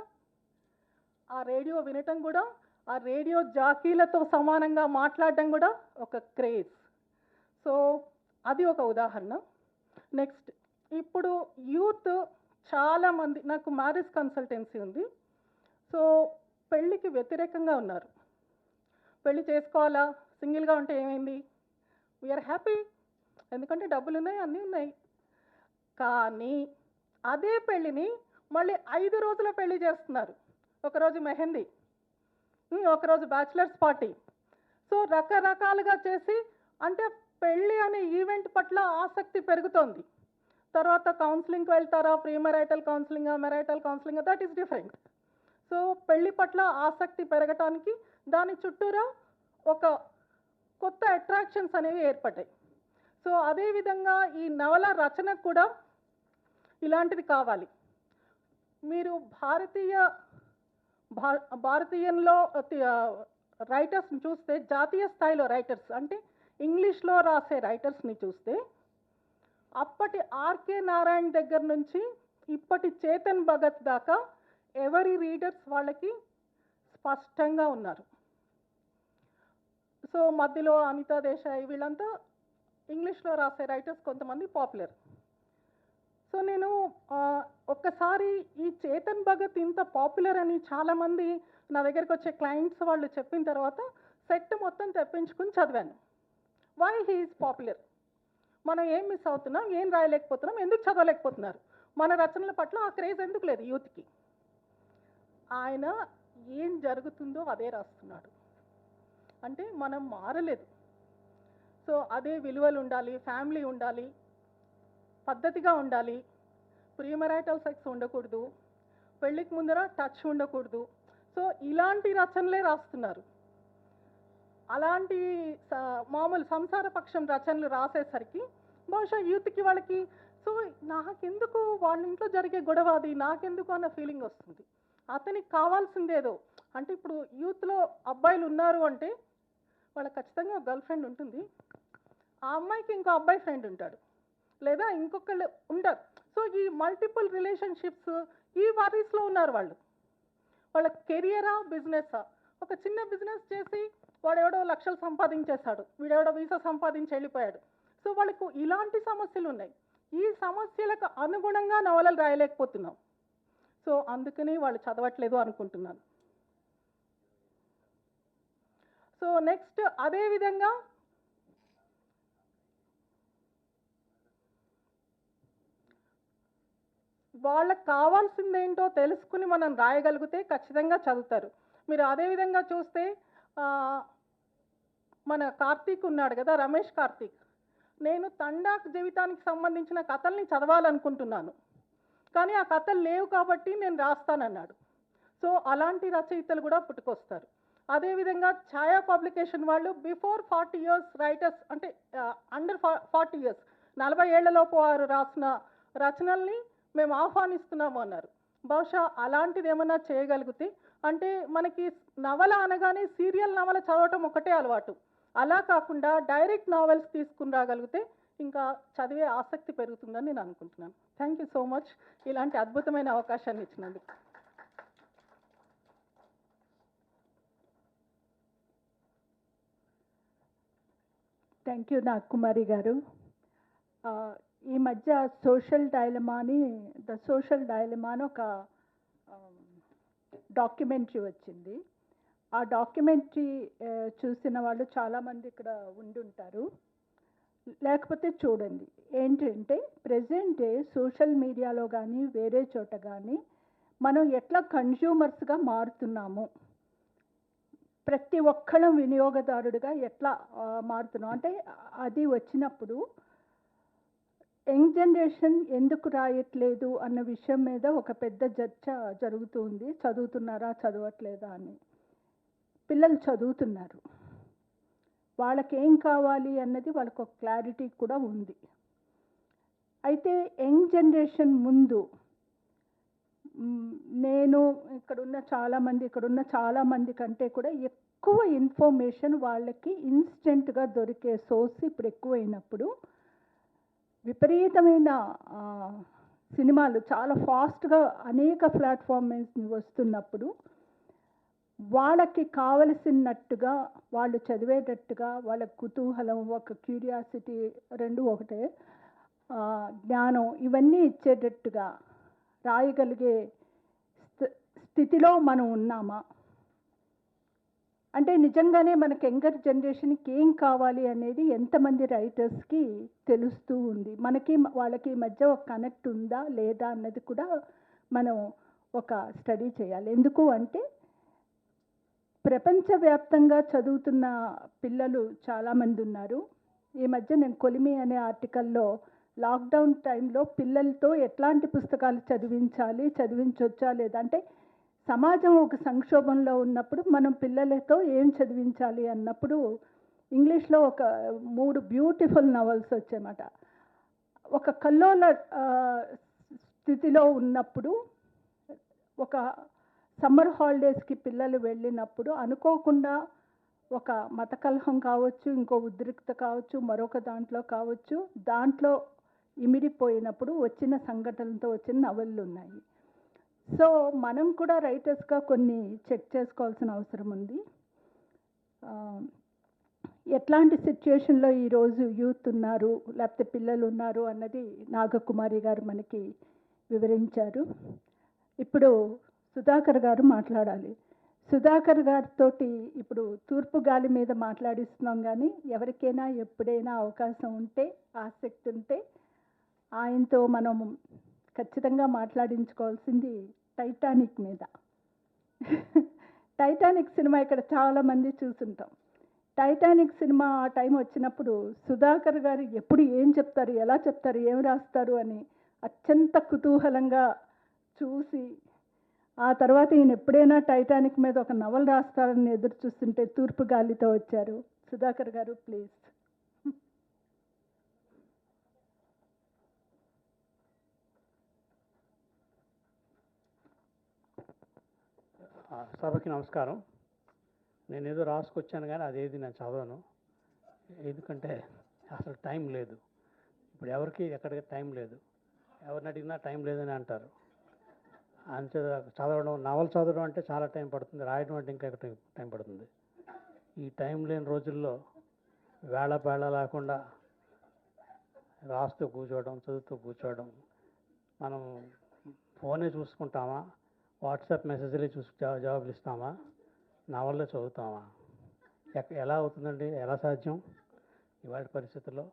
ఆ రేడియో వినటం కూడా, ఆ రేడియో జాకీలతో సమానంగా మాట్లాడడం కూడా ఒక క్రేజ్. సో అది ఒక ఉదాహరణ. నెక్స్ట్, ఇప్పుడు యూత్ చాలామంది, నాకు మ్యారేజ్ కన్సల్టెన్సీ ఉంది. సో పెళ్ళికి వ్యతిరేకంగా ఉన్నారు. పెళ్ళి చేసుకోవాలా, సింగిల్గా ఉంటే ఏమైంది, వీఆర్ హ్యాపీ, ఎందుకంటే డబ్బులు ఉన్నాయి, అన్నీ ఉన్నాయి. కానీ అదే పెళ్ళిని మళ్ళీ 5 రోజుల పెళ్లి చేస్తున్నారు. ఒకరోజు మెహందీ, ఒకరోజు బ్యాచిలర్స్ పార్టీ. సో రకరకాలుగా చేసి, అంటే పెళ్ళి అనే ఈవెంట్ పట్ల ఆసక్తి పెరుగుతోంది. తర్వాత కౌన్సిలింగ్కి వెళ్తారా, ప్రీ మెరైటల్ కౌన్సిలింగా, మెరైటల్ కౌన్సిలింగా, దట్ ఈస్ డిఫరెంట్. సో పెళ్లి పట్ల ఆసక్తి పెరగటానికి దాని చుట్టూరా ఒక కొత్త అట్రాక్షన్స్ అనేవి ఏర్పడ్డాయి. సో అదేవిధంగా ఈ నవల రచనకు కూడా ఇలాంటిది కావాలి. మీరు భారతీయంలో రైటర్స్ని చూస్తే, జాతీయ స్థాయిలో రైటర్స్ అంటే ఇంగ్లీష్లో రాసే రైటర్స్ని చూస్తే, అప్పటి ఆర్కే నారాయణ్ దగ్గర నుంచి ఇప్పటి చేతన్ భగత్ దాకా ఎవరి రీడర్స్ వాళ్ళకి స్పష్టంగా ఉన్నారు. సో మధ్యలో అనితా దేశాయ్ వీళ్ళంతా ఇంగ్లీష్లో రాసే రైటర్స్ కొంతమంది పాపులర్. సో నేను ఒక్కసారి ఈ చేతన్ భగత్ ఇంత పాపులర్ అని చాలామంది నా దగ్గరికి వచ్చే క్లయింట్స్ వాళ్ళు చెప్పిన తర్వాత సెట్ మొత్తం తెప్పించుకుని చదివాను. వై హీ ఈజ్ పాపులర్, మనం ఏం మిస్ అవుతున్నాం, ఏం రాయలేకపోతున్నాం, ఎందుకు చదవలేకపోతున్నారు, మన రచనల పట్ల ఆ క్రేజ్ ఎందుకు లేదు యూత్కి. ఆయన ఏం జరుగుతుందో అదే రాస్తున్నాడు, అంటే మనం మారలేదు. సో అదే విలువలు ఉండాలి, ఫ్యామిలీ ఉండాలి, పద్ధతిగా ఉండాలి, ప్రీమెరైటల్ సెక్స్ ఉండకూడదు, పెళ్ళికి ముందర టచ్ ఉండకూడదు. సో ఇలాంటి రచనలే రాస్తున్నారు. అలాంటి మామూలు సంసార పక్షం రచనలు రాసేసరికి బహుశా యూత్కి వాళ్ళకి సో నాకెందుకు వాళ్ళ ఇంట్లో జరిగే గొడవ అది నాకెందుకు అన్న ఫీలింగ్ వస్తుంది. అతనికి కావాల్సిందేదో, అంటే ఇప్పుడు యూత్లో అబ్బాయిలు ఉన్నారు అంటే వాళ్ళకి ఖచ్చితంగా గర్ల్ ఫ్రెండ్ ఉంటుంది, ఆ అమ్మాయికి ఇంకో అబ్బాయి ఫ్రెండ్ ఉంటాడు, లేదా ఇంకొకళ్ళు ఉంటారు. సో ఈ మల్టిపుల్ రిలేషన్షిప్స్, ఈ వరీస్లో ఉన్నారు వాళ్ళు. వాళ్ళ కెరియరా, బిజినెస్సా, ఒక చిన్న బిజినెస్ చేసి వాడెవడో లక్షలు సంపాదించేశాడు, వీడెవడో వీసా సంపాదించి వెళ్ళిపోయాడు. సో వాళ్ళకు ఇలాంటి సమస్యలు ఉన్నాయి. ఈ సమస్యలకు అనుగుణంగా నవలలు రాయలేకపోతున్నాం. సో అందుకని వాళ్ళు చదవట్లేదు అనుకుంటున్నాను. సో నెక్స్ట్, అదేవిధంగా వాళ్ళకి కావాల్సిందేంటో తెలుసుకుని మనం రాయగలిగితే ఖచ్చితంగా చదువుతారు. మీరు అదేవిధంగా చూస్తే మన కార్తీక్ ఉన్నాడు కదా, రమేష్ కార్తీక్, నేను తండా జీవితానికి సంబంధించిన కథల్ని చదవాలనుకుంటున్నాను, కానీ ఆ కథలు లేవు కాబట్టి నేను రాస్తానన్నాడు. సో అలాంటి రచయితలు కూడా పుట్టుకొస్తారు. అదేవిధంగా ఛాయా పబ్లికేషన్ వాళ్ళు బిఫోర్ 40 years రైటర్స్, అంటే అండర్ 40 years 40 ఏళ్లలోపు వారు రాసిన రచనల్ని మేము ఆహ్వానిస్తున్నాము అన్నారు. బహుశా అలాంటిది ఏమన్నా చేయగలిగితే, అంటే మనకి నవల అనగానే సీరియల్ నవల చదవటం ఒకటే అలవాటు, అలా కాకుండా డైరెక్ట్ నావెల్స్ తీసుకుని రాగలిగితే ఇంకా చదివే ఆసక్తి పెరుగుతుందని నేను అనుకుంటున్నాను. థ్యాంక్ యూ సో మచ్ ఇలాంటి అద్భుతమైన అవకాశాన్ని ఇచ్చినందుకు. థ్యాంక్ యూ నాగకుమారి గారు. ఈ మధ్య సోషల్ డైలమా అని ఒక డాక్యుమెంటరీ వచ్చింది. ఆ డాక్యుమెంటరీ చూసిన వాళ్ళు చాలామంది ఇక్కడ ఉండుంటారు, లేకపోతే చూడండి. ఏంటంటే ప్రెజెంట్ డే సోషల్ మీడియాలో కానీ వేరే చోట కానీ మనం ఎట్లా కన్జ్యూమర్స్గా మారుతున్నాము, ప్రతి ఒక్కళ్ళం వినియోగదారుడిగా ఎట్లా మారుతున్నాం అంటే అది వచ్చినప్పుడు యంగ్ జనరేషన్ ఎందుకు రాయట్లేదు అన్న విషయం మీద ఒక పెద్ద చర్చ జరుగుతుంది. చదువుతున్నారా చదవట్లేదా అని. పిల్లలు చదువుతున్నారు. వాళ్ళకి ఏం కావాలి అన్నది వాళ్ళకు ఒక క్లారిటీ కూడా ఉంది. అయితే యంగ్ జనరేషన్ ముందు నేను ఇక్కడున్న చాలామంది కంటే కూడా ఎక్కువ ఇన్ఫర్మేషన్ వాళ్ళకి ఇన్స్టెంట్గా దొరికే సోర్స్ ఇప్పుడు ఎక్కువైనప్పుడు విపరీతమైన సినిమాలు చాలా ఫాస్ట్గా అనేక ప్లాట్ఫామ్స్ వస్తున్నప్పుడు వాళ్ళకి కావలసినట్టుగా వాళ్ళు చదివేటట్టుగా వాళ్ళ కుతూహలం, ఒక క్యూరియాసిటీ రెండు ఒకటే, జ్ఞానం ఇవన్నీ ఇచ్చేటట్టుగా రాయగలిగే స్థితిలో మనం ఉన్నామా? అంటే నిజంగానే మనకి యంగర్ జనరేషన్కి ఏం కావాలి అనేది ఎంతమంది రైటర్స్కి తెలుస్తూ ఉంది. వాళ్ళకి మధ్య ఒక కనెక్ట్ ఉందా లేదా అన్నది కూడా మనం ఒక స్టడీ చేయాలి. ఎందుకు అంటే ప్రపంచవ్యాప్తంగా చదువుతున్న పిల్లలు చాలామంది ఉన్నారు. ఈ మధ్య నేను కొలిమి అనే ఆర్టికల్లో లాక్డౌన్ టైంలో పిల్లలతో ఎట్లాంటి పుస్తకాలు చదివించవచ్చా లేదా, అంటే సమాజం ఒక సంక్షోభంలో ఉన్నప్పుడు మనం పిల్లలతో ఏం చదివించాలి అన్నప్పుడు ఇంగ్లీష్లో ఒక 3 బ్యూటిఫుల్ నవల్స్ వచ్చాయన్నమాట. ఒక కల్లోల స్థితిలో ఉన్నప్పుడు ఒక సమ్మర్ హాలిడేస్కి పిల్లలు వెళ్ళినప్పుడు అనుకోకుండా ఒక మత కలహం కావచ్చు, ఇంకో ఉద్రిక్త కావచ్చు, మరొక దాంట్లో కావచ్చు, దాంట్లో ఇమిడిపోయినప్పుడు వచ్చిన సంఘటనలతో వచ్చిన నవళ్ళు ఉన్నాయి. సో మనం కూడా రైటర్స్గా కొన్ని చెక్ చేసుకోవాల్సిన అవసరం ఉంది. ఎట్లాంటి సిచ్యుయేషన్లో ఈరోజు యూత్ ఉన్నారు లేకపోతే పిల్లలు ఉన్నారు అన్నది నాగకుమారి గారు మనకి వివరించారు. ఇప్పుడు సుధాకర్ గారు మాట్లాడాలి. సుధాకర్ గారితో ఇప్పుడు తూర్పు గాలి మీద మాట్లాడిస్తున్నాం, కానీ ఎవరికైనా ఎప్పుడైనా అవకాశం ఉంటే, ఆసక్తి ఉంటే ఆయనతో మనం ఖచ్చితంగా మాట్లాడించుకోవాల్సింది టైటానిక్ మీద. టైటానిక్ సినిమా ఇక్కడ చాలామంది చూసుంటాం. టైటానిక్ సినిమా ఆ టైం వచ్చినప్పుడు సుధాకర్ గారు ఎప్పుడు ఏం చెప్తారు, ఎలా చెప్తారు, ఏం రాస్తారు అని అత్యంత కుతూహలంగా చూసి, ఆ తర్వాత ఈయన ఎప్పుడైనా టైటానిక్ మీద ఒక నవల రాస్తారని ఎదురు చూస్తుంటే తూర్పు గాలితో వచ్చారు. సుధాకర్ గారు ప్లీజ్. సభకి నమస్కారం. నేను ఏదో రాసుకొచ్చాను కానీ అదేది నేను చదవను, ఎందుకంటే అసలు టైం లేదు. ఇప్పుడు ఎవరికి ఎక్కడికి టైం లేదు, ఎవరిని అడిగినా టైం లేదని అంటారు. అంతే చదవడం, నవలు చదవడం అంటే చాలా టైం పడుతుంది, రాయడం అంటే ఇంకా టైం పడుతుంది. ఈ టైం లేని రోజుల్లో వేళ పేళ లేకుండా రాస్తూ కూర్చోవడం, చదువుతూ కూర్చోవడం. మనం ఫోనే చూసుకుంటామా, వాట్సాప్ మెసేజ్లే చూసి జవాబులు ఇస్తామా, నవల్లో చదువుతామా? ఎలా అవుతుందండి, ఎలా సాధ్యం ఇవాళ పరిస్థితుల్లో?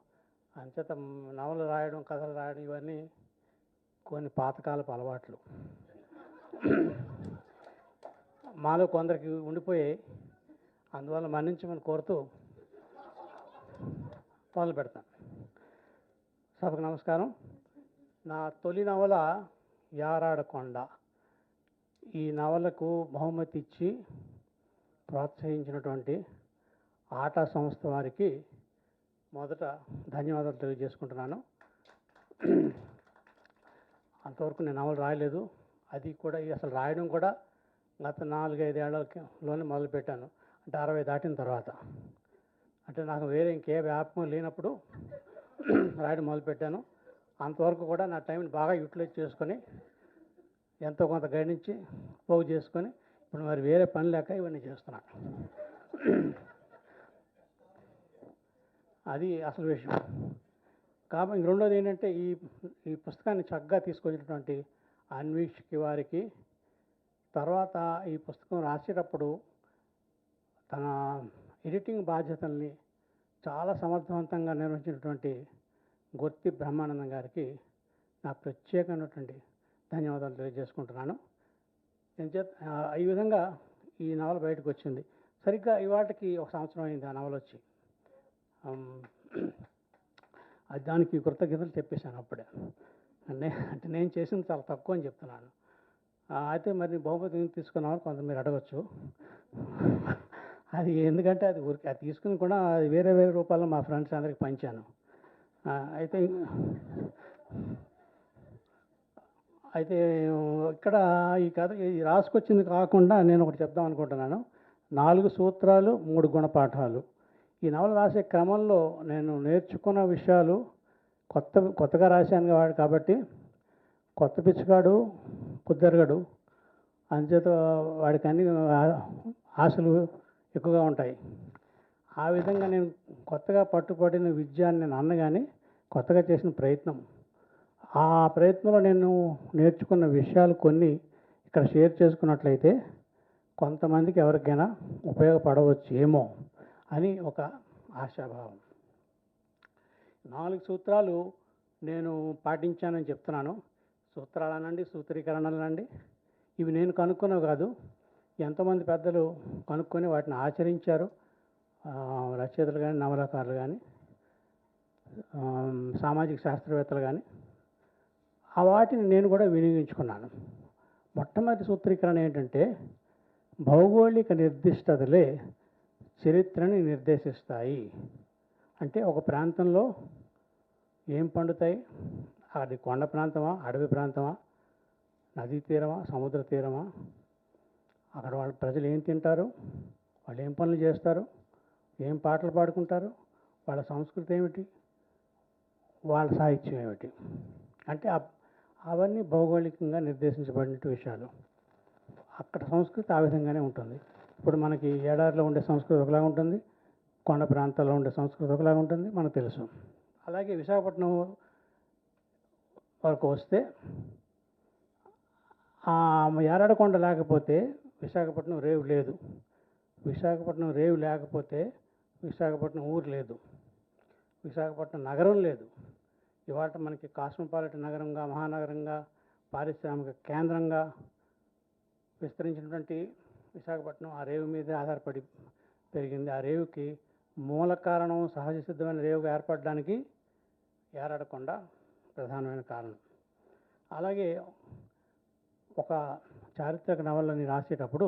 అంచేత నవలు రాయడం, కథలు రాయడం ఇవన్నీ కొన్ని పాతకాలపు అలవాట్లు మాలో కొందరికి ఉండిపోయాయి. అందువల్ల మన్నించమని కోరుతూ మొదలు పెడతాను. సభకు నమస్కారం. నా తొలి నవల యారాడకొండ. ఈ నవలకు బహుమతి ఇచ్చి ప్రోత్సహించినటువంటి ఆటా సంస్థ వారికి మొదట ధన్యవాదాలు తెలియజేసుకుంటున్నాను. అంతవరకు నేను నవల రాయలేదు. అది కూడా అసలు రాయడం కూడా గత 4-5 ఏళ్లలోనే మొదలుపెట్టాను, అంటే 60 దాటిన తర్వాత. అంటే నాకు వేరే ఇంకే వ్యాపకం లేనప్పుడు రాయడం మొదలుపెట్టాను. అంతవరకు కూడా నా టైంని బాగా యూటిలైజ్ చేసుకొని ఎంతో కొంత గడిచి పోగు చేసుకొని ఇప్పుడు మరి వేరే పని లేక ఇవన్నీ చేస్తున్నాను. అది అసలు విషయం. కాబట్టి రెండోది ఏంటంటే ఈ పుస్తకాన్ని చక్కగా తీసుకొచ్చినటువంటి అన్వీష్కి వారికి, తర్వాత ఈ పుస్తకం రాసేటప్పుడు తన ఎడిటింగ్ బాధ్యతల్ని చాలా సమర్థవంతంగా నిర్వహించినటువంటి గుర్తి బ్రహ్మానందం గారికి నా ప్రత్యేకమైనటువంటి ధన్యవాదాలు తెలియజేసుకుంటున్నాను. ఈ విధంగా ఈ నవల బయటకు వచ్చింది. సరిగ్గా ఇవాటికి 1 సంవత్సరం అయింది ఆ నవల వచ్చి. అది దానికి కృతజ్ఞతలు చెప్పేశాను అప్పుడే. అంటే నేను చేసింది చాలా తక్కువ అని చెప్తున్నాను. అయితే మరి బహుమతి తీసుకున్నామని కొంత మీరు అడగచ్చు. అది ఎందుకంటే అది ఊరికి అది తీసుకుని కూడా అది వేరే వేరే రూపాల్లో మా ఫ్రెండ్స్ అందరికి పంచాను. అయితే అయితే ఇక్కడ ఈ కథ ఈ రాసుకొచ్చింది కాకుండా నేను ఒకటి చెప్దాం అనుకుంటున్నాను. 4 సూత్రాలు 3 గుణపాఠాలు. ఈ నవల రాసే క్రమంలో నేను నేర్చుకున్న విషయాలు కొత్తగా రాశాను కాబట్టి కొత్త పిచ్చిగాడు పొద్దెరగడు, అంచేత వాడికి అన్ని ఆశలు ఎక్కువగా ఉంటాయి. ఆ విధంగా నేను కొత్తగా పట్టుబడిన విద్య అని నేను అన్నగాని కొత్తగా చేసిన ప్రయత్నం, ఆ ప్రయత్నంలో నేను నేర్చుకున్న విషయాలు కొన్ని ఇక్కడ షేర్ చేసుకున్నట్లయితే కొంతమందికి ఎవరికైనా ఉపయోగపడవచ్చు ఏమో అని ఒక ఆశాభావం. 4 సూత్రాలు నేను పాటించానని చెప్తున్నాను. సూత్రాలనండి, సూత్రీకరణలనండి, ఇవి నేను కనుక్కున్నవి కాదు. ఎంతోమంది పెద్దలు కనుక్కొని వాటిని ఆచరించారు. రచయితలు కానీ, నవలాకారులు కానీ, సామాజిక శాస్త్రవేత్తలు కానీ, ఆ వాటిని నేను కూడా వినియోగించుకున్నాను. మొట్టమొదటి సూత్రీకరణ ఏంటంటే, భౌగోళిక నిర్దిష్టతలే చరిత్రని నిర్దేశిస్తాయి. అంటే ఒక ప్రాంతంలో ఏం పండుతాయి, అది కొండ ప్రాంతమా, అడవి ప్రాంతమా, నదీ తీరమా, సముద్ర తీరమా, అక్కడ వాళ్ళ ప్రజలు ఏం తింటారు, వాళ్ళు ఏం పనులు చేస్తారు, ఏం పాటలు పాడుకుంటారు, వాళ్ళ సంస్కృతి ఏమిటి, వాళ్ళ సాహిత్యం ఏమిటి, అంటే అవన్నీ భౌగోళికంగా నిర్దేశించబడిన విషయాలు. అక్కడ సంస్కృతి ఆ విధంగానే ఉంటుంది. ఇప్పుడు మనకి ఏడారిలో ఉండే సంస్కృతి ఒకలాగా ఉంటుంది, కొండ ప్రాంతాల్లో ఉండే సంస్కృతి ఒకలాగా ఉంటుంది, మనకు తెలుసు. అలాగే విశాఖపట్నం వరకు వస్తే యారాడకొండ లేకపోతే విశాఖపట్నం రేవు లేదు, విశాఖపట్నం రేవు లేకపోతే విశాఖపట్నం ఊరు లేదు, విశాఖపట్నం నగరం లేదు. ఇవాళ మనకి కాస్మోపాలిటన్ నగరంగా, మహానగరంగా, పారిశ్రామిక కేంద్రంగా విస్తరించినటువంటి విశాఖపట్నం ఆ రేవు మీదే ఆధారపడి పెరిగింది. ఆ రేవుకి మూల కారణం సహజ సిద్ధమైన రేవుగా ఏర్పడడానికి యారాడకొండ ప్రధానమైన కారణం. అలాగే ఒక చారిత్రక నవలని రాసేటప్పుడు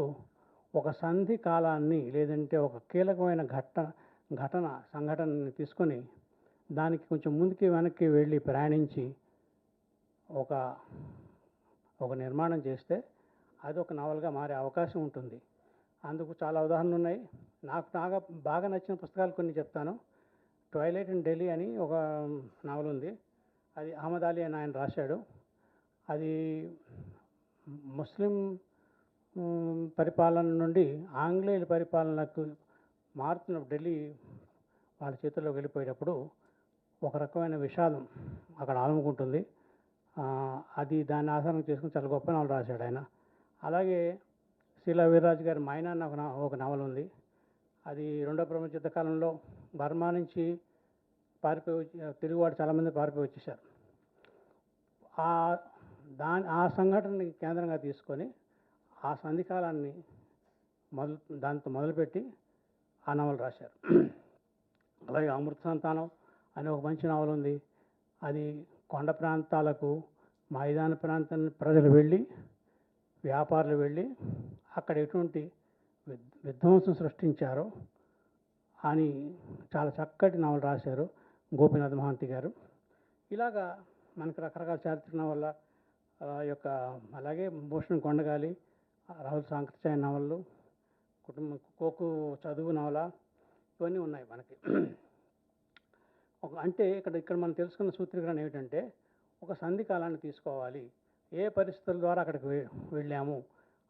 ఒక సంధి కాలాన్ని లేదంటే ఒక కీలకమైన సంఘటనని తీసుకొని దానికి కొంచెం ముందుకి వెనక్కి వెళ్ళి ప్రయాణించి ఒక నిర్మాణం చేస్తే అది ఒక నవలగా మారే అవకాశం ఉంటుంది. అందుకు చాలా ఉదాహరణలు ఉన్నాయి. నాకు బాగా నచ్చిన పుస్తకాలు కొన్ని చెప్తాను. ట్వైలైట్ ఇన్ ఢిల్లీ అని ఒక నవల ఉంది. అది అహ్మద్ అలీ అని ఆయన రాశాడు. అది ముస్లిం పరిపాలన నుండి ఆంగ్లేయుల పరిపాలనకు మారుతున్న ఢిల్లీ వాళ్ళ చేతుల్లోకి వెళ్ళిపోయేటప్పుడు ఒక రకమైన విషాదం అక్కడ ఆలముకుంటుంది. అది దాన్ని ఆధారం చేసుకుని చాలా గొప్ప నవల రాశాడు ఆయన. అలాగే శీలా వీర్రాజు గారి మైనా అన్న ఒక నవల ఉంది. అది రెండో ప్రపంచ యుద్ధ కాలంలో బర్మా నుంచి తెలుగువాడు చాలామంది పారిపోయి వచ్చేసారు. ఆ సంఘటనని కేంద్రంగా తీసుకొని ఆ సంధికాలాన్ని దాంతో మొదలుపెట్టి ఆ నవల రాశారు. అలాగే అమృత సంతానం అనే ఒక మంచి నవల ఉంది. అది కొండ ప్రాంతాలకు, మైదాన ప్రాంతం ప్రజలు వెళ్ళి, వ్యాపారులు వెళ్ళి అక్కడ ఎటువంటి విధ్వంసం సృష్టించారో అని చాలా చక్కటి నవల రాశారు గోపీనాథ్ మహాంతి గారు. ఇలాగా మనకు రకరకాల చారిత్రక నవల యొక్క, అలాగే భూషణ్ కొండగాలి, రాహుల్ సాంకృత్యాయ నవలలు, కోకు చదువు నవల, ఇవన్నీ ఉన్నాయి మనకి. అంటే ఇక్కడ మనం తెలుసుకున్న సూత్రీకరణ ఏమిటంటే, ఒక సంధి కాలాన్ని తీసుకోవాలి, ఏ పరిస్థితుల ద్వారా అక్కడికి వెళ్ళాము,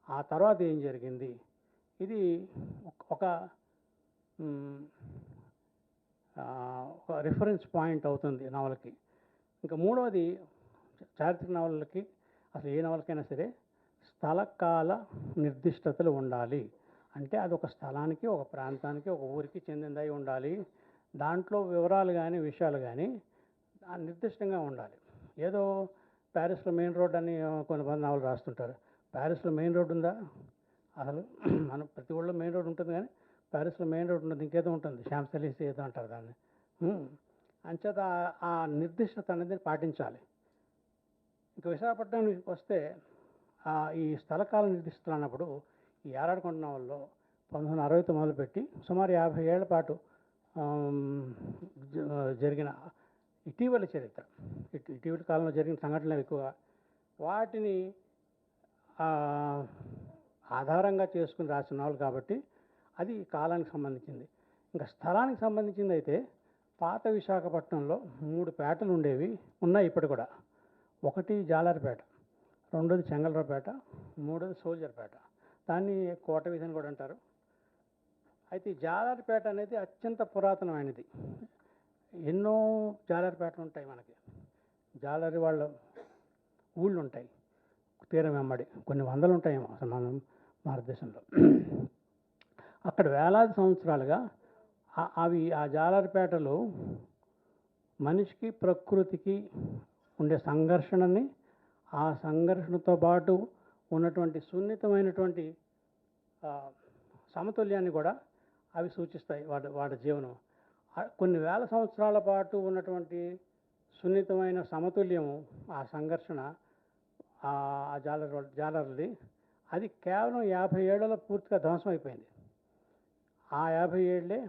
ఆ తర్వాత ఏం జరిగింది, ఇది ఒక రిఫరెన్స్ పాయింట్ అవుతుంది నవలకి. ఇంకా మూడవది, చారిత్రక నవలకి అసలు ఏ నవలకైనా సరే స్థలకాల నిర్దిష్టతలు ఉండాలి. అంటే అది ఒక స్థలానికి, ఒక ప్రాంతానికి, ఒక ఊరికి చెందినదై ఉండాలి. దాంట్లో వివరాలు కానీ విషయాలు కానీ నిర్దిష్టంగా ఉండాలి. ఏదో ప్యారిస్లో మెయిన్ రోడ్ అని కొంతమంది నవలు రాస్తుంటారు. ప్యారిస్లో మెయిన్ రోడ్ ఉందా? అసలు మనం ప్రతి ఊళ్ళో మెయిన్ రోడ్ ఉంటుంది, కానీ ప్యారిస్లో మెయిన్ రోడ్ ఉంటుంది, ఇంకేదో ఉంటుంది, షాంప్స్ ఎలీసే ఏదో అంటారు దాన్ని. అంచేత ఆ నిర్దిష్టత అనేది పాటించాలి. ఇంకా విశాఖపట్నానికి వస్తే ఈ స్థలకాల నిర్దిష్టలు అన్నప్పుడు ఈ ఏరాడుకొండ నవల్లో 1960తో మొదలుపెట్టి సుమారు 50 ఏళ్ల పాటు జరిగిన ఇటీవల చరిత్ర, ఇటీవల కాలంలో జరిగిన సంఘటనలు ఎక్కువగా వాటిని ఆధారంగా చేసుకుని రాసిన నవలు కాబట్టి అది కాలానికి సంబంధించింది. ఇంకా స్థలానికి సంబంధించింది అయితే పాత విశాఖపట్నంలో 3 పేటలు ఉండేవి, ఉన్నాయి ఇప్పటి కూడా. ఒకటి జాలారిపేట, రెండోది చెంగల్రావుపేట, మూడోది సోల్జర్పేట. దాన్ని కోట వీధి అని కూడా అంటారు. అయితే ఈ జాలారిపేట అనేది అత్యంత పురాతనమైనది. ఎన్నో జాలారిపేటలు ఉంటాయి మనకి. జాలారి వాళ్ళ ఊళ్ళు ఉంటాయి తీరం వెంబడి, కొన్ని వందలు ఉంటాయేమో అసలు మనం భారతదేశంలో. అక్కడ వేలాది సంవత్సరాలుగా ఆ జాలారిపేటలో మనిషికి ప్రకృతికి ఉండే సంఘర్షణని, ఆ సంఘర్షణతో పాటు ఉన్నటువంటి సున్నితమైనటువంటి సమతుల్యాన్ని కూడా అవి సూచిస్తాయి. వాడి జీవనం కొన్ని వేల సంవత్సరాల పాటు ఉన్నటువంటి సున్నితమైన సమతుల్యము, ఆ సంఘర్షణ, ఆ జాలర్ది అది కేవలం 50 ఏళ్లలో పూర్తిగా ధ్వంసం అయిపోయింది. ఆ 50 ఏళ్ళే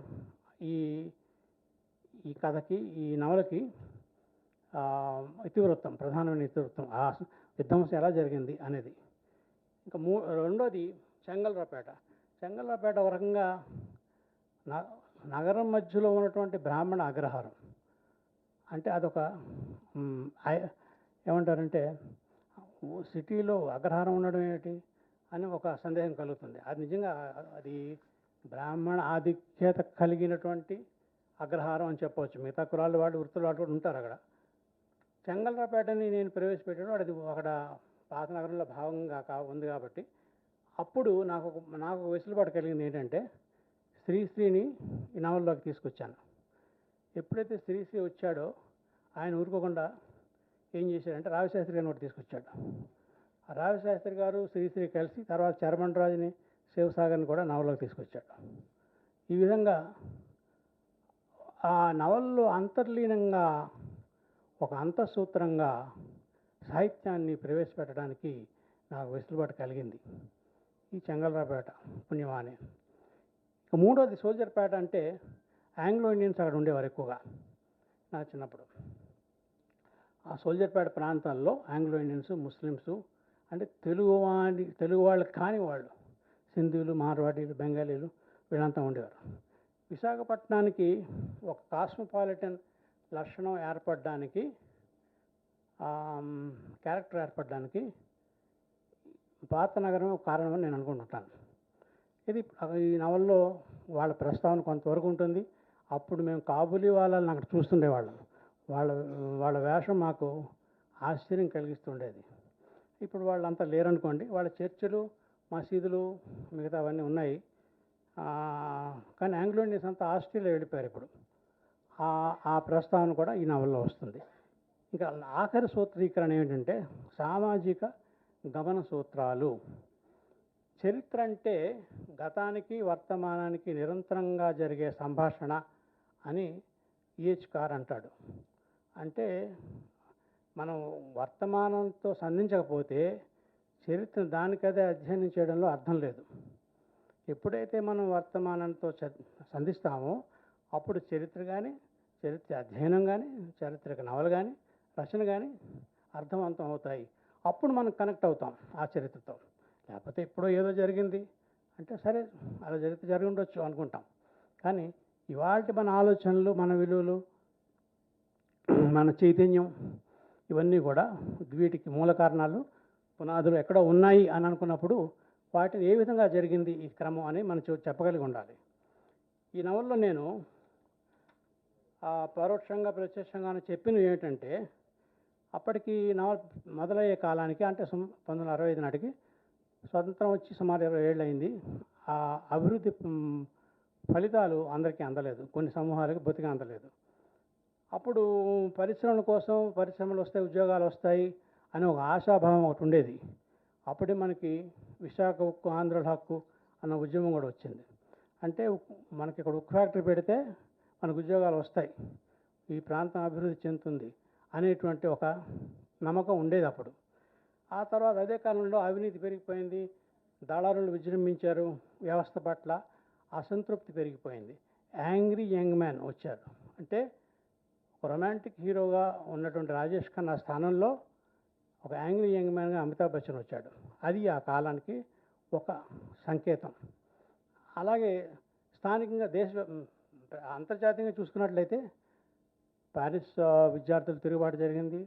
ఈ కథకి, ఈ నవలకి ఇతివృత్తం, ప్రధానమైన ఇతివృత్తం. ఆ విధ్వంసం ఎలా జరిగింది అనేది. ఇంకా రెండోది చెంగల్రావుపేట. చెంగల్రావుపేట ఒక రకంగా నగరం మధ్యలో ఉన్నటువంటి బ్రాహ్మణ అగ్రహారం. అంటే అదొక ఏమంటారంటే సిటీలో అగ్రహారం ఉండడం ఏమిటి అని ఒక సందేహం కలుగుతుంది. అది నిజంగా అది బ్రాహ్మణ ఆధిక్యత కలిగినటువంటి అగ్రహారం అని చెప్పవచ్చు. మిగతా కులాలు వాళ్ళు, వృత్తులు వాళ్ళు కూడా ఉంటారు అక్కడ. చెంగల్రావుపేటని నేను ప్రవేశపెట్టాను. అది అక్కడ పాత నగరంలో భాగంగా ఉంది కాబట్టి అప్పుడు నాకు వెసులుబాటు కలిగింది ఏంటంటే శ్రీశ్రీని ఈ నవల్లోకి తీసుకొచ్చాను. ఎప్పుడైతే శ్రీశ్రీ వచ్చాడో ఆయన ఊరుకోకుండా ఏం చేశాడంటే రావిశాస్త్రి గారిని ఒకటి తీసుకొచ్చాడు. ఆ రావిశాస్త్రి గారు శ్రీశ్రీ కలిసి తర్వాత చరమండరాజుని, శివసాగర్ని కూడా నవల్లోకి తీసుకొచ్చాడు. ఈ విధంగా ఆ నవల్లో అంతర్లీనంగా ఒక అంతఃసూత్రంగా సాహిత్యాన్ని ప్రవేశపెట్టడానికి నాకు వెసులుబాటు కలిగింది ఈ చెంగల్రావుపేట పుణ్యమాని. ఇక మూడోది సోల్జర్పేట. అంటే ఆంగ్లో ఇండియన్స్ అక్కడ ఉండేవారు ఎక్కువగా నా చిన్నప్పుడు. ఆ సోల్జర్పేట ప్రాంతాల్లో ఆంగ్లో ఇండియన్స్, ముస్లిమ్స్, అంటే తెలుగు వాళ్ళు కాని వాళ్ళు, సింధులు, మార్వాడీలు, బెంగాలీలు వీళ్ళంతా ఉండేవారు. విశాఖపట్నానికి ఒక కాస్మోపాలిటన్ లక్షణం ఏర్పడడానికి, క్యారెక్టర్ ఏర్పడడానికి పాత నగరం కారణమని నేను అనుకుంటుంటాను. ఇది ఈ నవల్లో వాళ్ళ ప్రస్తావన కొంతవరకు ఉంటుంది. అప్పుడు మేము కాబూలీ వాళ్ళని అక్కడ చూస్తుండేవాళ్ళం. వాళ్ళ వేషం మాకు ఆశ్చర్యం కలిగిస్తుండేది. ఇప్పుడు వాళ్ళంతా లేరనుకోండి. వాళ్ళ చర్చిలు, మసీదులు మిగతా అవన్నీ ఉన్నాయి. కానీ ఆంగ్లో ఇండియన్స్ అంతా ఆస్ట్రేలియా వెళ్ళిపోయారు ఇప్పుడు. ఆ ప్రస్తావన కూడా ఈ నవల్లో వస్తుంది. ఇంకా ఆఖరి సూత్రీకరణ ఏమిటంటే సామాజిక గమన సూత్రాలు. చరిత్ర అంటే గతానికి వర్తమానానికి నిరంతరంగా జరిగే సంభాషణ అని ఈహెచ్ కార్ అంటాడు. అంటే మనం వర్తమానంతో సంధించకపోతే చరిత్ర దానికదే అధ్యయనం చేయడంలో అర్థం లేదు. ఎప్పుడైతే మనం వర్తమానంతో సంధిస్తామో అప్పుడు చరిత్ర కానీ, చరిత్ర అధ్యయనం కానీ, చారిత్రక నవలు కానీ, రచన కానీ అర్థవంతం అవుతాయి. అప్పుడు మనం కనెక్ట్ అవుతాం ఆ చరిత్రతో. లేకపోతే ఎప్పుడో ఏదో జరిగింది అంటే సరే అలా జరిగి ఉండొచ్చు అనుకుంటాం. కానీ ఇవాళ మన ఆలోచనలు, మన విలువలు, మన చైతన్యం ఇవన్నీ కూడా వీటికి మూల కారణాలు, పునాదులు ఎక్కడో ఉన్నాయి అని అనుకున్నప్పుడు వాటిని ఏ విధంగా జరిగింది ఈ క్రమం అని మనం చెప్పగలిగి ఉండాలి. ఈ నవల్లో నేను పరోక్షంగా ప్రత్యక్షంగానే చెప్పినవి ఏమిటంటే అప్పటికి నవల మొదలయ్యే కాలానికి అంటే 1965 నాటికి స్వతంత్రం వచ్చి సుమారు 20 ఏళ్ళు అయింది. ఆ అభివృద్ధి ఫలితాలు అందరికీ అందలేదు, కొన్ని సమూహాలకు బతిగా అందలేదు. అప్పుడు పరిశ్రమల కోసం, పరిశ్రమలు వస్తాయి, ఉద్యోగాలు వస్తాయి అని ఒక ఆశాభావం ఒకటి ఉండేది. అప్పుడే మనకి విశాఖ ఉక్కు, ఆంధ్రుల హక్కు అన్న ఉద్యమం కూడా వచ్చింది. అంటే మనకి ఇక్కడ ఉక్కు ఫ్యాక్టరీ పెడితే మనకు ఉద్యోగాలు వస్తాయి, ఈ ప్రాంతం అభివృద్ధి చెందుతుంది అనేటువంటి ఒక నమ్మకం ఉండేది అప్పుడు. ఆ తర్వాత అదే కాలంలో అవినీతి పెరిగిపోయింది, దళారులు విజృంభించారు, వ్యవస్థ పట్ల అసంతృప్తి పెరిగిపోయింది. యాంగ్రీ యంగ్ మ్యాన్ వచ్చారు. అంటే ఒక రొమాంటిక్ హీరోగా ఉన్నటువంటి రాజేష్ ఖన్నా స్థానంలో ఒక యాంగ్రీ యంగ్ మ్యాన్గా అమితాబ్ బచ్చన్ వచ్చాడు. అది ఆ కాలానికి ఒక సంకేతం. అలాగే స్థానికంగా అంతర్జాతీయంగా చూసుకున్నట్లయితే ప్యారిస్ విద్యార్థులు తిరుగుబాటు జరిగింది.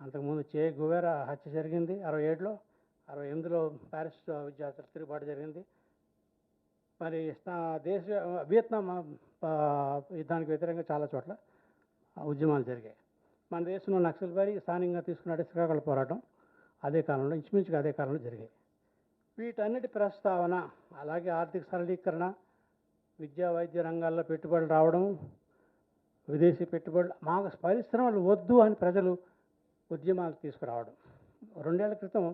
అంతకుముందు చే గువేరా హత్య జరిగింది 67లో, 68లో ప్యారిస్ విద్యార్థులు తిరుగుబాటు జరిగింది. మరి వియత్నాం యుద్ధానికి వ్యతిరేకంగా చాలా చోట్ల ఉద్యమాలు జరిగాయి. మన దేశంలో నక్సల్బరీ, స్థానికంగా తీసుకున్నట్టు శ్రీకాకుళ పోరాటం అదే కాలంలో, ఇంచుమించుగా అదే కాలంలో జరిగాయి. వీటన్నిటి ప్రస్తావన, అలాగే ఆర్థిక సరళీకరణ, విద్యా వైద్య రంగాల్లో పెట్టుబడులు రావడం, విదేశీ పెట్టుబడులు, మాకు పరిశ్రమలు వద్దు అని ప్రజలు ఉద్యమాలు తీసుకురావడం. 2 ఏళ్ల క్రితం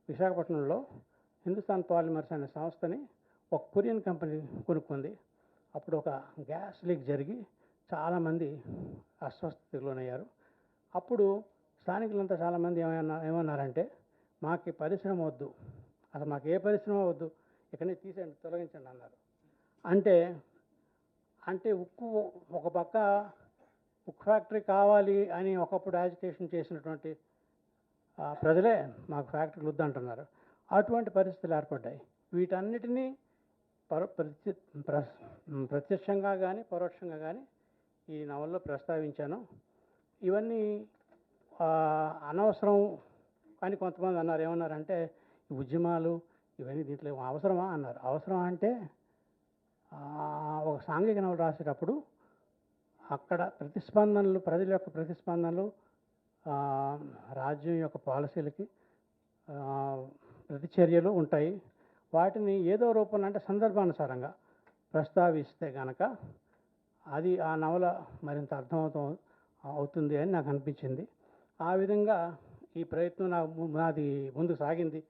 విశాఖపట్నంలో హిందుస్థాన్ పాలిమర్స్ అనే సంస్థని ఒక కొరియన్ కంపెనీ కొనుక్కుంది. అప్పుడు ఒక గ్యాస్ లీక్ జరిగి చాలామంది అస్వస్థతకు లోనయ్యారు. అప్పుడు స్థానికులంతా చాలామంది ఏమన్నారంటే, మాకు ఈ పరిశ్రమ వద్దు, అసలు మాకు ఏ పరిశ్రమ వద్దు, ఇక్కడనే తీసేయండి, తొలగించండి అన్నారు. అంటే ఉక్కు ఒక పక్క ఉక్కు ఫ్యాక్టరీ కావాలి అని ఒకప్పుడు యాజిటేషన్ చేసినటువంటి ప్రజలే మాకు ఫ్యాక్టరీలు వద్దంటున్నారు. అటువంటి పరిస్థితులు ఏర్పడ్డాయి. వీటన్నిటినీ ప్రత్యక్షంగా కానీ పరోక్షంగా కానీ ఈ నవల్లో ప్రస్తావించాను. ఇవన్నీ అనవసరం కానీ కొంతమంది అన్నారు. ఏమన్నారంటే, ఈ ఉద్యమాలు ఇవన్నీ దీంట్లో అవసరమా అన్నారు. అవసరమా అంటే ఒక సాంఘిక నవల రాసేటప్పుడు అక్కడ ప్రతిస్పందనలు, ప్రజల యొక్క ప్రతిస్పందనలు, రాజ్యం యొక్క పాలసీలకి ప్రతిచర్యలు ఉంటాయి. వాటిని ఏదో రూపంలో అంటే సందర్భానుసారంగా ప్రస్తావిస్తే కనుక అది ఆ నవల మరింత అవుతుంది అని నాకు అనిపించింది. ఆ విధంగా ఈ ప్రయత్నం నాది ముందుకు సాగింది.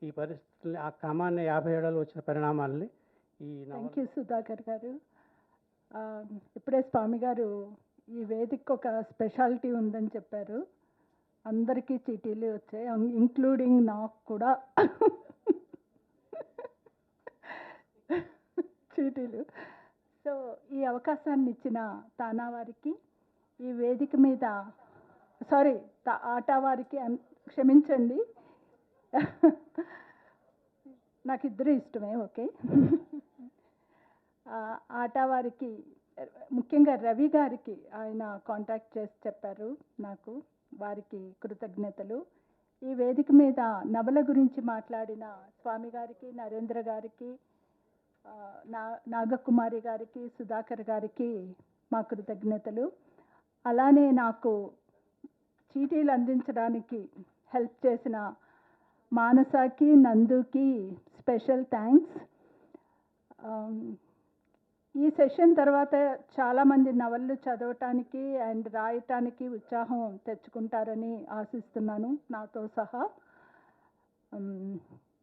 ఈ పరిస్థితుల్ని, ఆ క్రమాన్ని, 57లో వచ్చిన పరిణామాలని ఈ థ్యాంక్ యూ సుధాకర్ గారు. ఇప్పుడే స్వామి గారు ఈ వేదికకు ఒక స్పెషాలిటీ ఉందని చెప్పారు. అందరికీ చీటీలు వచ్చాయి, ఇంక్లూడింగ్ నాకు కూడా చీటీలు. సో ఈ అవకాశాన్ని ఇచ్చిన తానా వారికి, ఈ వేదిక మీద ఆటా వారికి క్షమించండి, నాకు ఇద్దరు ఇష్టమే, ఓకే. ఆటా వారికి, ముఖ్యంగా రవి గారికి ఆయన కాంటాక్ట్ చేసి చెప్పారు నాకు, వారికి కృతజ్ఞతలు. ఈ వేదిక మీద నవల గురించి మాట్లాడిన స్వామి గారికి, నరేంద్ర గారికి, నాగకుమారి గారికి, సుధాకర్ గారికి మా కృతజ్ఞతలు. అలానే నాకు చీటీలు అందించడానికి హెల్ప్ చేసిన మానసకి, నందుకి స్పెషల్ థ్యాంక్స్. ఈ సెషన్ తర్వాత చాలామంది నవళ్ళు చదవటానికి అండ్ రాయటానికి ఉత్సాహం తెచ్చుకుంటారని ఆశిస్తున్నాను, నాతో సహా.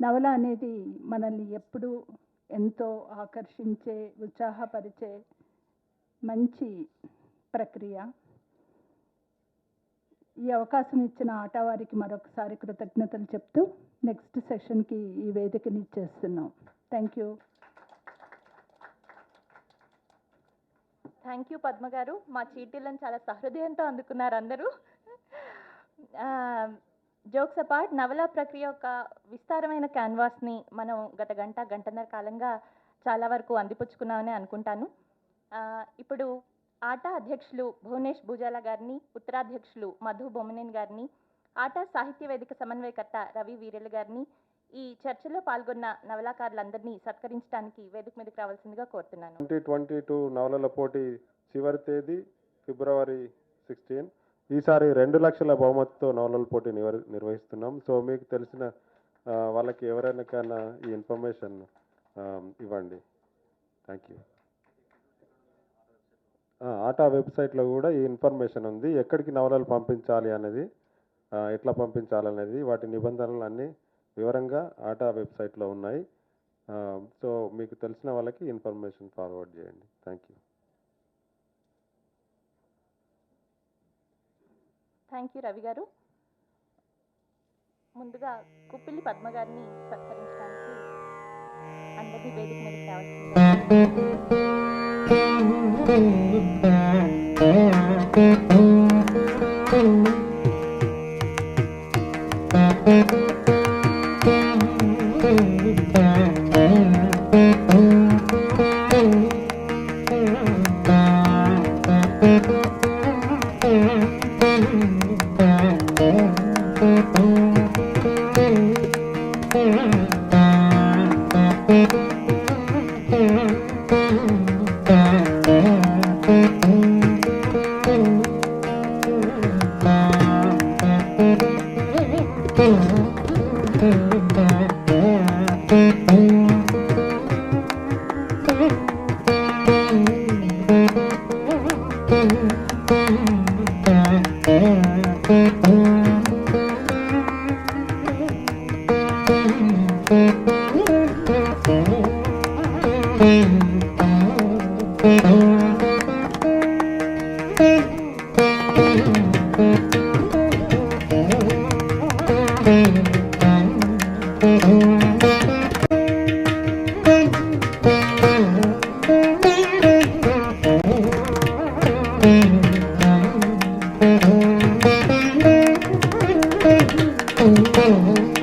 నవల అనేది మనల్ని ఎప్పుడూ ఎంతో ఆకర్షించే, ఉత్సాహపరిచే మంచి ప్రక్రియ. ఈ అవకాశం ఇచ్చిన ఆటా వారికి మరొకసారి కృతజ్ఞతలు చెప్తూ నెక్స్ట్ సెషన్కి ఈ వేదికని ఇచ్చేస్తున్నాం. Thank you. Thank you Padma garu. మా చీటీలను చాలా సహృదయంతో అందుకున్నారు అందరూ. జోక్స్ అపార్ట్, నవల ప్రక్రియ యొక్క విస్తారమైన క్యాన్వాస్ని మనం గత గంటన్నర కాలంగా చాలా వరకు అందిపుచ్చుకున్నామని అనుకుంటాను. ఇప్పుడు ఆటా అధ్యక్షులు భువనేష్ భూజాల గారిని, ఉత్తరాధ్యక్షులు మధు బొమ్మనేని గారిని, ఆటా సాహిత్య వేదిక సమన్వయకర్త రవి వీరెల్లి గారిని, ఈ చర్చలో పాల్గొన్న నవలాకారులందరినీ సత్కరించడానికి వేదిక మీదకి రావాల్సిందిగా కోరుతున్నాను. 2022 నవలల పోటీ చివరి తేదీ ఫిబ్రవరి 16. ఈసారి 2 లక్షల బహుమతితో నవలల పోటీ నిర్వహిస్తున్నాం. సో మీకు తెలిసిన వాళ్ళకి ఎవరైనా ఈ ఇన్ఫర్మేషన్ ఇవ్వండి. Thank you. ఆటా వెబ్సైట్లో కూడా ఈ ఇన్ఫర్మేషన్ ఉంది. ఎక్కడికి నవలలు పంపించాలి అనేది, ఎట్లా పంపించాలనేది, వాటి నిబంధనలు అన్నీ వివరంగా ఆటా వెబ్సైట్లో ఉన్నాయి. సో మీకు తెలిసిన వాళ్ళకి ఇన్ఫర్మేషన్ ఫార్వర్డ్ చేయండి. Thank you. Thank you Ravi గారు. ముందుగా కుప్పిలి పద్మ గారిని సత్కరించడానికి అందరినీ వేదిక మీద Thank you.